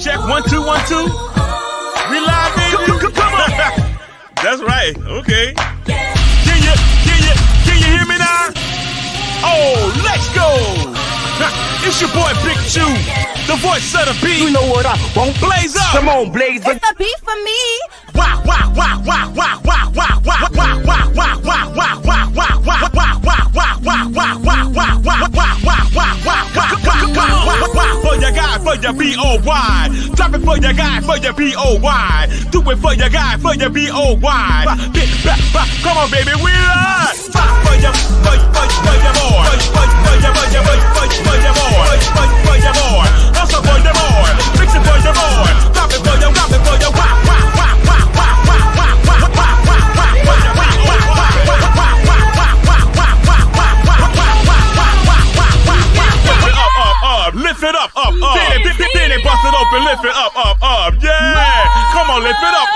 Check 1 2 1 2. We live, baby. Come on. That's right. Okay. Can you hear me now? Oh, let's go. It's your boy Big Chew, the voice of the beat. You know what I want? Blaze up. Come on, blaze up. It's the beat for me. Wow, wow, wow, wow, wow, wow, wow, wow, wow, wow, wow, wow, wow, wow, wow, wow, for your guy, for your B-O-Y. Drop it for your guy, for your B-O-Y. Do it for your guy, for your B-O-Y. Come on, baby, we are. For your boy. For your boy. Also for your boy. Fix it for your boy. Drop it for your, lift it up. Then they bust it open, lift it up. Yeah. Come on, lift it up.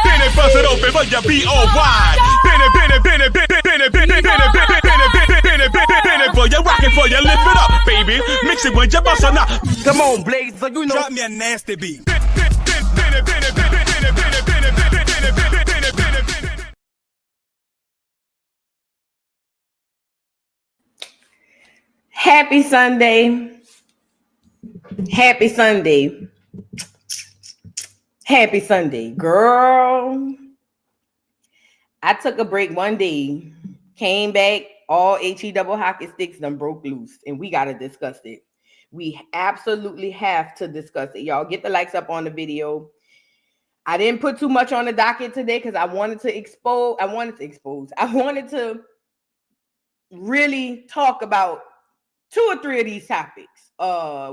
Then they bust it open for your B-O-Y. For your rockin' for your lift it up, baby. Mix it with your bust or not. Come on, blaze up. You know. Drop me a nasty beat. Happy Sunday. Happy Sunday. Happy Sunday, girl. I took a break one day, came back, all HE double hockey sticks done broke loose, and we got to discuss it. We absolutely have to discuss it. Y'all get the likes up on the video. I didn't put too much on the docket today because I wanted to really talk about 2 or 3 of these topics,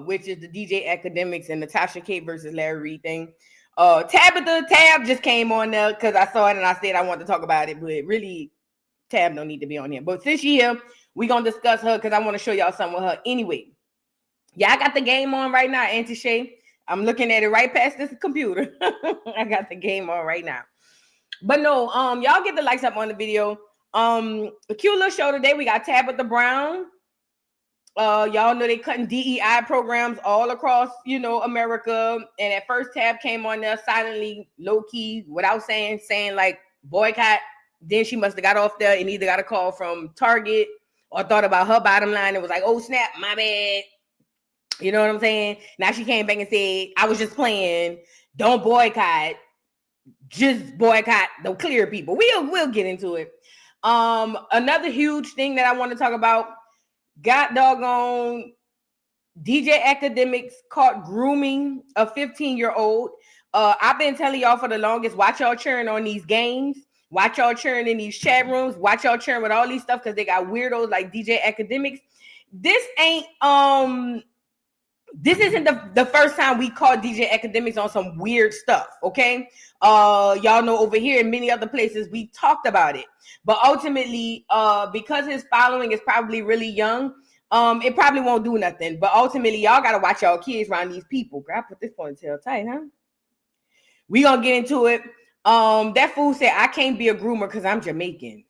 which is the DJ Akademiks and the Tasha K versus Larry Reid thing. Tab just came on there because I saw it and I said I want to talk about it, but really, Tab don't need to be on here. But since she's here, we're going to discuss her because I want to show y'all something with her. Anyway, yeah, I got the game on right now, Auntie Shay. I'm looking at it right past this computer. I got the game on right now. But no, y'all get the likes up on the video. A cute little show today. We got Tabitha Brown. Y'all know they cutting DEI programs all across, America. And at first Tab came on there silently, low key, without saying like boycott. Then she must have got off there and either got a call from Target or thought about her bottom line and was like, oh snap, my bad. You know what I'm saying? Now she came back and said, I was just playing. Don't boycott. Just boycott the clear people. We'll get into it. Another huge thing that I want to talk about. Got doggone DJ Akademiks caught grooming a 15-year-old. I've been telling y'all for the longest, watch y'all churn on these games. Watch y'all churn in these chat rooms. Watch y'all churn with all these stuff because they got weirdos like DJ Akademiks. This isn't the first time we caught DJ Akademiks on some weird stuff, okay? Y'all know over here in many other places we talked about it. But ultimately, because his following is probably really young, it probably won't do nothing. But ultimately, y'all got to watch y'all kids around these people. Girl, I put this ponytail tight, huh? We going to get into it. That fool said, I can't be a groomer because I'm Jamaican.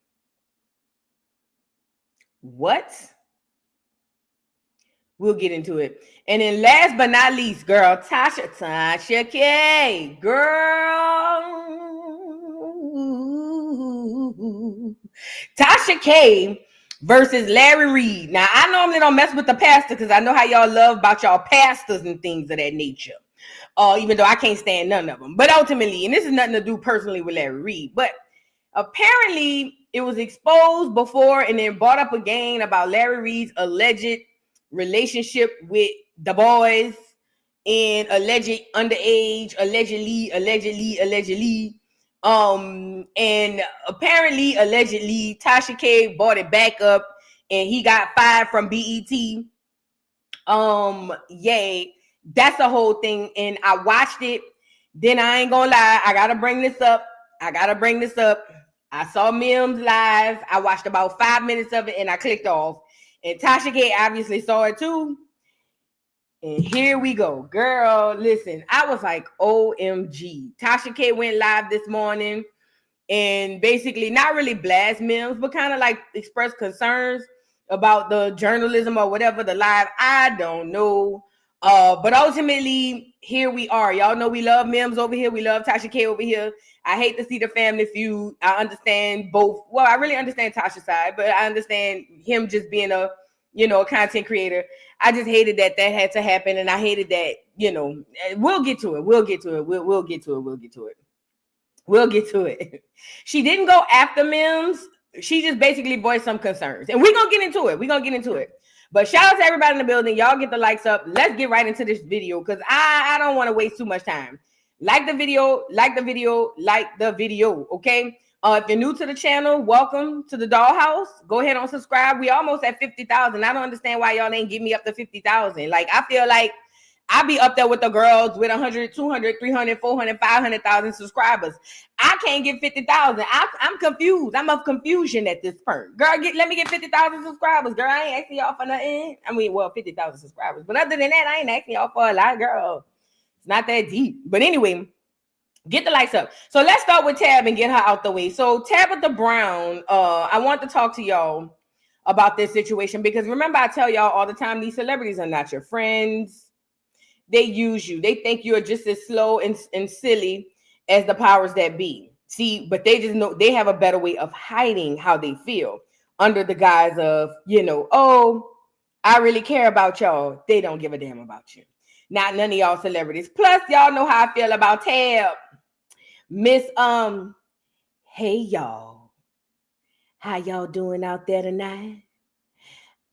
What? We'll get into it. And then last but not least, girl, Tasha K. Girl. Tasha K versus Larry Reid. Now, I normally don't mess with the pastor because I know how y'all love about y'all pastors and things of that nature. Even though I can't stand none of them. But ultimately, and this is nothing to do personally with Larry Reid, but apparently it was exposed before and then brought up again about Larry Reid's alleged relationship with the boys and alleged underage, allegedly. And apparently, allegedly, Tasha K brought it back up and he got fired from BET. Yay. That's the whole thing. And I watched it. Then I ain't gonna lie. I gotta bring this up. I saw Mims live. I watched about 5 minutes of it and I clicked off. And Tasha K obviously saw it too. And here we go. Girl, listen, I was like, OMG. Tasha K went live this morning and basically not really blast Mims, but kind of like express concerns about the journalism or whatever, the live. I don't know. But ultimately, here we are. Y'all know we love Mims over here. We love Tasha K over here. I hate to see the family feud. I understand both. Well, I really understand Tasha's side, but I understand him just being a, content creator. I just hated that had to happen, and I hated that, we'll get to it. We'll get to it. She didn't go after Mims. She just basically voiced some concerns, and we're gonna get into it. But shout out to everybody in the building. Y'all get the likes up. Let's get right into this video because I don't want to waste too much time. Like the video, okay? If you're new to the channel, welcome to the dollhouse. Go ahead and subscribe. We almost at 50,000. I don't understand why y'all ain't get me up to 50,000. Like, I feel like I be up there with the girls with 100, 200, 300, 400, 500,000 subscribers. I can't get 50,000. I'm confused. I'm of confusion at this point. Girl, let me get 50,000 subscribers. Girl, I ain't asking y'all for nothing. I mean, well, 50,000 subscribers. But other than that, I ain't asking y'all for a lot, girl. It's not that deep. But anyway, get the likes up. So let's start with Tab and get her out the way. So Tabitha Brown, I want to talk to y'all about this situation because remember I tell y'all all the time, these celebrities are not your friends. They use you. They think you're just as slow and silly as the powers that be. See, but they just know they have a better way of hiding how they feel under the guise of, oh, I really care about y'all. They don't give a damn about you. Not none of y'all celebrities. Plus, y'all know how I feel about Tab. Miss, hey y'all. How y'all doing out there tonight?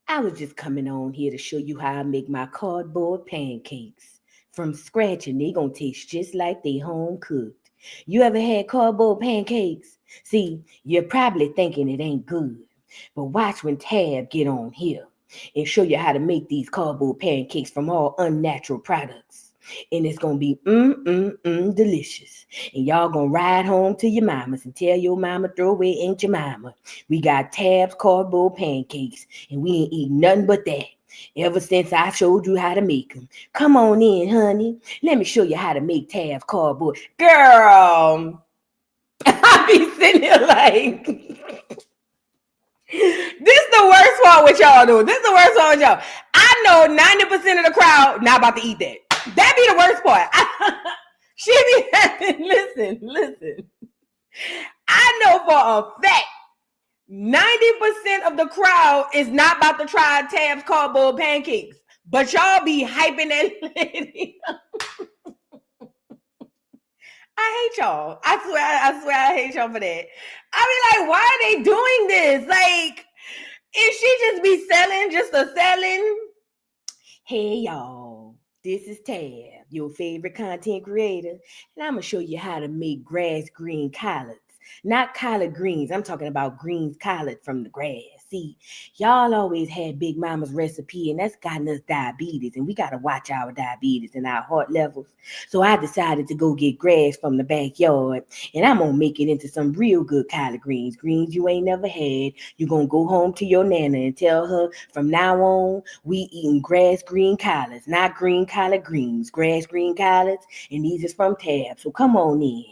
I was just coming on here to show you how I make my cardboard pancakes from scratch, and they gonna taste just like they home cooked. You ever had cardboard pancakes? See, you're probably thinking it ain't good, but watch when Tab get on here and show you how to make these cardboard pancakes from all unnatural products. And it's gonna be delicious. And y'all gonna ride home to your mamas and tell your mama throw away ain't your mama. We got Tab's cardboard pancakes, and we ain't eating nothing but that ever since I showed you how to make them. Come on in, honey. Let me show you how to make Tab's cardboard. Girl, I be sitting here like this is the worst part with y'all though. This is the worst part with y'all. I know 90% of the crowd not about to eat that. That be the worst part. She be having, listen. I know for a fact 90% of the crowd is not about to try Tab's cardboard pancakes. But y'all be hyping that lady. I hate y'all. I swear I hate y'all for that. I be like, why are they doing this? Like, if she just be selling just a selling. Hey y'all, this is Tab, your favorite content creator, and I'm gonna show you how to make grass green collards. Not collard greens. I'm talking about greens collard from the grass. See, y'all always had Big Mama's recipe, and that's gotten us diabetes, and we got to watch our diabetes and our heart levels. So I decided to go get grass from the backyard, and I'm going to make it into some real good collard greens. Greens you ain't never had. You're going to go home to your nana and tell her, from now on, we eating grass green collards, not green collard greens, grass green collards, and these is from Tab. So come on in.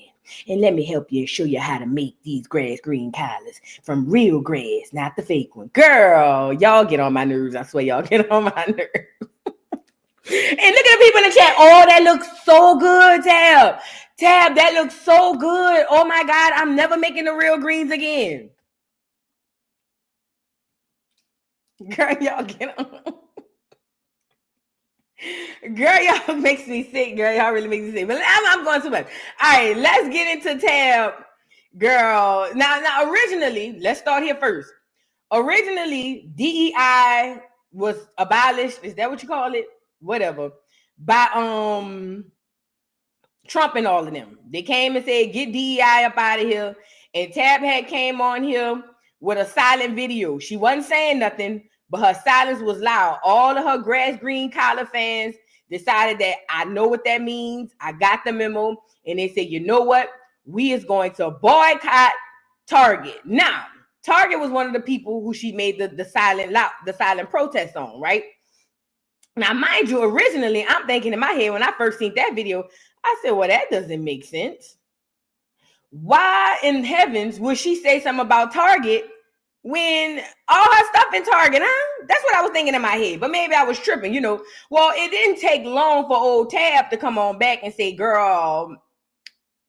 And let me help you show you how to make these grass green collards from real grass, not the fake one. Girl, y'all get on my nerves. I swear y'all get on my nerves. And look at the people in the chat. Oh, that looks so good, Tab. Tab, that looks so good. Oh my God, I'm never making the real greens again. Girl, y'all get on. Girl, y'all makes me sick. Girl, y'all really makes me sick. But I'm going too much. All right, let's get into Tab. Girl, now originally, let's start here first. Originally, DEI was abolished. Is that what you call it? Whatever. By Trump and all of them. They came and said, get DEI up out of here. And Tab had came on here with a silent video. She wasn't saying nothing, but her silence was loud. All of her grass green collar fans decided that I know what that means. I got the memo. And they said, you know what? We is going to boycott Target. Now, Target was one of the people who she made the silent protest on, right? Now, mind you, originally, I'm thinking in my head when I first seen that video, I said, well, that doesn't make sense. Why in heavens would she say something about Target when all her stuff in Target, huh? That's what I was thinking in my head, but maybe I was tripping, Well, it didn't take long for old Tab to come on back and say, girl,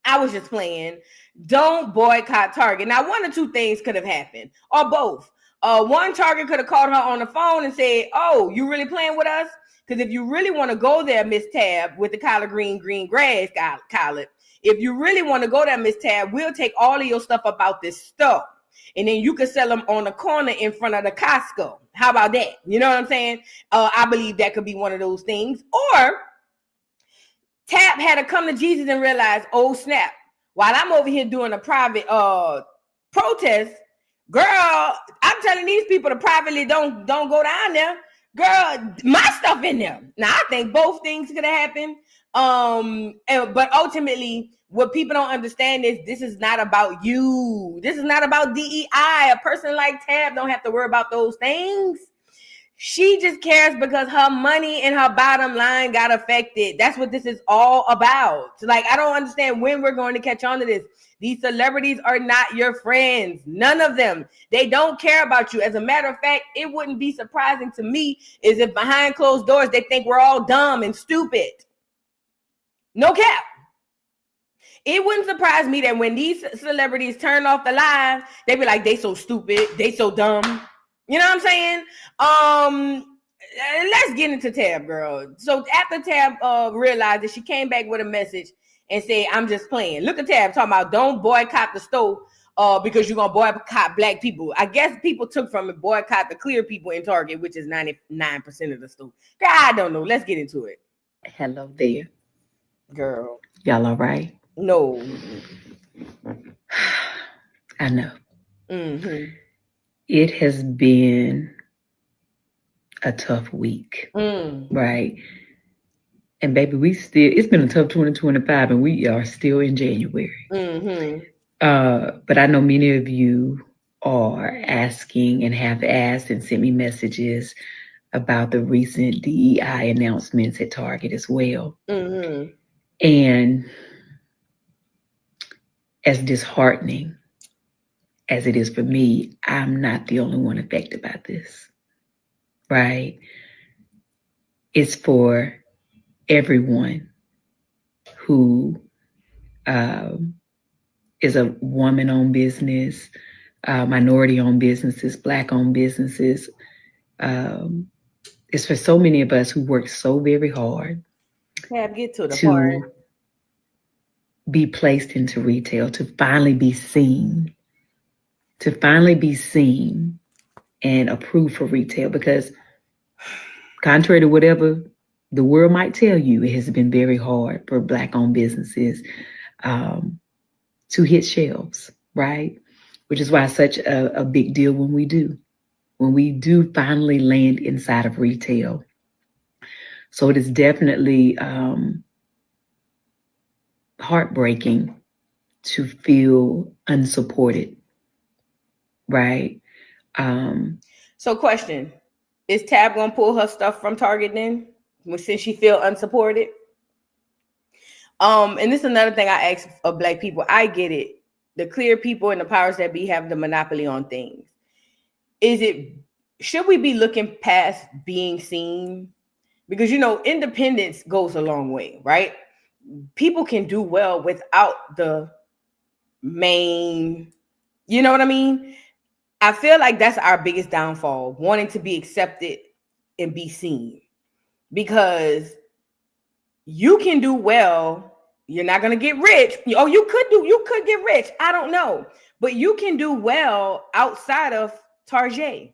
I was just playing. Don't boycott Target. Now, one or two things could have happened, or both. One, Target could have called her on the phone and said, oh, you really playing with us? Because if you really want to go there, Miss Tab, with the collard green grass collard, if you really want to go there, Miss Tab, we'll take all of your stuff about this store. And then you can sell them on the corner in front of the Costco. How about that? You know what I'm saying? I believe that could be one of those things. Or Tab had to come to Jesus and realize, oh, snap. While I'm over here doing a private protest, girl, I'm telling these people to privately don't go down there. Girl, my stuff in there. Now, I think both things could have happened. But ultimately, what people don't understand is this is not about you. This is not about DEI. A person like Tab don't have to worry about those things. She just cares because her money and her bottom line got affected. That's what this is all about. Like, I don't understand when we're going to catch on to this. These celebrities are not your friends. None of them. They don't care about you. As a matter of fact, it wouldn't be surprising to me is if behind closed doors, they think we're all dumb and stupid. No cap. It wouldn't surprise me that when these celebrities turn off the live, they be like, they so stupid. They so dumb. You know what I'm saying? Let's get into Tab, girl. So after Tab realized that, she came back with a message and said, I'm just playing. Look at Tab talking about don't boycott the store because you're going to boycott black people. I guess people took from it boycott the clear people in Target, which is 99% of the store. Girl, I don't know. Let's get into it. Hello there. Girl. Y'all all right? No. I know. Mm-hmm. It has been a tough week, right? And baby, it's been a tough 2025 and we are still in January. Mm-hmm. But I know many of you are asking and have asked and sent me messages about the recent DEI announcements at Target as well. Mm-hmm. And as disheartening as it is for me, I'm not the only one affected by this, right? It's for everyone who is a woman-owned business, minority-owned businesses, Black-owned businesses. It's for so many of us who work so very hard Get to the part. Be placed into retail, to finally be seen and approved for retail, because contrary to whatever the world might tell you, it has been very hard for Black-owned businesses to hit shelves, right? Which is why it's such a big deal when we do finally land inside of retail. So it is definitely heartbreaking to feel unsupported, right? So question, is Tab gonna pull her stuff from Target then, since she feel unsupported? And this is another thing I ask of Black people. I get it. The clear people and the powers that be have the monopoly on things. Should we be looking past being seen? Because, independence goes a long way, right? People can do well without the main, you know what I mean? I feel like that's our biggest downfall, wanting to be accepted and be seen. Because you can do well, you're not going to get rich. Oh, you could get rich. I don't know. But you can do well outside of Target.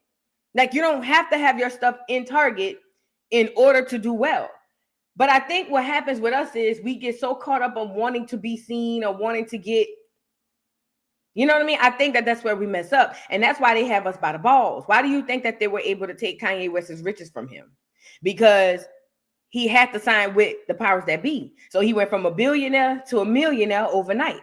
Like, you don't have to have your stuff in Target in order to do well. But I think what happens with us is we get so caught up on wanting to be seen or wanting to get, you know what I mean? I think that's where we mess up. And that's why they have us by the balls. Why do you think that they were able to take Kanye West's riches from him? Because he had to sign with the powers that be. So he went from a billionaire to a millionaire overnight.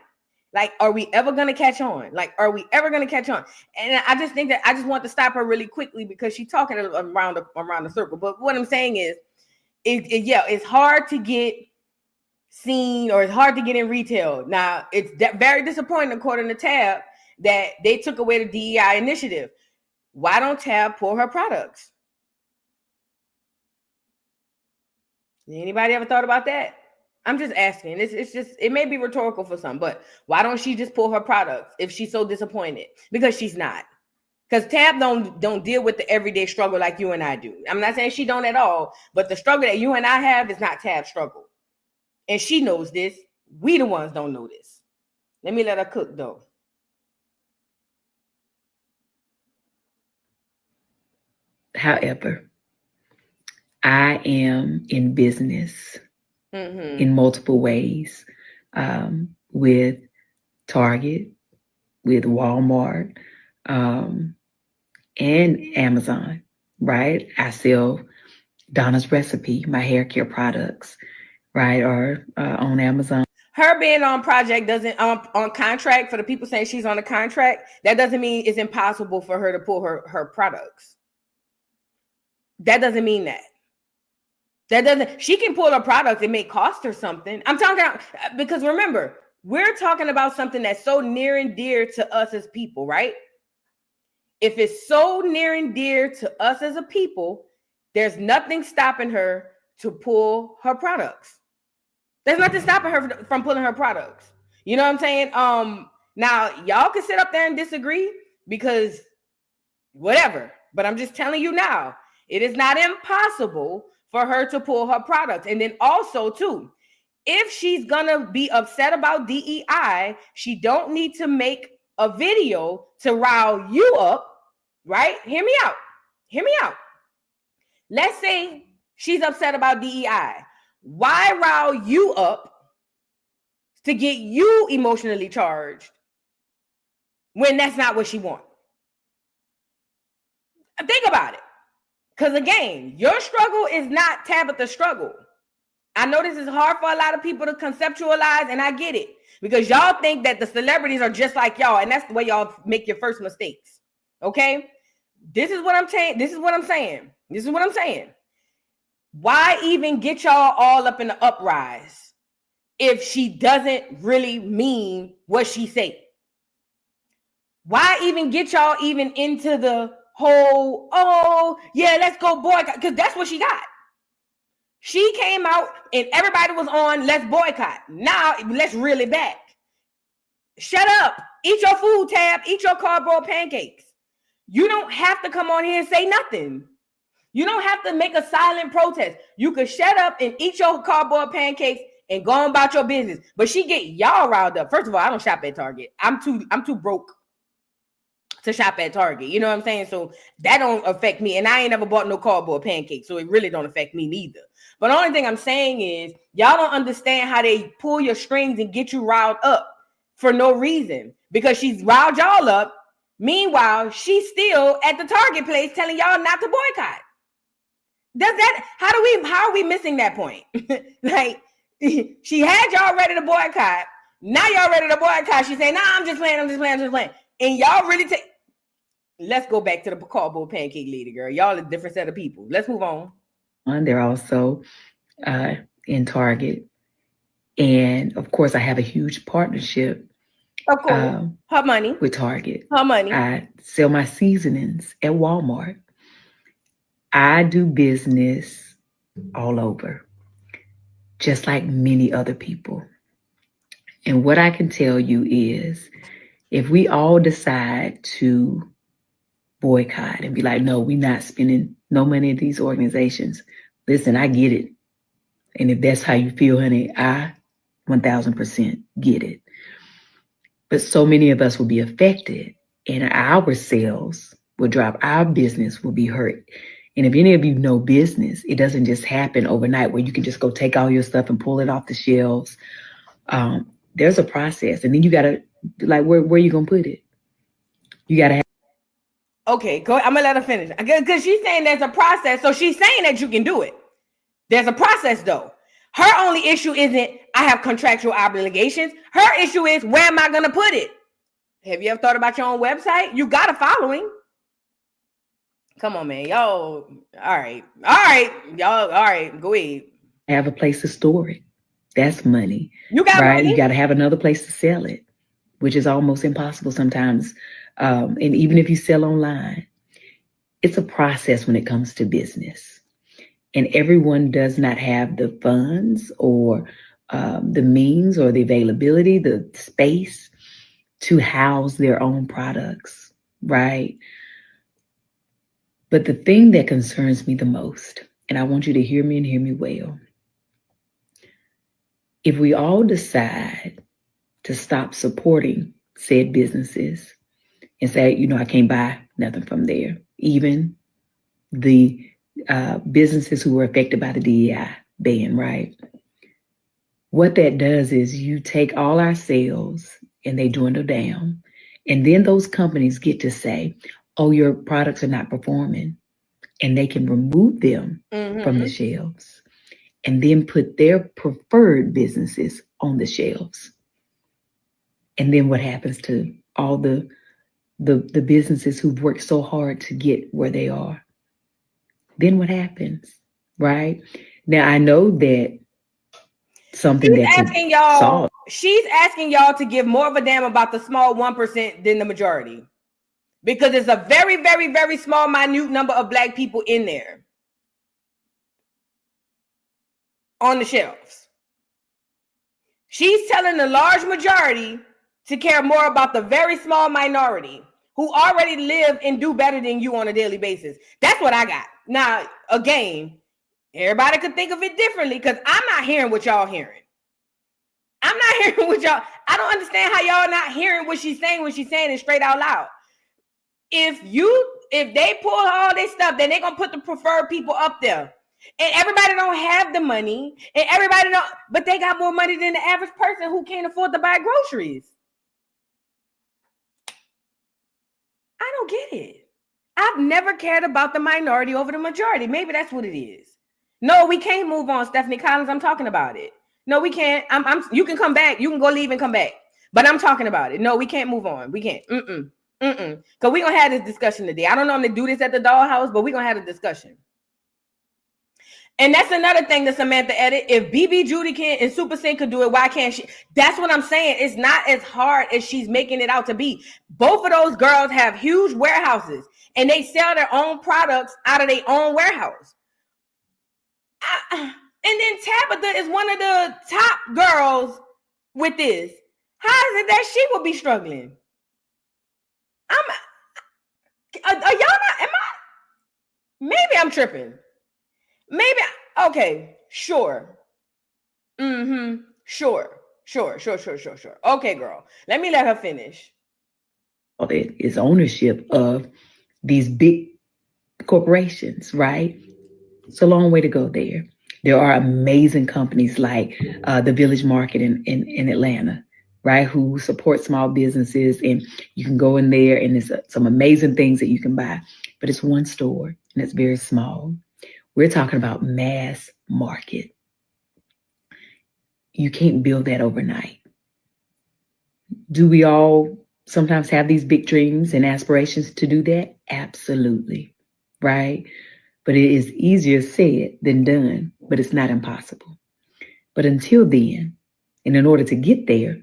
Like, are we ever going to catch on? And I just think that I just want to stop her really quickly because she's talking around the circle. But what I'm saying is, it's hard to get seen, or it's hard to get in retail. Now, it's very disappointing, according to Tab, that they took away the DEI initiative. why don't Tab pull her products? Anybody ever thought about that? I'm just asking. It's just, it may be rhetorical for some, but why don't she just pull her products if she's so disappointed? Because she's not. Because Tab don't deal with the everyday struggle like you and I do. I'm not saying she don't at all, but the struggle that you and I have is not Tab's struggle. And she knows this. We the ones don't know this. Let me let her cook though. However, I am in business in multiple ways, with Target, with Walmart, and Amazon, right? I sell Donna's Recipe, my hair care products, right? Or on Amazon. Her being on project doesn't, on contract, for the people saying she's on a contract, that doesn't mean it's impossible for her to pull her products. That doesn't mean that. That doesn't, she can pull her products. It may cost her something. I'm talking about, because remember, we're talking about something that's so near and dear to us as people, right? If it's so near and dear to us as a people, there's nothing stopping her to pull her products. There's nothing stopping her from pulling her products. You know what I'm saying? Now y'all can sit up there and disagree because whatever, but I'm just telling you now, it is not impossible for her to pull her products. And then also too, if she's gonna be upset about DEI, she don't need to make a video to rile you up, right? Hear me out. Hear me out. Let's say she's upset about DEI. Why rile you up to get you emotionally charged when that's not what she wants? Think about it. Because again, your struggle is not Tabitha's struggle. I know this is hard for a lot of people to conceptualize, and I get it. Because y'all think that the celebrities are just like y'all, and that's the way y'all make your first mistakes. Okay? This is what I'm saying. This is what I'm saying. This is what I'm saying. Why even get y'all all up in the uprise if she doesn't really mean what she say? Why even get y'all even into the whole, oh, yeah, let's go boycott? Because that's what she got. She came out and everybody was on, let's boycott. Now, let's reel it back. Shut up. Eat your food, Tab. Eat your cardboard pancakes. You don't have to come on here and say nothing. You don't have to make a silent protest. You could shut up and eat your cardboard pancakes and go on about your business. But she get y'all riled up. First of all, I don't shop at Target. I'm too broke to shop at Target. You know what I'm saying? So that don't affect me. And I ain't never bought no cardboard pancakes. So it really don't affect me neither. But the only thing I'm saying is y'all don't understand how they pull your strings and get you riled up for no reason. Because she's riled y'all up. Meanwhile, she's still at the Target place telling y'all not to boycott. How are we missing that point? Like, she had y'all ready to boycott. Now y'all ready to boycott. She's saying, nah, I'm just playing. And y'all really take, let's go back to the cardboard pancake lady, girl. Y'all a different set of people. Let's move on. They're also in Target. And of course, I have a huge partnership. Of course. Her money. With Target. Her money. I sell my seasonings at Walmart. I do business all over, just like many other people. And what I can tell you is, if we all decide to boycott and be like, no, we're not spending no money at these organizations. Listen, I get it. And if that's how you feel, honey, I 1000% get it. But so many of us will be affected, and our sales will drop. Our business will be hurt. And if any of you know business, it doesn't just happen overnight where you can just go take all your stuff and pull it off the shelves. There's a process. And then you got to, like, where you going to put it? You got to have. Okay, go. I'm going to let her finish. Because she's saying there's a process. So she's saying that you can do it. There's a process, though. Her only issue isn't, I have contractual obligations. Her issue is, where am I going to put it? Have you ever thought about your own website? You got a following. Come on, man. Y'all. All right. Y'all. All right. Go ahead. Have a place to store it. That's money. You got right? money? You got to have another place to sell it, which is almost impossible sometimes. And even if you sell online, it's a process when it comes to business. And everyone does not have the funds or the means or the availability, the space to house their own products, right? But the thing that concerns me the most, and I want you to hear me and hear me well, if we all decide to stop supporting said businesses and say, I can't buy nothing from there, even the businesses who were affected by the DEI ban, right? What that does is you take all our sales and they dwindle down. And then those companies get to say, oh, your products are not performing. And they can remove them from the shelves and then put their preferred businesses on the shelves. And then what happens to all the businesses who've worked so hard to get where they are? Then what happens, right? Now, I know that something she's asking y'all to give more of a damn about the small 1% than the majority. Because it's a very, very, very small, minute number of Black people in there on the shelves. She's telling the large majority to care more about the very small minority who already live and do better than you on a daily basis. That's what I got. Now, again, everybody could think of it differently because I'm not hearing what y'all hearing. I'm not hearing what y'all... I don't understand how y'all not hearing what she's saying when she's saying it straight out loud. If they pull all this stuff, then they're gonna put the preferred people up there. And everybody don't have the money, and everybody don't, but they got more money than the average person who can't afford to buy groceries. I don't get it. I've never cared about the minority over the majority. Maybe that's what it is. No, we can't move on, Stephanie Collins. I'm talking about it. No, we can't. You can come back. You can go leave and come back. But I'm talking about it. No, we can't move on. We can't. Because we're going to have this discussion today. I don't normally do this at the dollhouse, but we're going to have a discussion. And that's another thing that Samantha added. If BB Judy can and Super Sin could do it, why can't she? That's what I'm saying. It's not as hard as she's making it out to be. Both of those girls have huge warehouses, and they sell their own products out of their own warehouse. And then Tabitha is one of the top girls with this. How is it that she will be struggling? Are y'all not? Maybe I'm tripping. Maybe. Okay. Sure. Sure. Okay, girl. Let me let her finish. It is ownership of these big corporations, right? It's a long way to go there. There are amazing companies like the Village Market in Atlanta, right? Who support small businesses, and you can go in there and there's some amazing things that you can buy, but it's one store and it's very small. We're talking about mass market. You can't build that overnight. Do we all sometimes have these big dreams and aspirations to do that? Absolutely, right? But it is easier said than done, but it's not impossible. But until then, and in order to get there,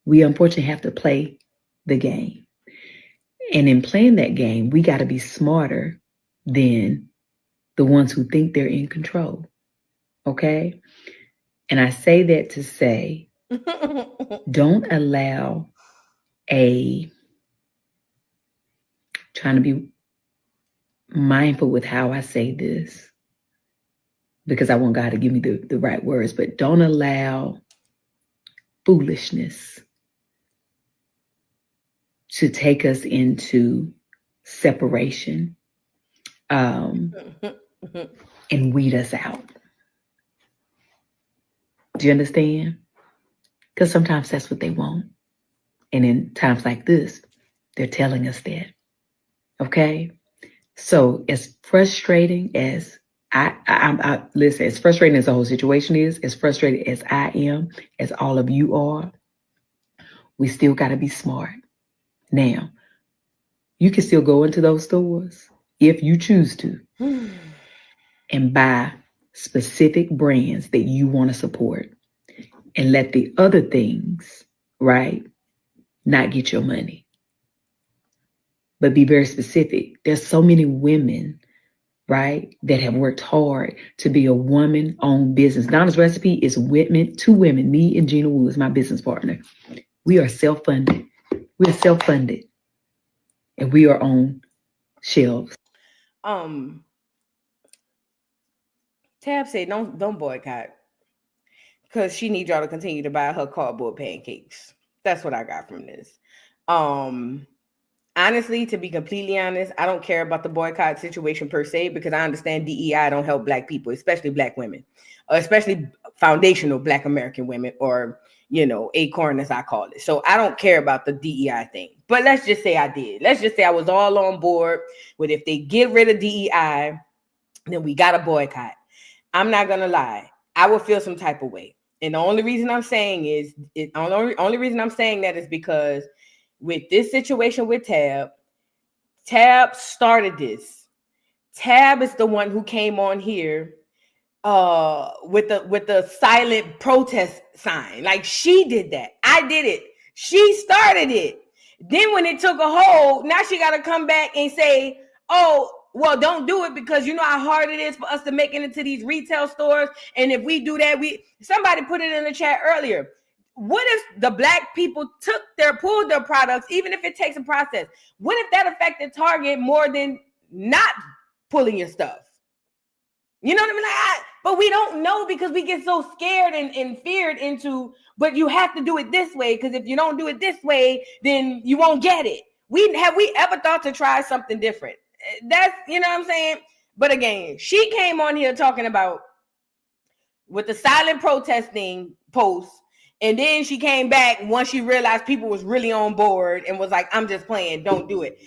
we unfortunately have to play the game. And in playing that game, we got to be smarter than the ones who think they're in control. Okay? And I say that to say, don't allow trying to be mindful with how I say this, because I want God to give me the right words, but don't allow foolishness to take us into separation and weed us out. Do you understand? Because sometimes that's what they want. And in times like this, they're telling us that. Okay? So as frustrating as listen, as frustrating as the whole situation is, as frustrated as I am, as all of you are, we still got to be smart. Now, you can still go into those stores if you choose to and buy specific brands that you want to support and let the other things, right, not get your money. but be very specific. There's so many women, right, that have worked hard to be a woman-owned business. Donna's Recipe is two women, me and Gina Wu is my business partner. We are self-funded. We're self-funded. And we are on shelves. Tab said, don't boycott. Because she needs y'all to continue to buy her cardboard pancakes. That's what I got from this. Honestly, to be completely honest, I don't care about the boycott situation per se, because I understand DEI don't help Black people, especially Black women, especially foundational Black American women, or, ACORN as I call it. So I don't care about the DEI thing. But let's just say I did. Let's just say I was all on board with, if they get rid of DEI, then we got to boycott. I'm not going to lie. I would feel some type of way. And the only reason I'm saying is, only reason I'm saying that is because with this situation with Tab started this. Tab is the one who came on here with the silent protest sign. Like, she did that. I did it. She started it. Then when it took a hold, now she got to come back and say, oh, well, don't do it, because you know how hard it is for us to make it into these retail stores. And if we do that, somebody put it in the chat earlier. What if the Black people pulled their products, even if it takes a process? What if that affected Target more than not pulling your stuff? You know what I mean? But we don't know, because we get so scared and feared into, but you have to do it this way, because if you don't do it this way, then you won't get it. Have we ever thought to try something different? That's, you know what I'm saying? But again, she came on here talking about with the silent protesting post, and then she came back once she realized people was really on board and was like, I'm just playing, don't do it.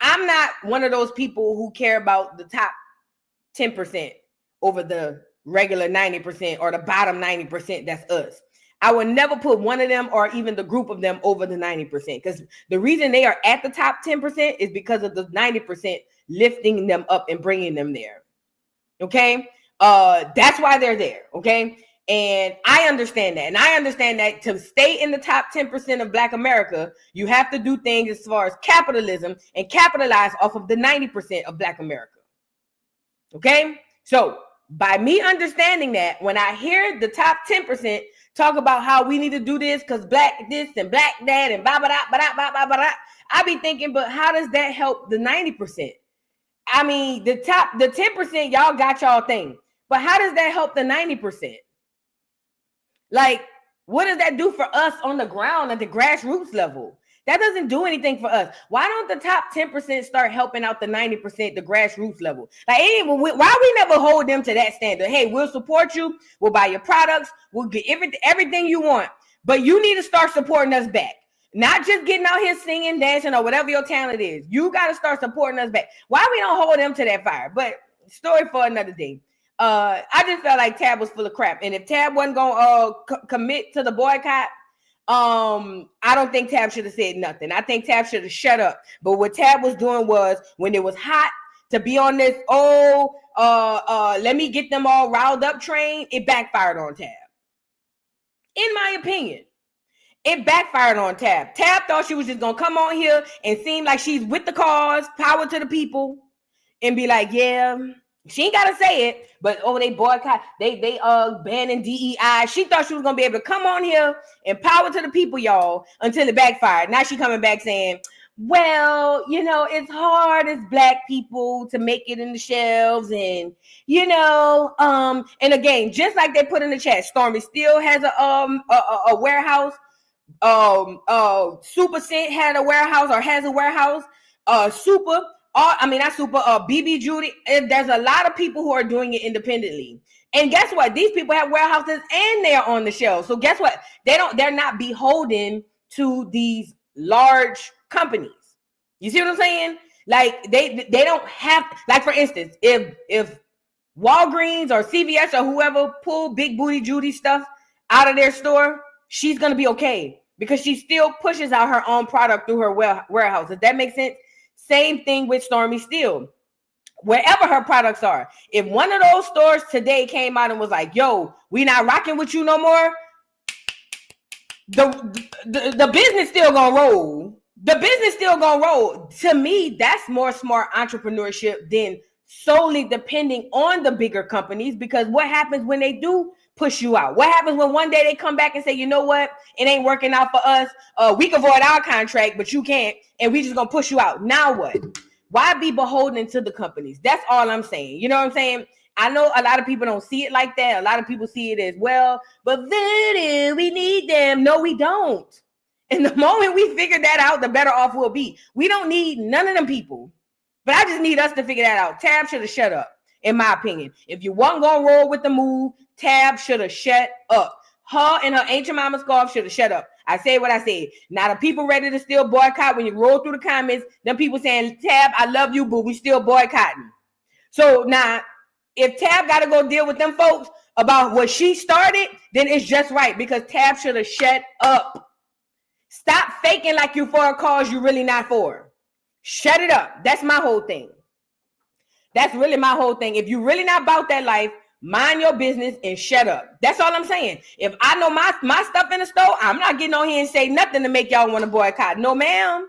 I'm not one of those people who care about the top 10% over the regular 90% or the bottom 90%. That's us. I would never put one of them or even the group of them over the 90%, because the reason they are at the top 10% is because of the 90% lifting them up and bringing them there. Okay. That's why they're there. Okay. And I understand that. And I understand that to stay in the top 10% of Black America, you have to do things as far as capitalism and capitalize off of the 90% of Black America. Okay. So by me understanding that, when I hear the top 10% talk about how we need to do this because Black this and Black that and blah, blah, blah, blah, blah, blah, blah, I be thinking, but how does that help the 90%? I mean, the 10%, y'all got y'all thing, but how does that help the 90%? Like, what does that do for us on the ground at the grassroots level? That doesn't do anything for us. Why don't the top 10% start helping out the 90%, the grassroots level? Like, why we never hold them to that standard? Hey, we'll support you. We'll buy your products. We'll get everything you want. But you need to start supporting us back. Not just getting out here singing, dancing, or whatever your talent is. You got to start supporting us back. Why we don't hold them to that fire? But story for another day. I just felt like Tab was full of crap. And if Tab wasn't going to commit to the boycott, I don't think Tab should have said nothing. I think Tab should have shut up. But what Tab was doing was, when it was hot to be on this, let me get them all riled up train, it backfired on Tab. In my opinion, it backfired on Tab. Tab thought she was just going to come on here and seem like she's with the cause, power to the people, and be like, yeah, she ain't got to say it, but they boycott, they banning DEI. She thought she was going to be able to come on here and power to the people, y'all, until it backfired. Now she coming back saying, well, it's hard as Black people to make it in the shelves. And, and again, just like they put in the chat, Stormy still has a warehouse. Super Scent had a warehouse or has a warehouse. BB Judy. There's a lot of people who are doing it independently. And guess what? These people have warehouses and they are on the shelf. So guess what? They're not beholden to these large companies. You see what I'm saying? Like they don't have, like, for instance, if Walgreens or CVS or whoever pull Big Booty Judy stuff out of their store, she's going to be okay because she still pushes out her own product through her warehouse. Does that make sense? Same thing with Stormy Steele. Wherever her products are, if one of those stores today came out and was like, yo, we not rocking with you no more, the business still gonna roll the business still gonna roll. To me, that's more smart entrepreneurship than solely depending on the bigger companies, because what happens when they do push you out? What happens when one day they come back and say, you know what, it ain't working out for us. We can void our contract, but you can't, and we just gonna push you out. Now what? Why be beholden to the companies? That's all I'm saying. You know what I'm saying? I know a lot of people don't see it like that. A lot of people see it as, well, but then we need them. No, we don't. And the moment we figure that out, the better off we'll be. We don't need none of them people. But I just need us to figure that out. Tab should have shut up, in my opinion. If you wasn't going to roll with the move, Tab should have shut up. Her and her ancient mama scarf should have shut up. I say what I said. Now, the people ready to still boycott, when you roll through the comments, them people saying, Tab, I love you, but we still boycotting. So now, if Tab got to go deal with them folks about what she started, then it's just right, because Tab should have shut up. Stop faking like you for a cause you're really not for. Shut it up. That's my whole thing. That's really my whole thing. If you're really not about that life, mind your business and shut up. That's all I'm saying. If I know my stuff in the store, I'm not getting on here and say nothing to make y'all want to boycott. No, ma'am.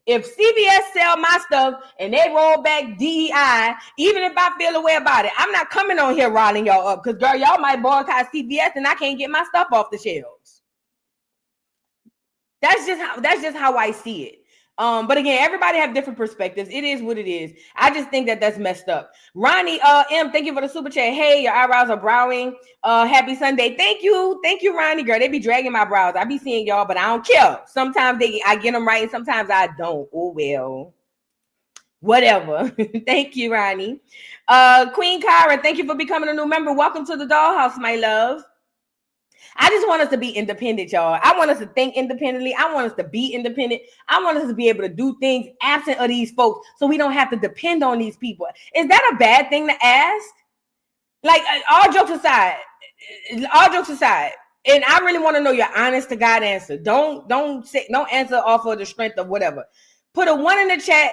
If CVS sell my stuff and they roll back DEI, even if I feel a way about it, I'm not coming on here riling y'all up, because, girl, y'all might boycott CVS and I can't get my stuff off the shelves. That's just how I see it. But again, everybody have different perspectives. It is what it is. I just think that that's messed up. Ronnie M, thank you for the super chat. Hey, your eyebrows are browing. Happy Sunday. Thank you, Ronnie. Girl, they be dragging my brows. I be seeing y'all, but I don't care. Sometimes I get them right, and sometimes I don't. Oh well, whatever. Thank you, Ronnie. Queen Kyra, thank you for becoming a new member. Welcome to the dollhouse, my love. I just want us to be independent, y'all. I want us to think independently. I want us to be independent. I want us to be able to do things absent of these folks, so we don't have to depend on these people. Is that a bad thing to ask? Like, all jokes aside, and I really want to know your honest to God answer. Don't answer off of the strength of whatever. Put a 1 in the chat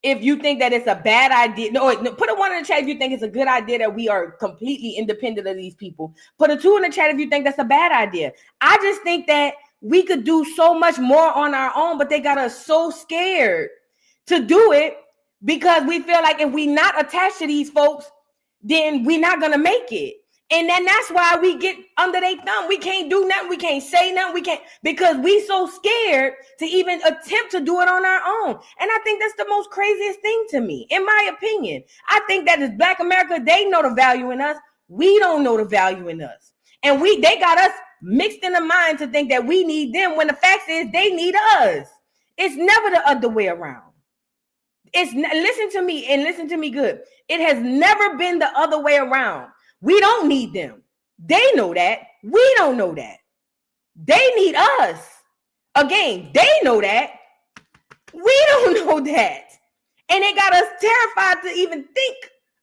if you think that it's a bad idea. No, put a 1 in the chat if you think it's a good idea that we are completely independent of these people. Put a 2 in the chat if you think that's a bad idea. I just think that we could do so much more on our own, but they got us so scared to do it, because we feel like if we not attached to these folks, then we're not going to make it. And then that's why we get under their thumb. We can't do nothing. We can't say nothing. We can't, because we so scared to even attempt to do it on our own. And I think that's the most craziest thing to me, in my opinion. I think that as Black America, they know the value in us. We don't know the value in us. And they got us mixed in the mind to think that we need them, when the fact is they need us. It's never the other way around. Listen to me, and listen to me good. It has never been the other way around. We don't need them. They know that. We don't know that. They need us. Again, they know that. We don't know that. And they got us terrified to even think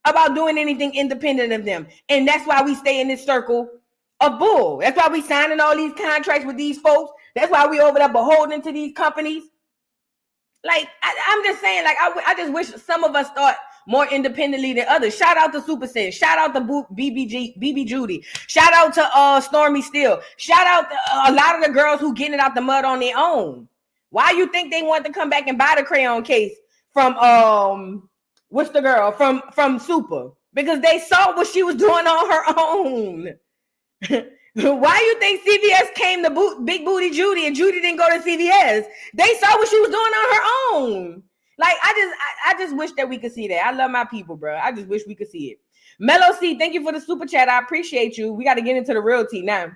about doing anything independent of them. And that's why we stay in this circle of bull. That's why we signing all these contracts with these folks. That's why we over there beholden to these companies. Like, I'm just saying, like, I just wish some of us thought more independently than others. Shout out to Super Sin. Shout out to BB Judy. Shout out to Stormy Steele. Shout out to a lot of the girls who getting it out the mud on their own. Why you think they want to come back and buy the crayon case from what's the girl from Super? Because they saw what she was doing on her own. Why you think CVS came to Big Booty Judy and Judy didn't go to CVS? They saw what she was doing on her own. Like, I just wish that we could see that. I love my people, bro. I just wish we could see it. Mellow C, thank you for the super chat. I appreciate you. We got to get into the real tea now.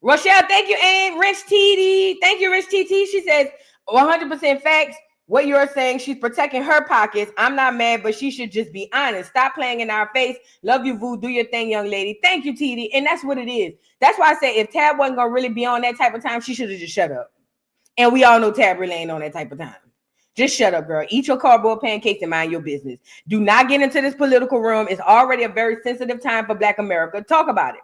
Rochelle, thank you. And Rich TD, thank you, Rich TT. She says 100% facts. What you're saying, she's protecting her pockets. I'm not mad, but she should just be honest. Stop playing in our face. Love you, Voo. Do your thing, young lady. Thank you, TD. And that's what it is. That's why I say if Tab wasn't going to really be on that type of time, she should have just shut up. And we all know Tab really ain't on that type of time. Just shut up, girl. Eat your cardboard pancakes and mind your business. Do not get into this political room. It's already a very sensitive time for Black America. Talk about it.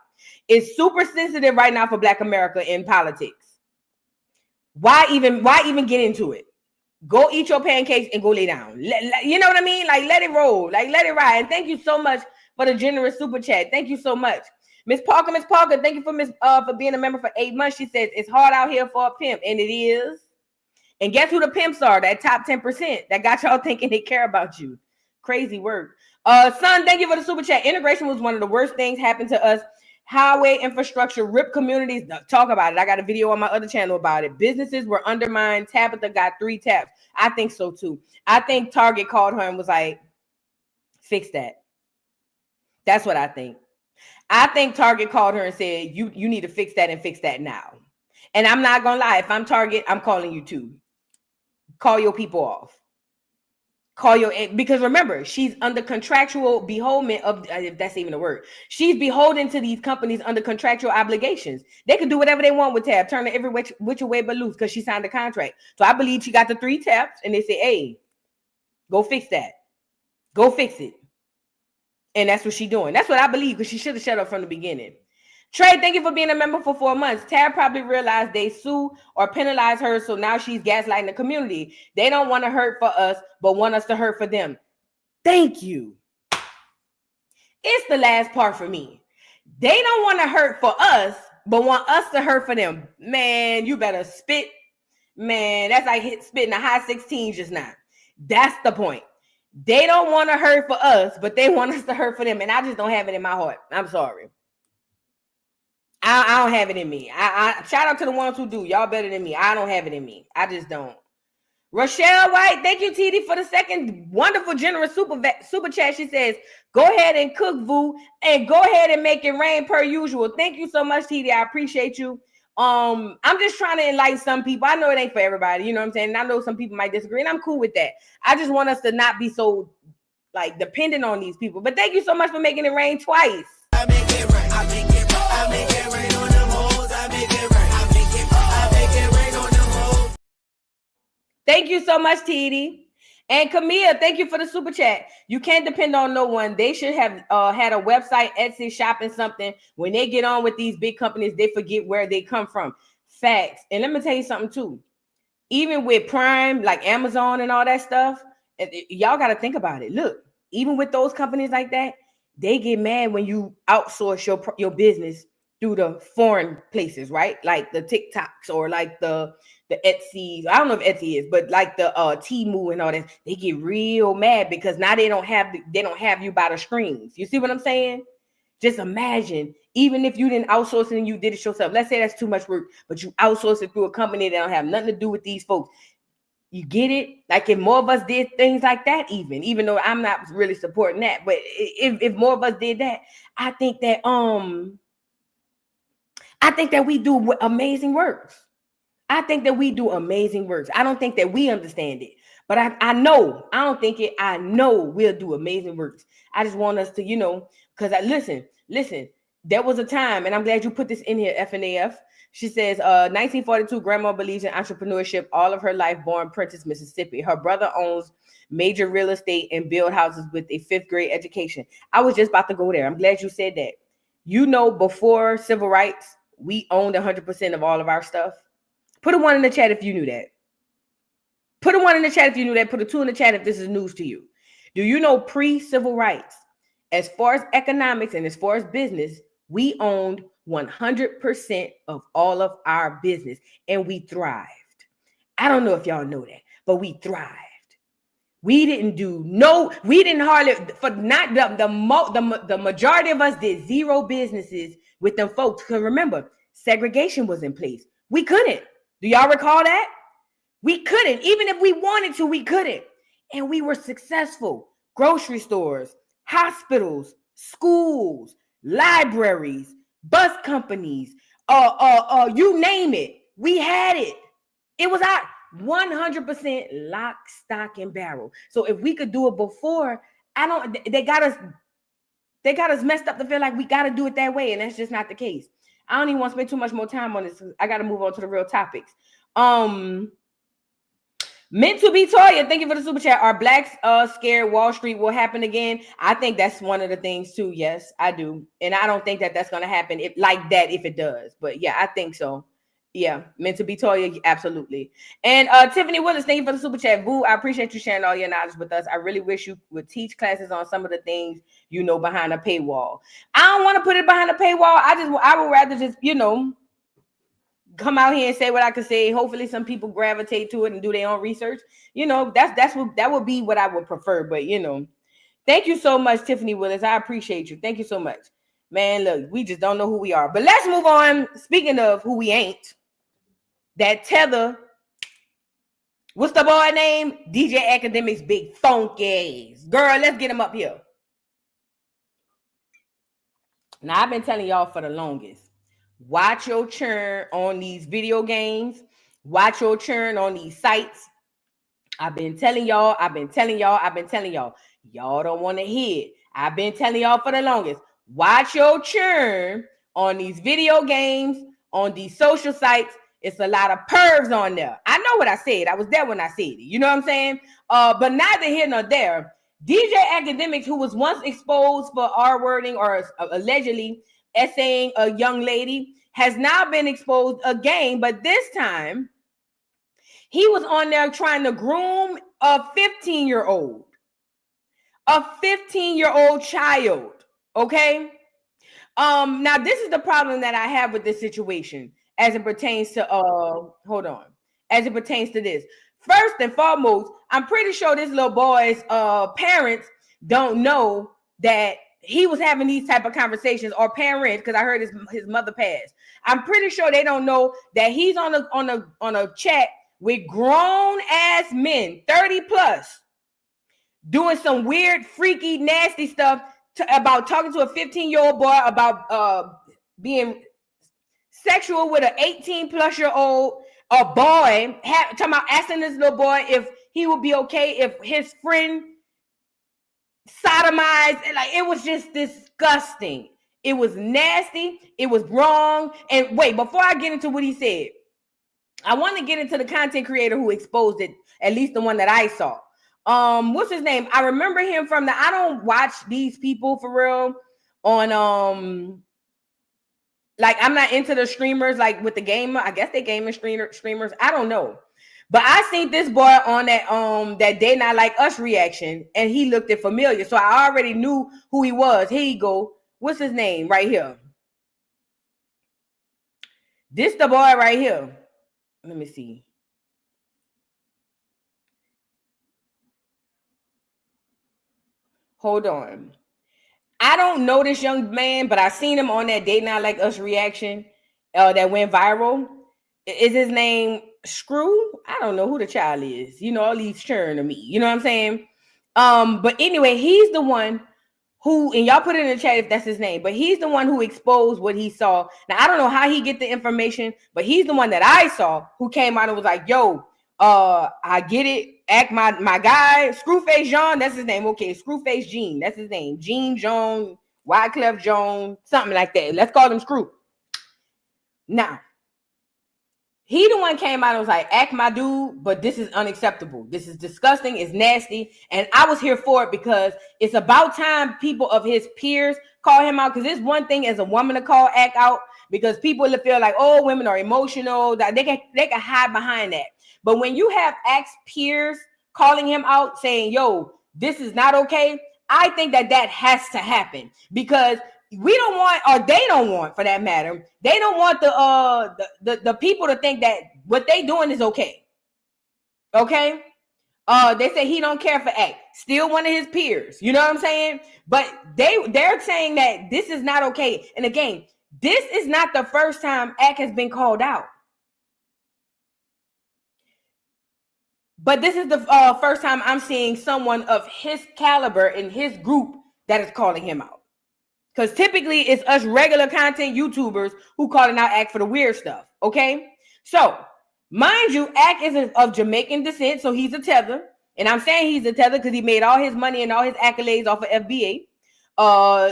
It's super sensitive right now for Black America in politics. Why even get into it? Go eat your pancakes and go lay down. You know what I mean? Like, let it roll. Like, let it ride. And thank you so much for the generous super chat. Thank you so much. Miss Parker, thank you for being a member for 8 months. She says, it's hard out here for a pimp. And it is. And guess who the pimps are? That top 10% that got y'all thinking they care about you. Crazy work. Son, thank you for the super chat. Integration was one of the worst things happened to us. Highway infrastructure, rip communities. Talk about it. I got a video on my other channel about it. Businesses were undermined. Tabitha got 3 taps. I think so too. I think Target called her and was like, fix that. That's what I think. I think Target called her and said, you need to fix that and fix that now. And I'm not going to lie. If I'm Target, I'm calling you too. Call your people off. Because remember, she's under contractual beholden of, if that's even a word, she's beholden to these companies under contractual obligations. They can do whatever they want with Tab, turn it every which way but loose because she signed the contract. So I believe she got the 3 taps and they say, hey, go fix that. Go fix it. And that's what she's doing. That's what I believe because she should have shut up from the beginning. Trey, thank you for being a member for 4 months. Tab probably realized they sue or penalize her, so now she's gaslighting the community. They don't want to hurt for us, but want us to hurt for them. Thank you. It's the last part for me. They don't want to hurt for us, but want us to hurt for them. Man, you better spit. Man, that's like spitting a high 16 just now. That's the point. They don't want to hurt for us, but they want us to hurt for them. And I just don't have it in my heart. I'm sorry. I don't have it in me. I shout out to the ones who do. Y'all better than me. I don't have it in me. I just don't. Rochelle White, thank you, TD, for the second wonderful, generous super chat. She says, go ahead and cook, Vu, and go ahead and make it rain per usual. Thank you so much, TD. I appreciate you. I'm just trying to enlighten some people. I know it ain't for everybody. You know what I'm saying? And I know some people might disagree, and I'm cool with that. I just want us to not be so, dependent on these people. But thank you so much for making it rain twice. I make it rain. I make it rain. I make it rain on them hoes. I make it rain. I make it rain on them hoes. Thank you so much, TD. And Camille, thank you for the super chat. You can't depend on no one. They should have had a website, Etsy, shopping something. When they get on with these big companies, they forget where they come from. Facts. And let me tell you something too. Even with Prime, like Amazon and all that stuff, y'all got to think about it. Look, even with those companies like that, they get mad when you outsource your business through the foreign places, right? Like the TikToks or like the Etsy. I don't know if Etsy is, but like the Temu and all that. They get real mad because now they don't have you by the strings. You see what I'm saying? Just imagine, even if you didn't outsource it and you did it yourself. Let's say that's too much work, but you outsource it through a company that don't have nothing to do with these folks. You get it? Like if more of us did things like that, even though I'm not really supporting that, but if more of us did that, I think that we do amazing works. I think that we do amazing works. I don't think that we understand it, but I know we'll do amazing works. I just want us to, because listen, there was a time, and I'm glad you put this in here, FNAF. She says, 1942, grandma believes in entrepreneurship all of her life, born Prentice, Mississippi. Her brother owns major real estate and build houses with a 5th grade education. I was just about to go there. I'm glad you said that. Before civil rights, we owned 100% of all of our stuff. Put a 1 in the chat if you knew that. Put a 1 in the chat if you knew that. Put a 2 in the chat if this is news to you. Do you know pre-civil rights, as far as economics and as far as business, we owned 100% of all of our business and we thrived. I don't know if y'all know that, but we thrived. We didn't hardly, for not the majority of us did 0 businesses with them folks. Because remember, segregation was in place. We couldn't. Do y'all recall that? We couldn't. Even if we wanted to, we couldn't. And we were successful. Grocery stores, hospitals, schools, libraries, bus companies, you name it. We had it. It was our 100% lock, stock, and barrel. So if we could do it before, they got us messed up to feel like we got to do it that way. And that's just not the case. I don't even want to spend too much more time on this. I got to move on to the real topics. Meant to be Toya, thank you for the super chat. Are blacks scared Wall Street will happen again? I think that's one of the things too. Yes, I do. And I don't think that that's going to happen if it does. But yeah, I think so. Yeah, meant to be Toya, absolutely. And Tiffany Willis, thank you for the super chat. Boo, I appreciate you sharing all your knowledge with us. I really wish you would teach classes on some of the things behind a paywall. I don't want to put it behind a paywall. I would rather just, come out here and say what I could say. Hopefully some people gravitate to it and do their own research. That would be what I would prefer. But thank you so much, Tiffany Willis. I appreciate you. Thank you so much. Man, look, we just don't know who we are. But let's move on. Speaking of who we ain't, that tether, what's the boy name? DJ Akademiks, big funky ass. Girl, let's get him up here. Now, I've been telling y'all for the longest, watch your churn on these video games. Watch your churn on these sites. I've been telling y'all. Y'all don't want to hear it. I've been telling y'all for the longest. Watch your churn on these video games, on these social sites. It's a lot of pervs on there. I know what I said. I was there when I said it. You know what I'm saying? But neither here nor there. DJ Akademiks, who was once exposed for R-wording or allegedly essaying a young lady, has now been exposed again. But this time, he was on there trying to groom a 15-year-old. A 15-year-old child. Okay? Now, this is the problem that I have with this situation as it pertains to, as it pertains to this. First and foremost, I'm pretty sure this little boy's parents don't know that he was having these type of conversations, or parents, because I heard his mother passed. I'm pretty sure they don't know that he's on a chat with grown ass men, 30 plus, doing some weird, freaky, nasty stuff about talking to a 15-year-old boy about being sexual with an 18-plus-year-old. A boy talking about asking this little boy if he would be okay if his friend sodomized. Like, it was just disgusting. It was nasty. It was wrong. And wait, before I get into what he said, I want to get into the content creator who exposed it, at least the one that I saw. What's his name? I remember him from I don't watch these people for real on like, I'm not into the streamers, like with the gamer. I guess they gaming streamers. I don't know. But I seen this boy on that They Not Like Us reaction, and he looked it familiar. So I already knew who he was. Here you go. What's his name right here? This the boy right here. Let me see. Hold on. I don't know this young man, but I seen him on that They Not Like Us reaction that went viral. Is his name Screw? I don't know who the child is. All these churn to me. You know what I'm saying? But anyway, he's the one who, and y'all put it in the chat if that's his name, but he's the one who exposed what he saw. Now, I don't know how he get the information, but he's the one that I saw who came out and was like, yo, I get it. Act my guy, Screwface John, that's his name. Okay, Screwface Gene, that's his name. Gene Jones, Wyclef Jones, something like that. Let's call him Screw. Now, he the one came out and was like, act my dude, but this is unacceptable. This is disgusting. It's nasty. And I was here for it because it's about time people of his peers call him out. Because it's one thing as a woman to call act out, because people will feel like, oh, women are emotional. That they can hide behind that. But when you have Axe peers calling him out saying, yo, this is not okay, I think that has to happen, because we don't want, or they don't want for that matter, they don't want the people to think that what they doing is okay. Okay? They say he don't care for Axe. Still one of his peers. You know what I'm saying? But they're saying that this is not okay. And again, this is not the first time Axe has been called out. But this is the first time I'm seeing someone of his caliber in his group that is calling him out. Because typically it's us regular content YouTubers who calling out Act for the weird stuff. Okay? So, mind you, Act is of Jamaican descent, so he's a tether. And I'm saying he's a tether because he made all his money and all his accolades off of FBA.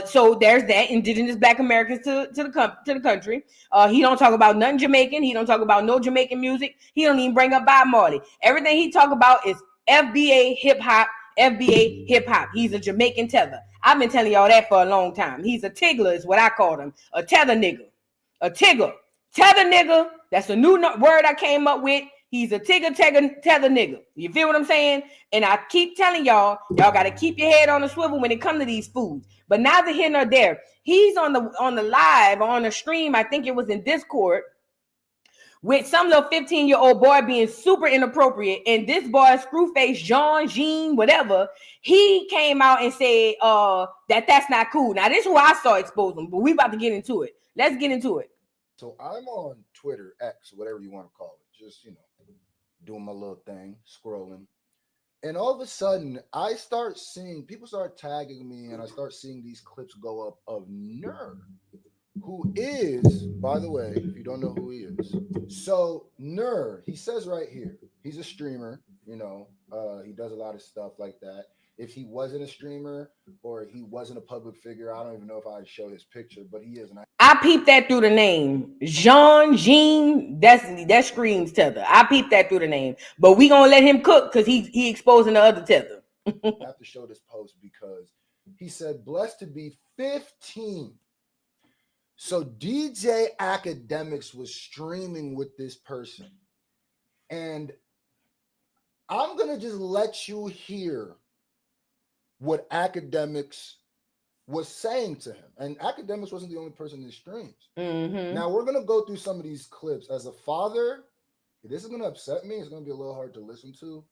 So there's that, indigenous Black Americans to the country. He don't talk about nothing Jamaican. He don't talk about no Jamaican music. He don't even bring up Bob Marley. Everything he talk about is FBA hip hop, FBA hip hop. He's a Jamaican tether. I've been telling y'all that for a long time. He's a tiggler is what I call him. A tether nigga. A tigger. Tether nigga. That's a new word I came up with. He's a tether nigga. You feel what I'm saying? And I keep telling y'all got to keep your head on the swivel when it comes to these foods. But neither here nor there. He's on the live, on the stream, I think it was in Discord, with some little 15-year-old boy being super inappropriate, and this boy, Screwface Jean, whatever, he came out and said that's not cool. Now, this is who I saw expose him, but we about to get into it. Let's get into it. So I'm on Twitter, X, whatever you want to call it, just, doing my little thing, scrolling. And all of a sudden, I start seeing, people start tagging me, and I start seeing these clips go up of Ner, who is, by the way, if you don't know who he is. So Ner, he says right here, he's a streamer, he does a lot of stuff like that. If he wasn't a streamer or he wasn't a public figure, I don't even know if I'd show his picture, but he is. I peeped that through the name. Jean, that screams tether. I peeped that through the name. But we gonna let him cook because he exposing the other tether. I have to show this post because he said, blessed to be 15. So DJ Akademiks was streaming with this person. And I'm going to just let you hear what Akademiks was saying to him. And Akademiks wasn't the only person in the streams. Mm-hmm. Now, we're going to go through some of these clips. As a father, this is going to upset me. It's going to be a little hard to listen to.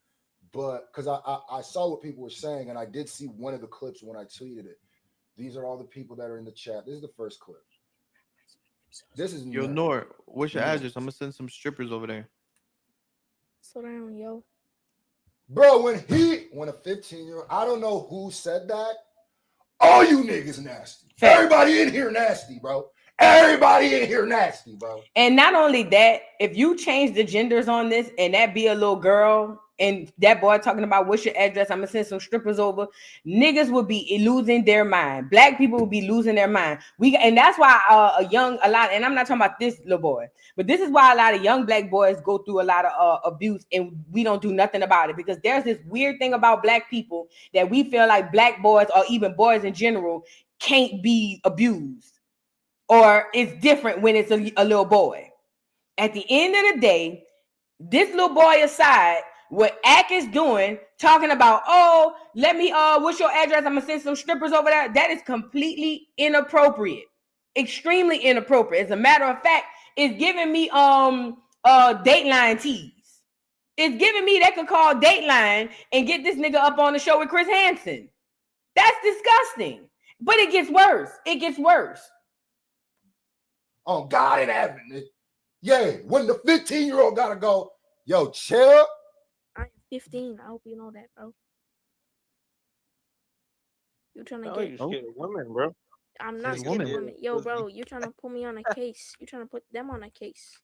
But because I saw what people were saying, and I did see one of the clips when I tweeted it. These are all the people that are in the chat. This is the first clip. This is Yo, Nor, what's your address? I'm gonna send some strippers over there. Slow down, yo. Bro, when a 15-year-old, I don't know who said that. All you niggas nasty. Everybody in here nasty, bro. Everybody in here nasty, bro. And not only that, if you change the genders on this and that be a little girl and that boy talking about what's your address, I'm gonna send some strippers over, niggas would be losing their mind. Black people would be losing their mind. And that's why and I'm not talking about this little boy, but this is why a lot of young black boys go through a lot of abuse and we don't do nothing about it, because there's this weird thing about black people that we feel like black boys or even boys in general can't be abused, or it's different when it's a little boy. At the end of the day, this little boy aside, what Ak is doing, talking about, let me, what's your address? I'm gonna send some strippers over there. That is completely inappropriate, extremely inappropriate. As a matter of fact, it's giving me Dateline tease. It's giving me they could call Dateline and get this nigga up on the show with Chris Hansen. That's disgusting. But it gets worse. It gets worse. Oh, God in heaven. Yeah, when the 15-year-old gotta go, yo, chill. I'm 15. I hope you know that, bro. You trying to You scared of women, bro. I'm not scared of women. Yo, bro, you trying to put me on a case. You trying to put them on a case.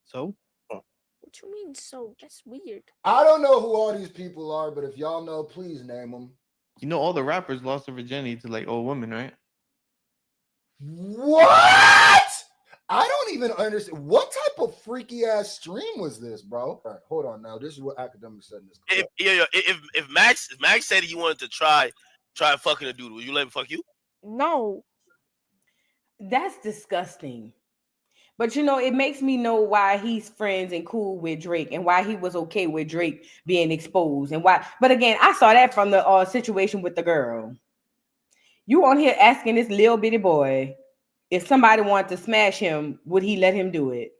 So? What you mean, so? That's weird. I don't know who all these people are, but if y'all know, please name them. You know all the rappers lost their virginity to like old women, right? What? I don't even understand. What type of freaky ass stream was this, bro? All right, hold on now. This is what Akademiks said in this clip. If Max said he wanted to try fucking a dude, would you let him fuck you? No. That's disgusting. But it makes me know why he's friends and cool with Drake and why he was okay with Drake being exposed and why. But again, I saw that from the situation with the girl. You on here asking this little bitty boy if somebody wanted to smash him, would he let him do it?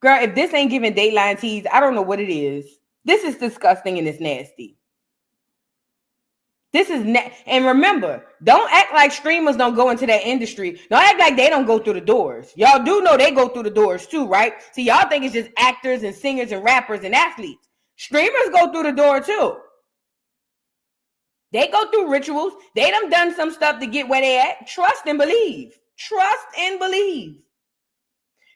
Girl, if this ain't giving Dateline tease, I don't know what it is. This is disgusting and it's nasty. This is and remember, don't act like streamers don't go into that industry. Don't act like they don't go through the doors. Y'all do know they go through the doors too, right? See, y'all think it's just actors and singers and rappers and athletes. Streamers go through the door too. They go through rituals. They done some stuff to get where they at. Trust and believe. Trust and believe.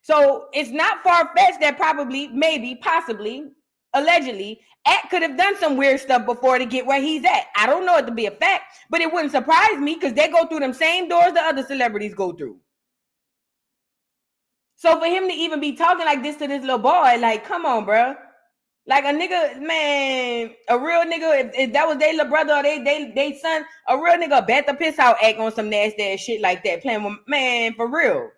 So it's not far-fetched that probably, maybe, possibly, allegedly, Ak could have done some weird stuff before to get where he's at. I don't know it to be a fact, but it wouldn't surprise me because they go through them same doors the other celebrities go through. So for him to even be talking like this to this little boy, like, come on, bro. Like a nigga, man, a real nigga, if that was their little brother or they son, a real nigga bet the piss out Ak on some nasty ass shit like that, playing with, man, for real.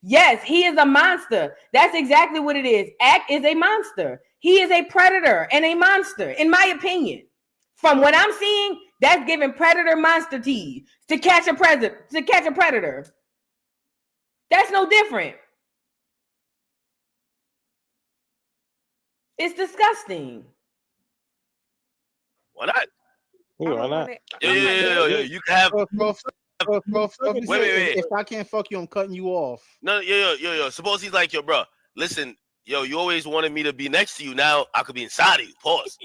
Yes, he is a monster. That's exactly what it is. Ak is a monster. He is a predator and a monster, in my opinion. From what I'm seeing, that's giving predator monster tease to catch a predator. That's no different. It's disgusting. Why not? Yeah, why not? Yo, you can have. Wait. If I can't fuck you, I'm cutting you off. No, yo. Suppose he's like, yo, bro, listen, yo, you always wanted me to be next to you. Now I could be inside of you. Pause.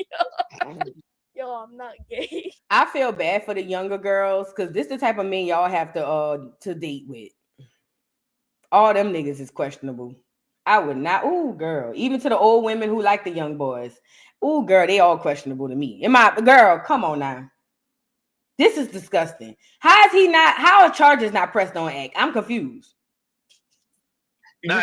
Yo, I'm not gay. I feel bad for the younger girls because this the type of men y'all have to date with. All them niggas is questionable. I would not. Ooh, girl. Even to the old women who like the young boys. Ooh, girl, they all questionable to me. Girl, come on now. This is disgusting. How are charges not pressed on Ak? I'm confused. Nah,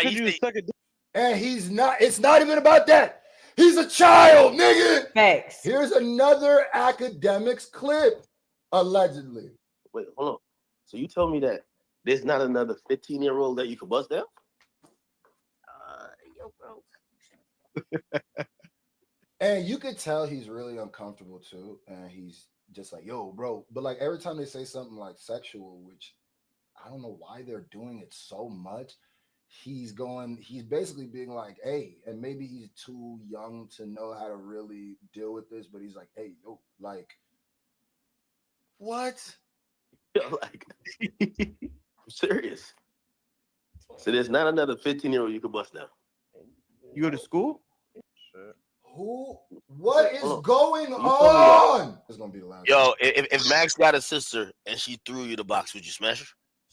and he's not. It's not even about that. He's a child, nigga. Facts. Here's another Akademiks clip, allegedly. Wait, hold on. So you tell me that there's not another 15-year-old that you could bust down? Yo, bro. And you could tell he's really uncomfortable too, and he's just like, yo, bro. But like every time they say something like sexual, which I don't know why they're doing it so much, he's basically being like, hey, and maybe he's too young to know how to really deal with this, but he's like, hey, yo, like, what? Like, I'm serious. So there's not another 15-year-old you could bust down. You go to school? Who? What is going on? It's gonna be the last. Yo, if Max got a sister and she threw you the box, would you smash her?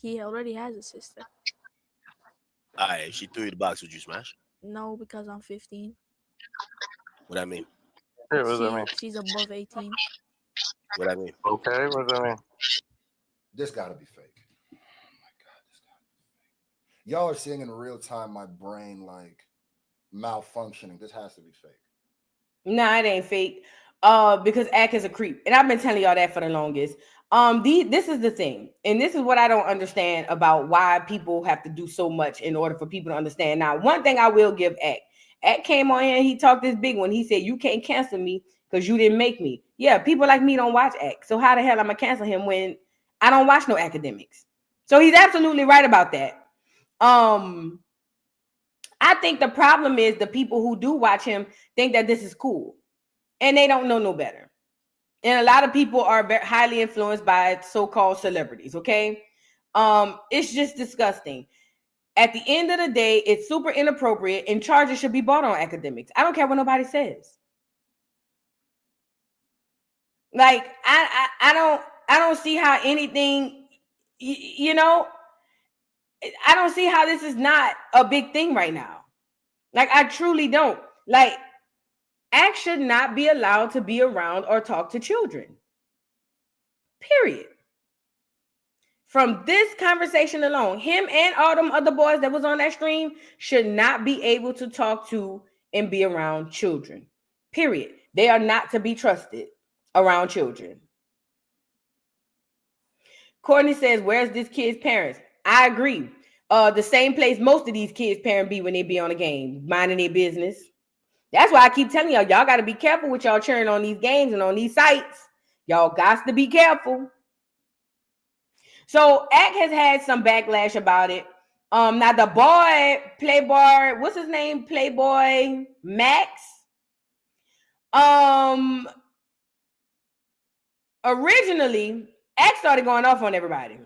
He already has a sister. All right, if she threw you the box, would you smash her? No, because I'm 15. What that mean? Yeah, what does that mean? She's above 18. What that mean? Okay, what does that mean? This gotta be fake. Oh my god, this gotta be fake. Y'all are seeing in real time my brain like malfunctioning. This has to be fake. Nah, it ain't fake. Because Ak is a creep, and I've been telling y'all that for the longest. This is the thing, and this is what I don't understand about why people have to do so much in order for people to understand. Now, one thing I will give Ak. Ak came on here and he talked this big one. He said, "You can't cancel me because you didn't make me." Yeah, people like me don't watch Ak, so how the hell am I gonna cancel him when I don't watch no Akademiks? So he's absolutely right about that. I think the problem is the people who do watch him think that this is cool, and they don't know no better. And a lot of people are very highly influenced by so-called celebrities. Okay, it's just disgusting. At the end of the day, it's super inappropriate, and charges should be brought on Akademiks. I don't care what nobody says. Like I don't see how anything, you know. I don't see how this is not a big thing right now. Like, I truly don't. Like, Ak should not be allowed to be around or talk to children. Period. From this conversation alone, him and all them other boys that was on that stream should not be able to talk to and be around children. Period. They are not to be trusted around children. Courtney says, where's this kid's parents? I agree. The same place most of these kids' parents be when they be on a game, minding their business. That's why I keep telling y'all got to be careful with y'all cheering on these games and on these sites. Y'all got to be careful. So Ak has had some backlash about it. Now the boy, Playboy, what's his name? Playboy Max. Originally, Ak started going off on everybody.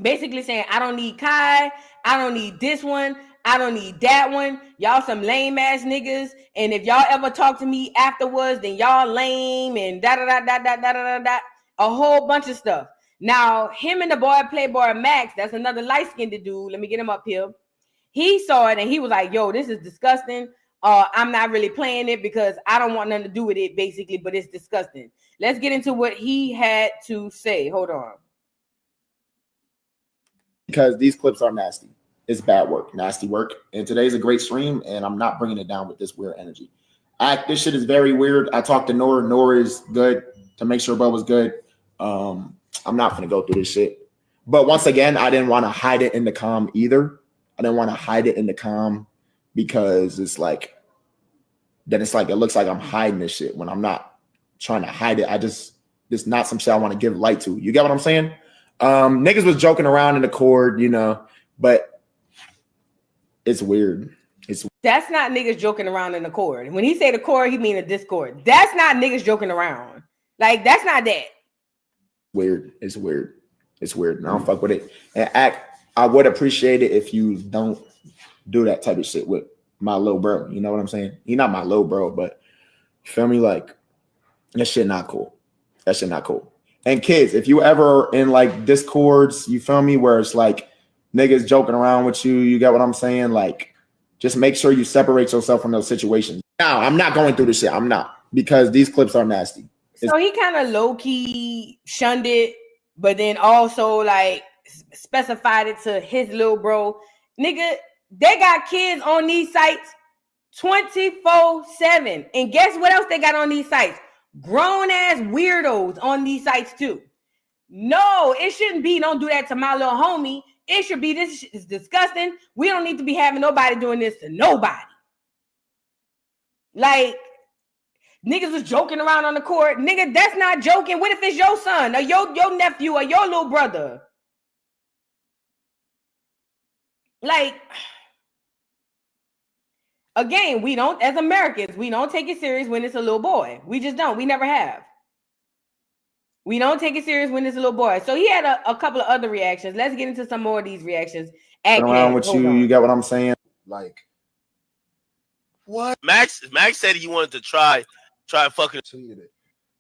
Basically saying, I don't need Kai, I don't need this one, I don't need that one. Y'all some lame ass niggas. And if y'all ever talk to me afterwards, then y'all lame and da-da-da-da-da-da-da-da. A whole bunch of stuff. Now, him and the boy Playboy Max, that's another light-skinned dude. Let me get him up here. He saw it and he was like, yo, this is disgusting. I'm not really playing it because I don't want nothing to do with it, basically, but it's disgusting. Let's get into what he had to say. Hold on. Because these clips are nasty. It's bad work, nasty work. And today's a great stream, and I'm not bringing it down with this weird energy. This shit is very weird. I talked to Nora. Nora is good to make sure Bubba's good. I'm not going to go through this shit. But once again, I didn't want to hide it in the comm either. I didn't want to hide it in the comm because it's like, then it's like, it looks like I'm hiding this shit when I'm not trying to hide it. It's not some shit I want to give light to. You get what I'm saying? Niggas was joking around in the court, you know, but it's weird. That's not niggas joking around in the Accord. When he say the Accord, he mean a Discord. That's not niggas joking around. Like, that's not that. Weird. It's weird. It's weird. I don't fuck with it. And I would appreciate it if you don't do that type of shit with my little bro. You know what I'm saying? He's not my little bro, but you feel me? Like, that shit not cool. That shit not cool. And kids, if you ever in like Discords, you feel me, where it's like niggas joking around with you, you get what I'm saying? Like, just make sure you separate yourself from those situations. Now, I'm not going through this shit. I'm not, because these clips are nasty. So he kind of low-key shunned it, but then also like specified it to his little bro. Nigga, they got kids on these sites 24/7. And guess what else they got on these sites? Grown-ass weirdos on these sites too. No, it shouldn't be, don't do that to my little homie. It should be, this shit is disgusting. We don't need to be having nobody doing this to nobody. Like, niggas was joking around on the court. Nigga, that's not joking. What if it's your son or your nephew or your little brother? Like, again, we don't, as Americans, we don't take it serious when it's a little boy. We just don't. We never have. We don't take it serious when it's a little boy. So he had a couple of other reactions. Let's get into some more of these reactions. Around with you, you get what I'm saying? Like, what? Max said he wanted to try fucking. Tweeted it.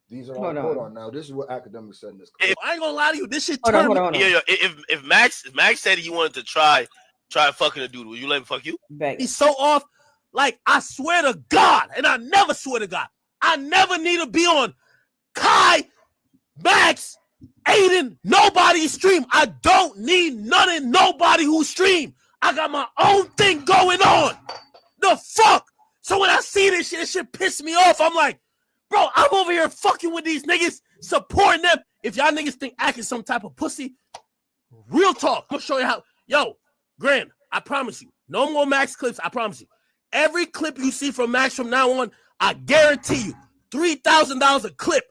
These are hold on now. This is what Akademiks said in this clip. If I ain't gonna lie to you, this shit turned me. Yeah, if Max said he wanted to try fucking a dude, will you let him fuck you? He's so off. Like, I swear to God, and I never swear to God, I never need to be on Kai, Max, Aiden, nobody's stream. I don't need none of nobody who stream. I got my own thing going on. The fuck? So when I see this shit piss me off. I'm like, bro, I'm over here fucking with these niggas, supporting them. If y'all niggas think acting some type of pussy, real talk. I'm gonna show you how. Yo, Grand, I promise you, no more Max clips. I promise you. Every clip you see from Max from now on, I guarantee you, $3,000 a clip.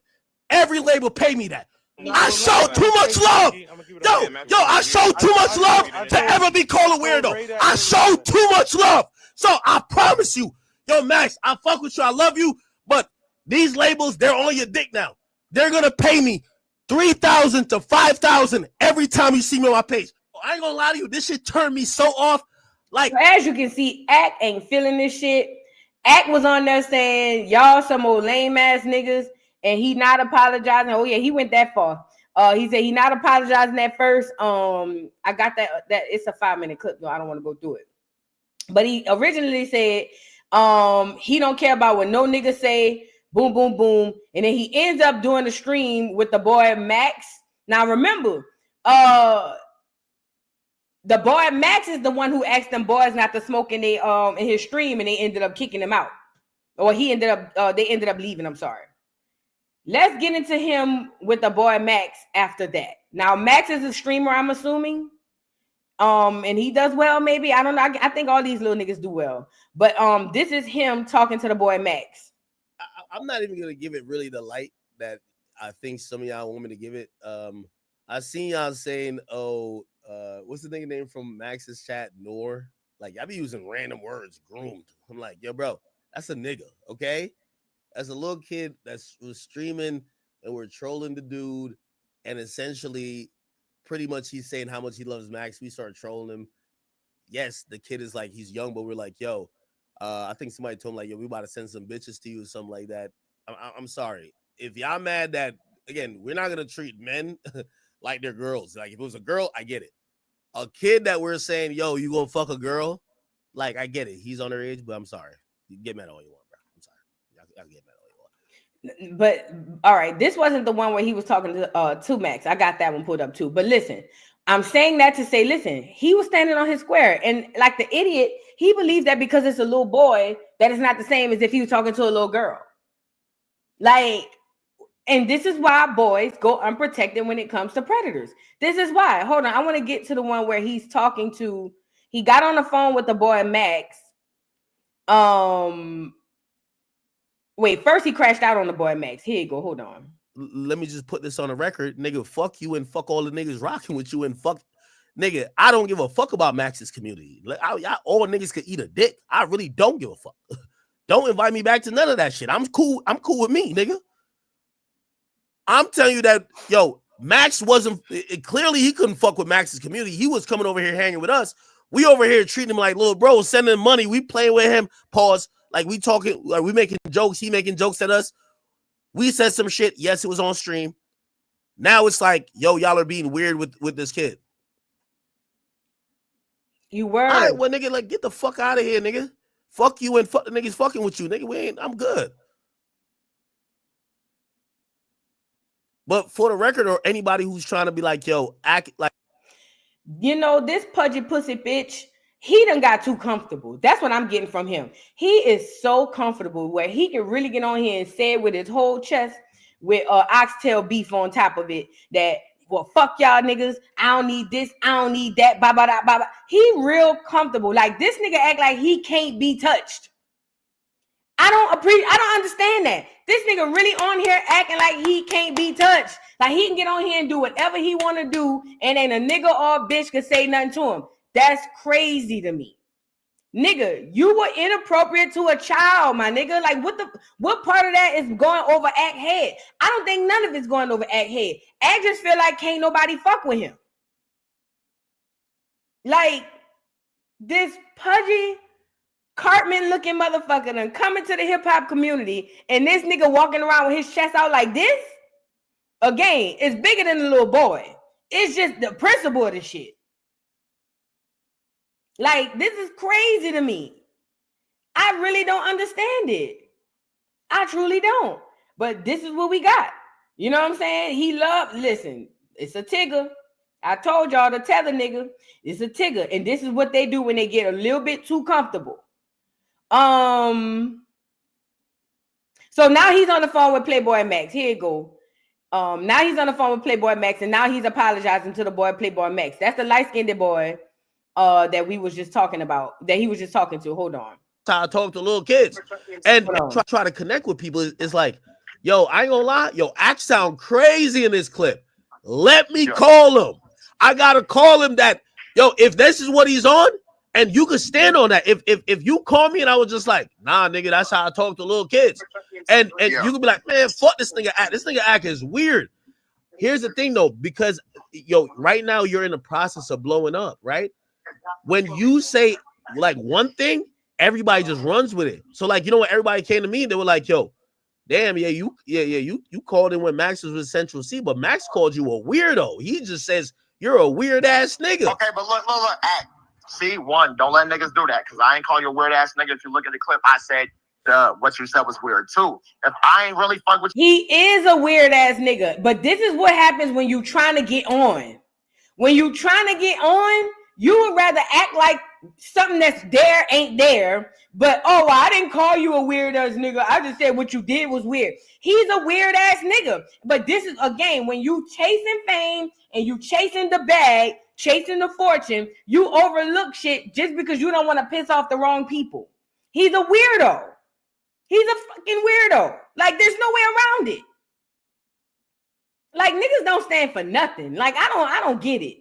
Every label pay me that. I show too much love. Yo, I show too much love to ever be called a weirdo. I show too much love. So I promise you, yo, Max, I fuck with you. I love you. But these labels, they're on your dick now. They're going to pay me $3,000 to $5,000 every time you see me on my page. I ain't going to lie to you. This shit turned me so off. Like, so as you can see, Ack ain't feeling this shit. Ack was on there saying, y'all some old lame ass niggas. And he not apologizing. Oh yeah, he went that far. He said he not apologizing at first. I got that it's a 5-minute clip though. I don't want to go through it. But he originally said he don't care about what no nigga say. Boom, boom, boom. And then he ends up doing the stream with the boy Max. Now remember, the boy Max is the one who asked them boys not to smoke in his stream, and they ended up kicking him out. Or they ended up leaving. I'm sorry. Let's get into him with the boy Max after that. Now, Max is a streamer, I'm assuming. And he does well, maybe. I don't know. I think all these little niggas do well. But this is him talking to the boy Max. I'm not even gonna give it really the light that I think some of y'all want me to give it. I seen y'all saying, what's the nigga name from Max's chat? Nor. Like, y'all be using random words, groomed. I'm like, yo, bro, that's a nigga, okay? As a little kid that was streaming and we're trolling the dude, and essentially pretty much he's saying how much he loves Max. We start trolling him. Yes, the kid is like, he's young, but we're like, yo, I think somebody told him like, yo, we about to send some bitches to you or something like that. I'm sorry. If y'all mad that, again, we're not going to treat men like they're girls. Like if it was a girl, I get it. A kid that we're saying, yo, you going to fuck a girl? Like, I get it. He's underage, but I'm sorry. You get mad all you want. I'll get that all you want. But all right, this wasn't the one where he was talking to Max. I got that one pulled up too. But listen, I'm saying that to say, listen, he was standing on his square, and like the idiot, he believes that because it's a little boy, that it's not the same as if he was talking to a little girl. Like, and this is why boys go unprotected when it comes to predators. This is why. Hold on, I want to get to the one where he's talking to. He got on the phone with the boy Max. Wait, first he crashed out on the boy Max. Here you go. Hold on. Let me just put this on the record. Nigga, fuck you and fuck all the niggas rocking with you and fuck Nigga, I don't give a fuck about Max's community. All niggas could eat a dick. I really don't give a fuck. Don't invite me back to none of that shit. I'm cool with me, nigga. I'm telling you that, yo, Max wasn't, clearly he couldn't fuck with Max's community. He was coming over here hanging with us. We over here treating him like little bro, sending him money. We playing with him, pause. Like we talking, like we making jokes. He making jokes at us. We said some shit. Yes, it was on stream. Now it's like, yo, y'all are being weird with this kid. You were. All right, well, nigga, like, get the fuck out of here, nigga. Fuck you and fuck the niggas fucking with you, nigga. I'm good. But for the record, or anybody who's trying to be like, yo, act like, you know, this pudgy pussy bitch, he done got too comfortable. That's what I'm getting from him. He is so comfortable where he can really get on here and say it with his whole chest with oxtail beef on top of it that, well, fuck y'all niggas. I don't need this. I don't need that. Blah, blah, blah, blah, blah. He real comfortable. Like, this nigga act like he can't be touched. I don't understand that. This nigga really on here acting like he can't be touched. Like, he can get on here and do whatever he want to do, and ain't a nigga or a bitch can say nothing to him. That's crazy to me. Nigga, you were inappropriate to a child, my nigga. Like, what part of that is going over Act head? I don't think none of it's going over Act head. Act just feel like can't nobody fuck with him. Like, this pudgy Cartman looking motherfucker done coming to the hip hop community, and this nigga walking around with his chest out like this. Again, it's bigger than the little boy. It's just the principle of the shit. Like, this is crazy to me. I really don't understand it. I truly don't. But this is what we got. You know what I'm saying? Listen, it's a Tigger. I told y'all to tether nigga. It's a Tigger. And this is what they do when they get a little bit too comfortable. So now he's on the phone with Playboy Max. Here you go. Now he's on the phone with Playboy Max, and now he's apologizing to the boy Playboy Max. That's the light-skinned boy that we was just talking about, that he was just talking to. Hold on. I talk to little kids and try to connect with people. It's like, yo, I ain't gonna lie, yo, Act sound crazy in this clip. Let me call him. I gotta call him that, yo, if this is what he's on, and you could stand on that. If you call me and I was just like, nah, nigga, that's how I talk to little kids. And you could be like, man, fuck this nigga Act. This nigga Act is weird. Here's the thing though, because yo, right now you're in the process of blowing up, right? When you say like one thing, everybody just runs with it. So like, you know what, everybody came to me and they were like, yo, damn, you called in when Max was with Central C, but Max called you a weirdo. He just says you're a weird ass nigga. Okay, but look, Act. See, one, don't let niggas do that, because I ain't call you a weird ass nigga. If you look at the clip, I said what you said was weird too. If I ain't really fuck with you, he is a weird ass nigga. But this is what happens when you trying to get on. When you trying to get on, you would rather act like something that's there ain't there. But oh, I didn't call you a weird ass nigga. I just said what you did was weird. He's a weird ass nigga. But this is, again, when you chasing fame and you chasing the bag, chasing the fortune, you overlook shit just because you don't want to piss off the wrong people. He's a weirdo. He's a fucking weirdo. Like, there's no way around it. Like, niggas don't stand for nothing. Like, I don't get it.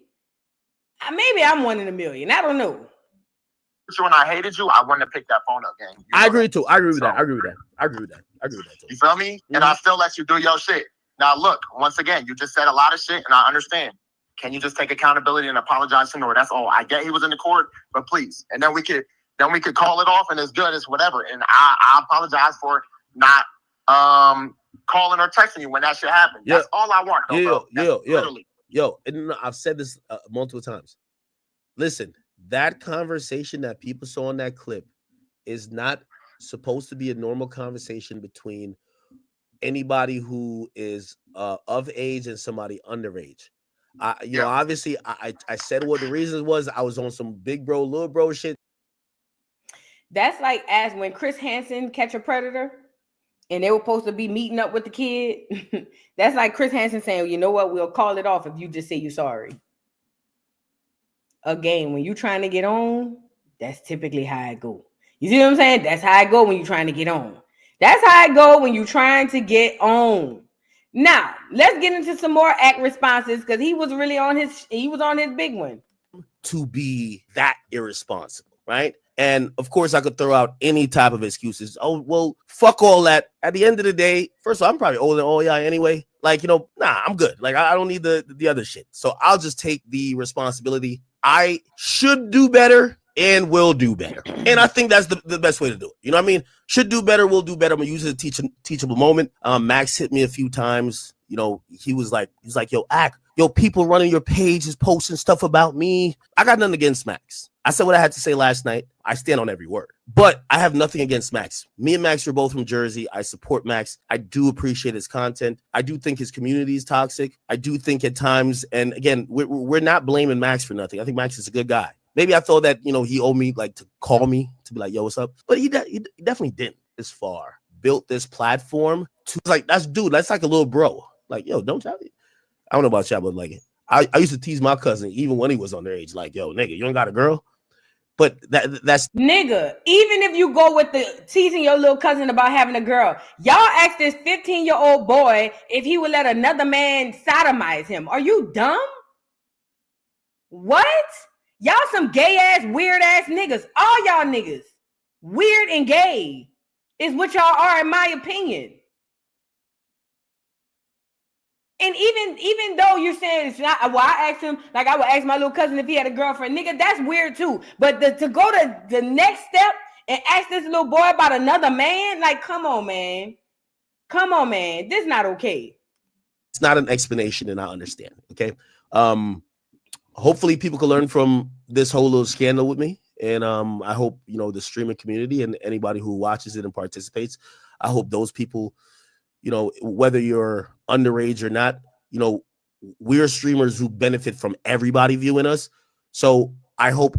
Maybe I'm one in a million. I don't know. when I hated you, I wouldn't have picked that phone up, gang. I agree too. I agree with that. I agree with that too. You feel me? And I still let you do your shit. Now, look, once again, you just said a lot of shit, and I understand. Can you just take accountability and apologize to Nora? That's all. I get he was in the court, but please. And then we could call it off, and it's good, it's whatever. And I apologize for not calling or texting you when that shit happened. That's all I want, though, bro. Yo, and I've said this multiple times. Listen, that conversation that people saw in that clip is not supposed to be a normal conversation between anybody who is of age and somebody underage. Obviously, I said what the reasons was. I was on some big bro, little bro shit. That's like as when Chris Hansen catch a predator and they were supposed to be meeting up with the kid. That's like Chris Hansen saying, you know what, we'll call it off if you just say you're sorry. Again, when you're trying to get on, that's typically how it go. You see what I'm saying? That's how it go when you're trying to get on. That's how it go when you're trying to get on. Now, let's get into some more act responses because he was on his big one. to be that irresponsible, right? And of course, I could throw out any type of excuses. Oh, well, fuck all that. At the end of the day, first of all, I'm probably older than all y'all anyway. Like, you know, nah, I'm good. Like, I don't need the other shit. So I'll just take the responsibility. I should do better and will do better. And I think that's the best way to do it. You know what I mean? Should do better, will do better. I'm going to use it as a teachable moment. Max hit me a few times. You know, he's like, yo, people running your page is posting stuff about me. I got nothing against Max. I said what I had to say last night. I stand on every word. But I have nothing against Max. Me and Max are both from Jersey. I support Max. I do appreciate his content. I do think his community is toxic. I do think at times, and again, we're not blaming Max for nothing. I think Max is a good guy. Maybe I thought that, you know, he owed me like to call me to be like, yo, what's up? But he definitely didn't this far. Built this platform to like, that's like a little bro. Like, yo, don't y'all? I don't know about y'all, but like, I used to tease my cousin even when he was underage. Like, yo, nigga, you ain't got a girl? But that's nigga. Even if you go with the teasing your little cousin about having a girl, y'all asked this 15-year-old boy if he would let another man sodomize him. Are you dumb? What? Y'all some gay ass, weird ass niggas. All y'all niggas, weird and gay, is what y'all are, in my opinion. And even though you're saying it's not, well, I asked him, like I would ask my little cousin if he had a girlfriend. Nigga, that's weird too. But to go to the next step and ask this little boy about another man, like, come on, man. Come on, man. This is not okay. It's not an explanation, and I understand. Okay. Hopefully people can learn from this whole little scandal with me. And I hope, you know, the streaming community and anybody who watches it and participates, I hope those people, you know, whether you're underage or not, you know, we're streamers who benefit from everybody viewing us. So I hope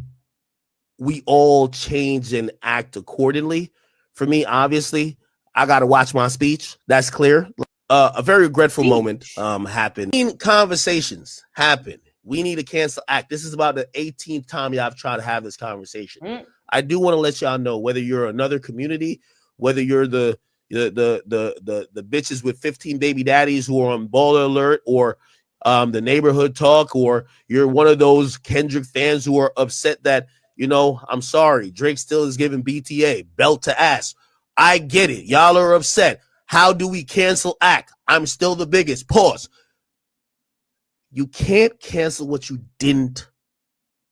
we all change and act accordingly. For me, obviously, I got to watch my speech. That's clear. A very regretful moment happened. Conversations happen. We need to cancel act. This is about the 18th time I've tried to have this conversation. I do want to let y'all know, whether you're another community, whether you're the bitches with 15 baby daddies who are on Baller Alert, or the neighborhood talk, or you're one of those Kendrick fans who are upset that, you know, I'm sorry, Drake still is giving BTA belt to ass. I get it. Y'all are upset. How do we cancel act? I'm still the biggest. Pause. You can't cancel what you didn't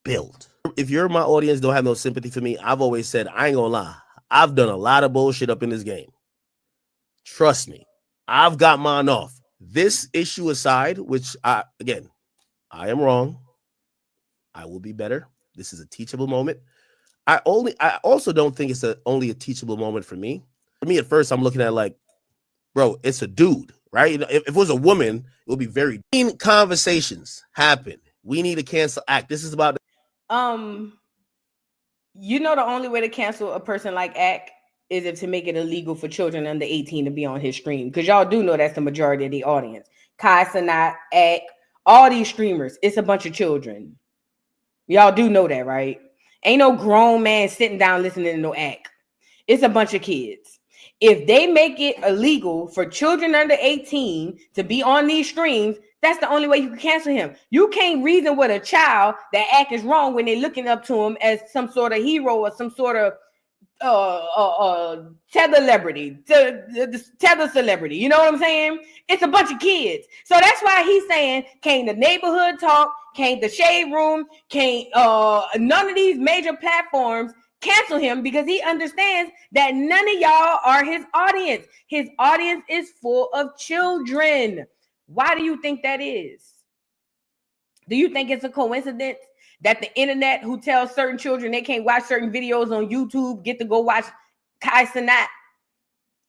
build. If you're my audience, don't have no sympathy for me, I've always said, I ain't gonna lie, I've done a lot of bullshit up in this game. Trust me, I've got mine off. This issue aside, which I am wrong. I will be better. This is a teachable moment. I also don't think it's only a teachable moment for me. For me, at first, I'm looking at like, bro, it's a dude, right? You know, if it was a woman, it would be very. Conversations happen. We need to cancel act. This is about. You know, the only way to cancel a person like Act is if to make it illegal for children under 18 to be on his stream. Because y'all do know that's the majority of the audience. Kai Sanat, Act, all these streamers, it's a bunch of children. Y'all do know that, right? Ain't no grown man sitting down listening to no Act. It's a bunch of kids. If they make it illegal for children under 18 to be on these streams, that's the only way you can cancel him. You can't reason with a child that Act is wrong when they're looking up to him as some sort of hero or some sort of tether celebrity, tether celebrity. You know what I'm saying? It's a bunch of kids. So that's why he's saying, can't the neighborhood talk, can't the shade room, can't none of these major platforms cancel him, because he understands that none of y'all are his audience. His audience is full of children. Why do you think that is? Do you think it's a coincidence that the internet, who tells certain children they can't watch certain videos on YouTube, get to go watch Kai Sanat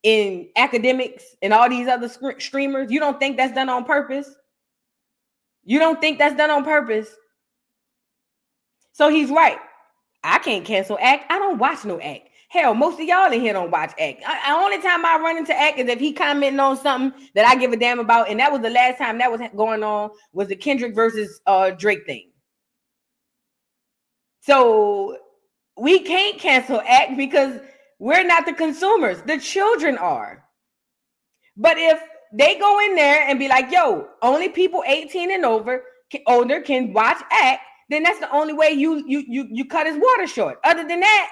in Akademiks and all these other streamers? You don't think that's done on purpose? You don't think that's done on purpose? So he's right. I can't cancel Act. I don't watch no Act. Hell, most of y'all in here don't watch Act. The only time I run into Act is if he commenting on something that I give a damn about, and that was the last time that was going on, was the Kendrick versus Drake thing. So we can't cancel Act because we're not the consumers. The children are. But if they go in there and be like, yo, only people 18 and older can watch Act, then that's the only way you cut his water short. Other than that,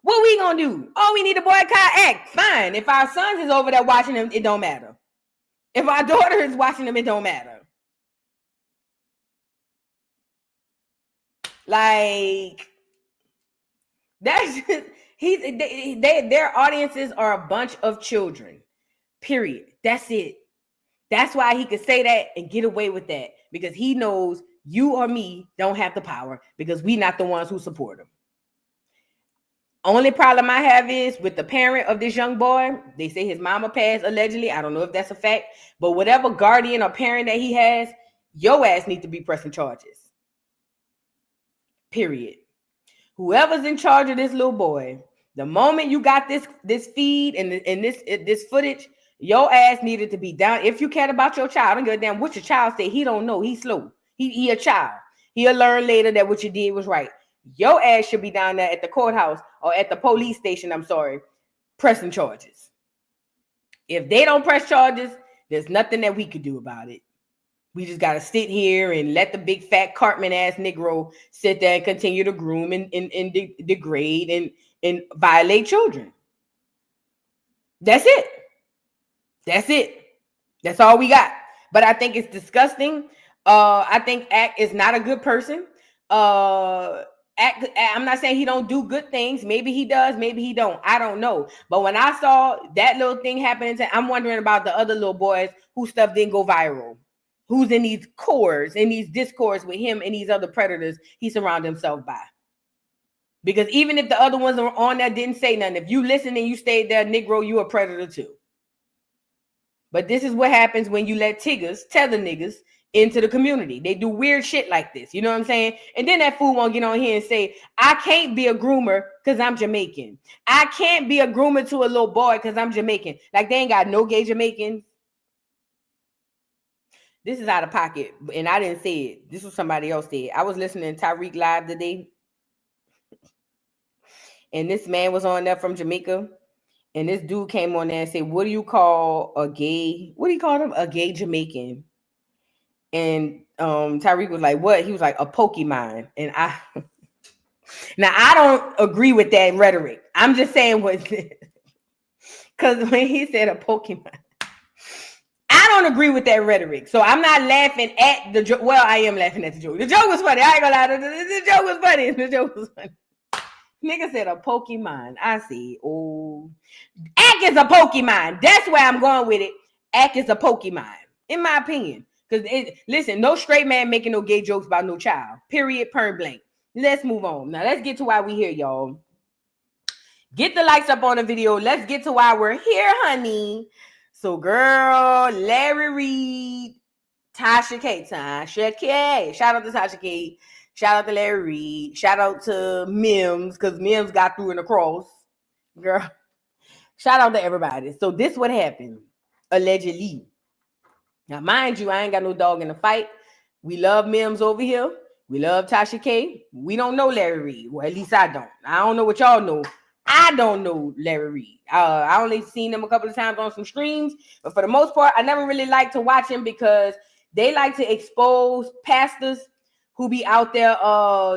what we gonna do? Oh, we need to boycott act. Fine. If our sons is over there watching them, it don't matter. If our daughter is watching them, it don't matter. Like, that's just, their audiences are a bunch of children. Period. That's it. That's why he could say that and get away with that, because he knows you or me don't have the power, because we not the ones who support him. Only problem I have is with the parent of this young boy. They say his mama passed allegedly. I don't know if that's a fact, but whatever guardian or parent that he has, your ass needs to be pressing charges. Period. Whoever's in charge of this little boy, the moment you got this feed and this footage, your ass needed to be down. If you cared about your child, I don't give a damn what your child say. He don't know. He's slow. He a child. He'll learn later that what you did was right. Your ass should be down there at the courthouse or at the police station, pressing charges. If they don't press charges, there's nothing that we could do about it. We just got to sit here and let the big fat Cartman ass Negro sit there and continue to groom and degrade and violate children. That's it. That's it. That's all we got. But I think it's disgusting. I think Act is not a good person. I'm not saying he don't do good things. Maybe he does, maybe he don't. I don't know. But when I saw that little thing happening, I'm wondering about the other little boys whose stuff didn't go viral. Who's in these cores, in these discords with him and these other predators he surrounded himself by. Because even if the other ones are on there didn't say nothing, if you listen and you stayed there, Negro, you a predator too. But this is what happens when you let tether niggas into the community. They do weird shit like this. You know what I'm saying? And then that fool won't get on here and say, I can't be a groomer because I'm Jamaican. I can't be a groomer to a little boy because I'm Jamaican. Like, they ain't got no gay Jamaicans. This is out of pocket. And I didn't say it. This was somebody else said. I was listening to Tariq live today. And this man was on there from Jamaica. And this dude came on there and said, what do you call a gay? What do you call him? A gay Jamaican. And Tariq was like, what? He was like, a Pokemon. And now I don't agree with that rhetoric. I'm just saying what, because when he said a Pokemon, I don't agree with that rhetoric. So I'm not laughing at the joke. Well, I am laughing at the joke. The joke was funny. I ain't gonna lie. The joke was funny. The joke was funny. Nigga said a Pokemon. I see. Oh, Ack is a Pokemon. That's where I'm going with it. Ack is a Pokemon, in my opinion. Because listen, no straight man making no gay jokes about no child. Period. Point blank. Let's move on. Now let's get to why we here, y'all. Get the likes up on the video. Let's get to why we're here, honey. So, girl, Larry Reid, Tasha K. Shout out to Tasha K. Shout out to Larry Reid. Shout out to Mims, because Mims got through in the cross. Girl, shout out to everybody. So this what happened, allegedly. Now, mind you, I ain't got no dog in the fight. We love Mims over here. We love Tasha K. We don't know Larry Reid. Well, at least I don't. I don't know what y'all know. I don't know Larry Reid. I only seen him a couple of times on some streams. But for the most part, I never really like to watch him because they like to expose pastors who be out there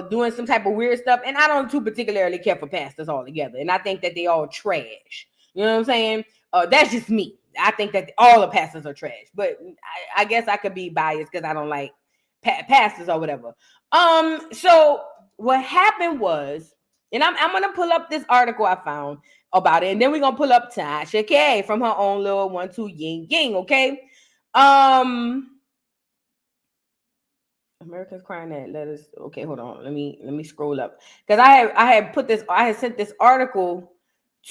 doing some type of weird stuff. And I don't too particularly care for pastors altogether. And I think that they all trash. You know what I'm saying? That's just me. I think that all the pastors are trash. But I guess I could be biased because I don't like pastors or whatever. So what happened was, and I'm going to pull up this article I found about it. And then we're going to pull up Tasha K from her own little 1-2 yin yang, okay? Americans crying at letters. Okay, hold on. Let me scroll up. Because I had sent this article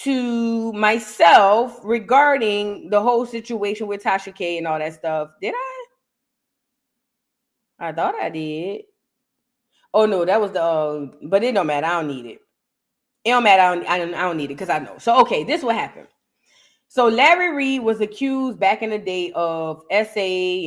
to myself regarding the whole situation with Tasha K and all that stuff. Did I? I thought I did. Oh no, that was the but it don't matter. I don't need it. It don't matter. I don't need it because I know. So okay, this what happened. So Larry Reid was accused back in the day of SA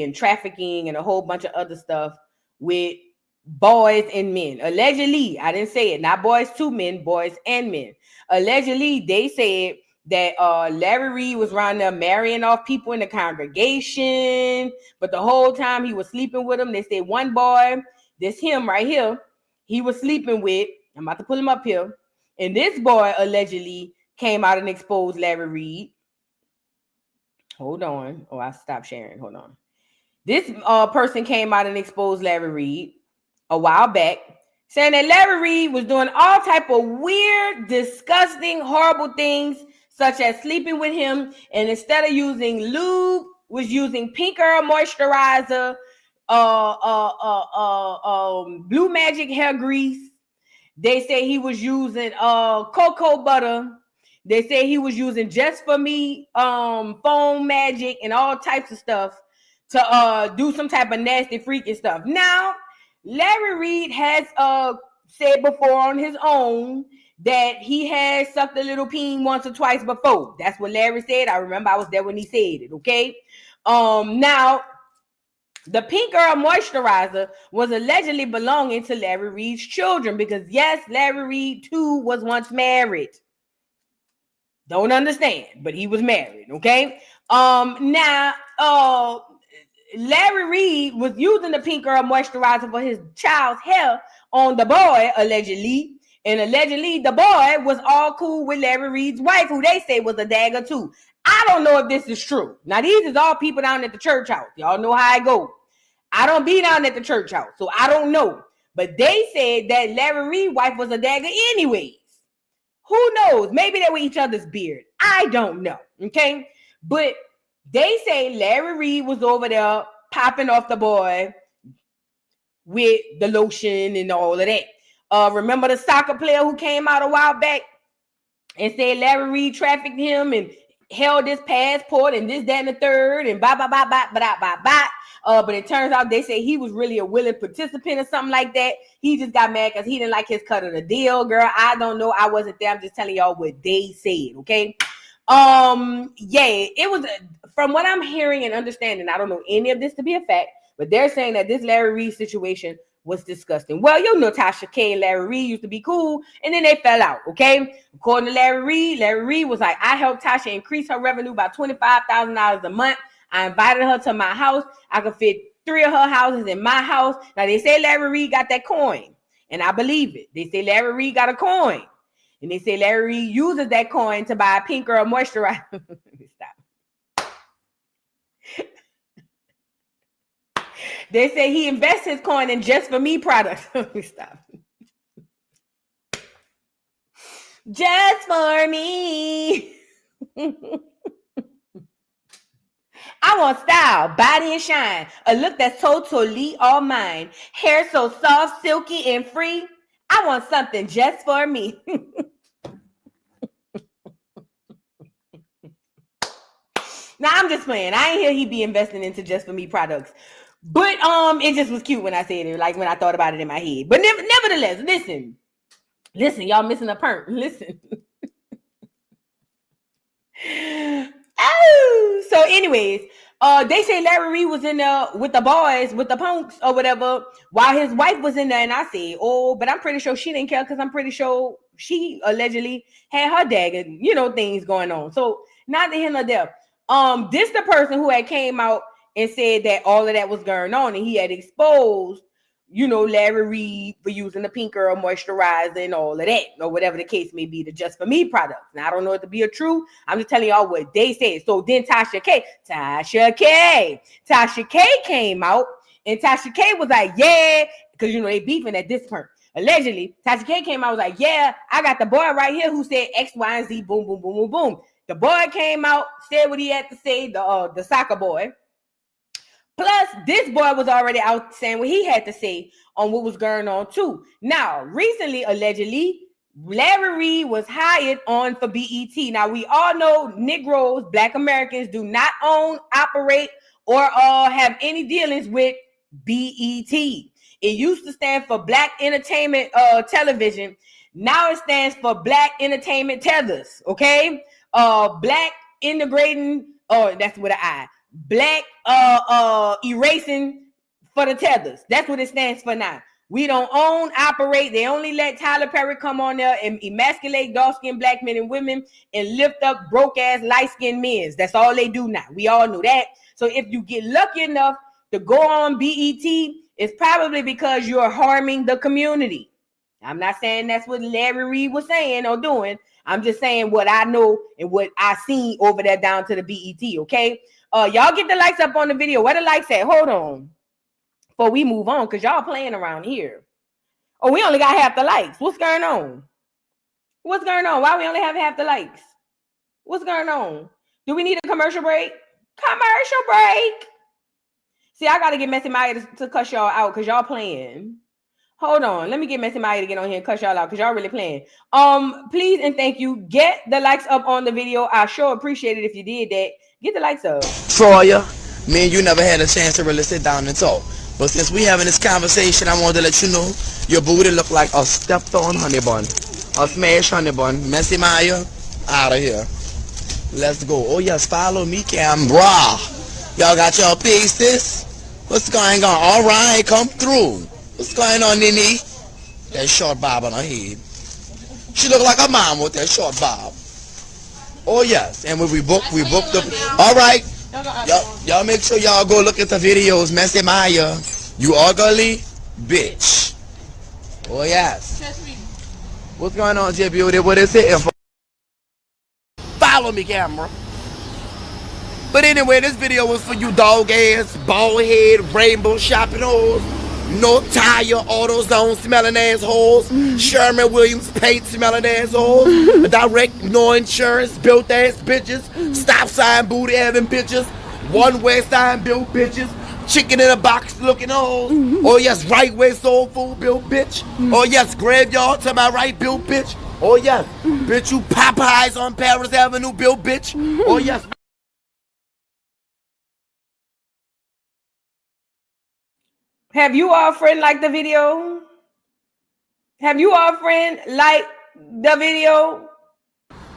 and trafficking and a whole bunch of other stuff with boys and men. Allegedly, I didn't say it, not boys to men, boys and men. Allegedly, they said that Larry Reid was around there marrying off people in the congregation, but the whole time he was sleeping with them. They said one boy this him right here, he was sleeping with, I'm about to pull him up here, and this boy allegedly came out and exposed Larry Reid. Hold on. Oh, I stopped sharing. Hold on. This person came out and exposed Larry Reid a while back, saying that Larry Reid was doing all type of weird, disgusting, horrible things, such as sleeping with him, and instead of using lube, was using pink girl moisturizer, Blue Magic hair grease. They say he was using cocoa butter. They say he was using Just For Me foam magic and all types of stuff to do some type of nasty freaking stuff. Now, Larry Reid has said before on his own that he has sucked a little peen once or twice before. That's what Larry said. I remember I was there when he said it, okay? Now, the pink girl moisturizer was allegedly belonging to Larry Reid's children because, yes, Larry Reid, too, was once married. Don't understand, but he was married, okay? Now, Larry Reid was using the pink girl moisturizer for his child's hair on the boy, allegedly. And allegedly, the boy was all cool with Larry Reid's wife, who they say was a dagger, too. I don't know if this is true. Now, these is all people down at the church house. Y'all know how I go. I don't be down at the church house, so I don't know. But they said that Larry Reid's wife was a dagger anyways. Who knows? Maybe they were each other's beard. I don't know, okay? But they say Larry Reid was over there popping off the boy with the lotion and all of that. Remember the soccer player who came out a while back and said Larry Reid trafficked him and held his passport and this, that, and the third and blah. But it turns out they say he was really a willing participant or something like that. He just got mad because he didn't like his cut of the deal. Girl, I don't know. I wasn't there. I'm just telling y'all what they said, okay? Yeah, it was, from what I'm hearing and understanding, I don't know any of this to be a fact, but they're saying that this Larry Reid situation was disgusting. Well, you know, Tasha K and Larry Reid used to be cool, and then they fell out, okay? According to Larry Reid was like, I helped Tasha increase her revenue by $25,000 a month. I invited her to my house. I could fit 3 of her houses in my house. Now, they say Larry Reid got that coin, and I believe it. They say Larry Reid got a coin, and they say Larry Reid uses that coin to buy a pink girl moisturizer. Stop. They say he invests his coin in Just For Me products. Stop. Just for me. I want style, body and shine, a look that's totally all mine. Hair so soft, silky, and free. I want something just for me. Now, I'm just playing. I ain't hear he be investing into Just For Me products. But it just was cute when I said it, like when I thought about it in my head. But nevertheless, listen, y'all missing a perk. Listen. Oh, so anyways, they say Larry Reid was in there with the boys, with the punks or whatever, while his wife was in there. And I said, oh, but I'm pretty sure she didn't care because I'm pretty sure she allegedly had her dagger, things going on. So neither here nor there. This the person who had came out and said that all of that was going on, and he had exposed, Larry Reid for using the pink girl moisturizer and all of that, or whatever the case may be, the Just For Me products. Now, I don't know if to be a true. I'm just telling y'all what they said. So then Tasha K came out, and Tasha K was like, yeah, because, they beefing at this point. Allegedly, Tasha K came out and was like, yeah, I got the boy right here who said X, Y, and Z, boom, boom, boom, boom, boom. The boy came out, said what he had to say, the soccer boy. Plus, this boy was already out saying what he had to say on what was going on, too. Now, recently, allegedly, Larry Reid was hired on for BET. Now, we all know Negroes, Black Americans, do not own, operate, or have any dealings with BET. It used to stand for Black Entertainment Television. Now it stands for Black Entertainment Tethers, okay? Black integrating, that's with an I. Black erasing for the tethers. That's what it stands for now. We don't own, operate. They only let Tyler Perry come on there and emasculate dark-skinned Black men and women and lift up broke-ass light-skinned men. That's all they do now. We all know that. So if you get lucky enough to go on BET it's probably because you're harming the community. I'm not saying that's what Larry Reid was saying or doing. I'm just saying what I know and what I seen over there down to the BET, okay? Y'all get the likes up on the video. Where the likes at? Hold on. Before we move on, because y'all playing around here. Oh, we only got half the likes. What's going on? What's going on? Why we only have half the likes? What's going on? Do we need a commercial break? Commercial break. See, I got to get Messy Maya to cuss y'all out because y'all playing. Hold on. Let me get Messy Maya to get on here and cuss y'all out because y'all really playing. Please and thank you. Get the likes up on the video. I sure appreciate it if you did that. Get the likes up. Troya, me and you never had a chance to really sit down and talk. But since we having this conversation, I wanted to let you know your booty look like a stepped on honey bun. A smashed honey bun. Messy Maya, out of here. Let's go. Oh yes, follow me, Canberra. Y'all got your pieces? What's going on? All right, come through. What's going on, Nini? That short bob on her head. She look like a mom with that short bob. Oh yes, and when we booked the. All right, y'all make sure y'all go look at the videos. Messy Maya, you ugly bitch. Oh yes. What's going on, J Beauty? What is it? Follow me, camera. But anyway, this video was for you dog ass, bald head, rainbow shopping holes, no tire, AutoZone smelling assholes, Sherman Williams paint smelling assholes, direct no insurance, built ass bitches, stop sign booty having bitches, one way sign built bitches, chicken in a box looking holes. Oh yes, right way soul food built bitch. Oh yes, graveyard to my right built bitch. Oh yes, bitch you Popeyes on Paris Avenue built bitch. Oh yes. Have you all friend like the video? Have you all friend like the video?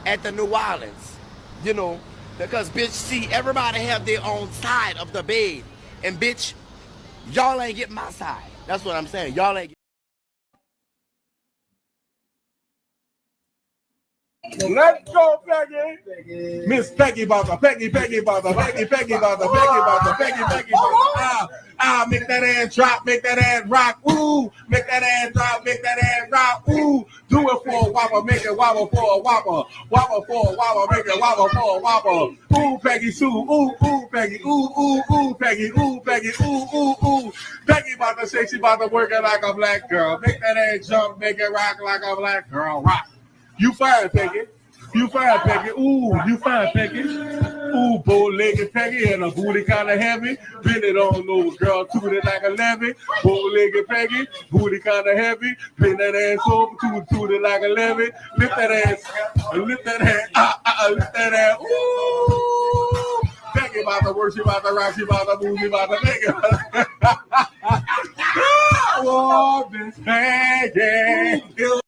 At the New Orleans, you know, because bitch, see, everybody have their own side of the bed. And bitch, y'all ain't get my side. That's what I'm saying. Y'all ain't get. Let's go, Peggy. Miss Peggy Bother, Peggy Bother, Peggy Bother. Make that ass drop, make that ass rock, ooh. Make that ass drop, make that ass rock, ooh. Do it for a whopper, make it wobble for a whopper. Whopper for a whopper, make it wobble for a whopper. Ooh, Peggy Sue, ooh, Peggy, ooh, Peggy, Peggy, ooh. Peggy about to say she about to work it like a black girl. Make that ass jump, make it rock like a black girl, rock. You fine, Peggy. You fine, Peggy. Ooh, you fine, Peggy. Ooh, bow-legged Peggy and a booty kind of heavy. Bend it on over, girl, toot it like a levy. Bow-legged Peggy, booty kind of heavy. Bend that ass over, toot it like a levy. Lift that ass, lift that ass. Ooh, Peggy about to work, she about to rock, she about to move, she about to make it. Oh, Miss Peggy.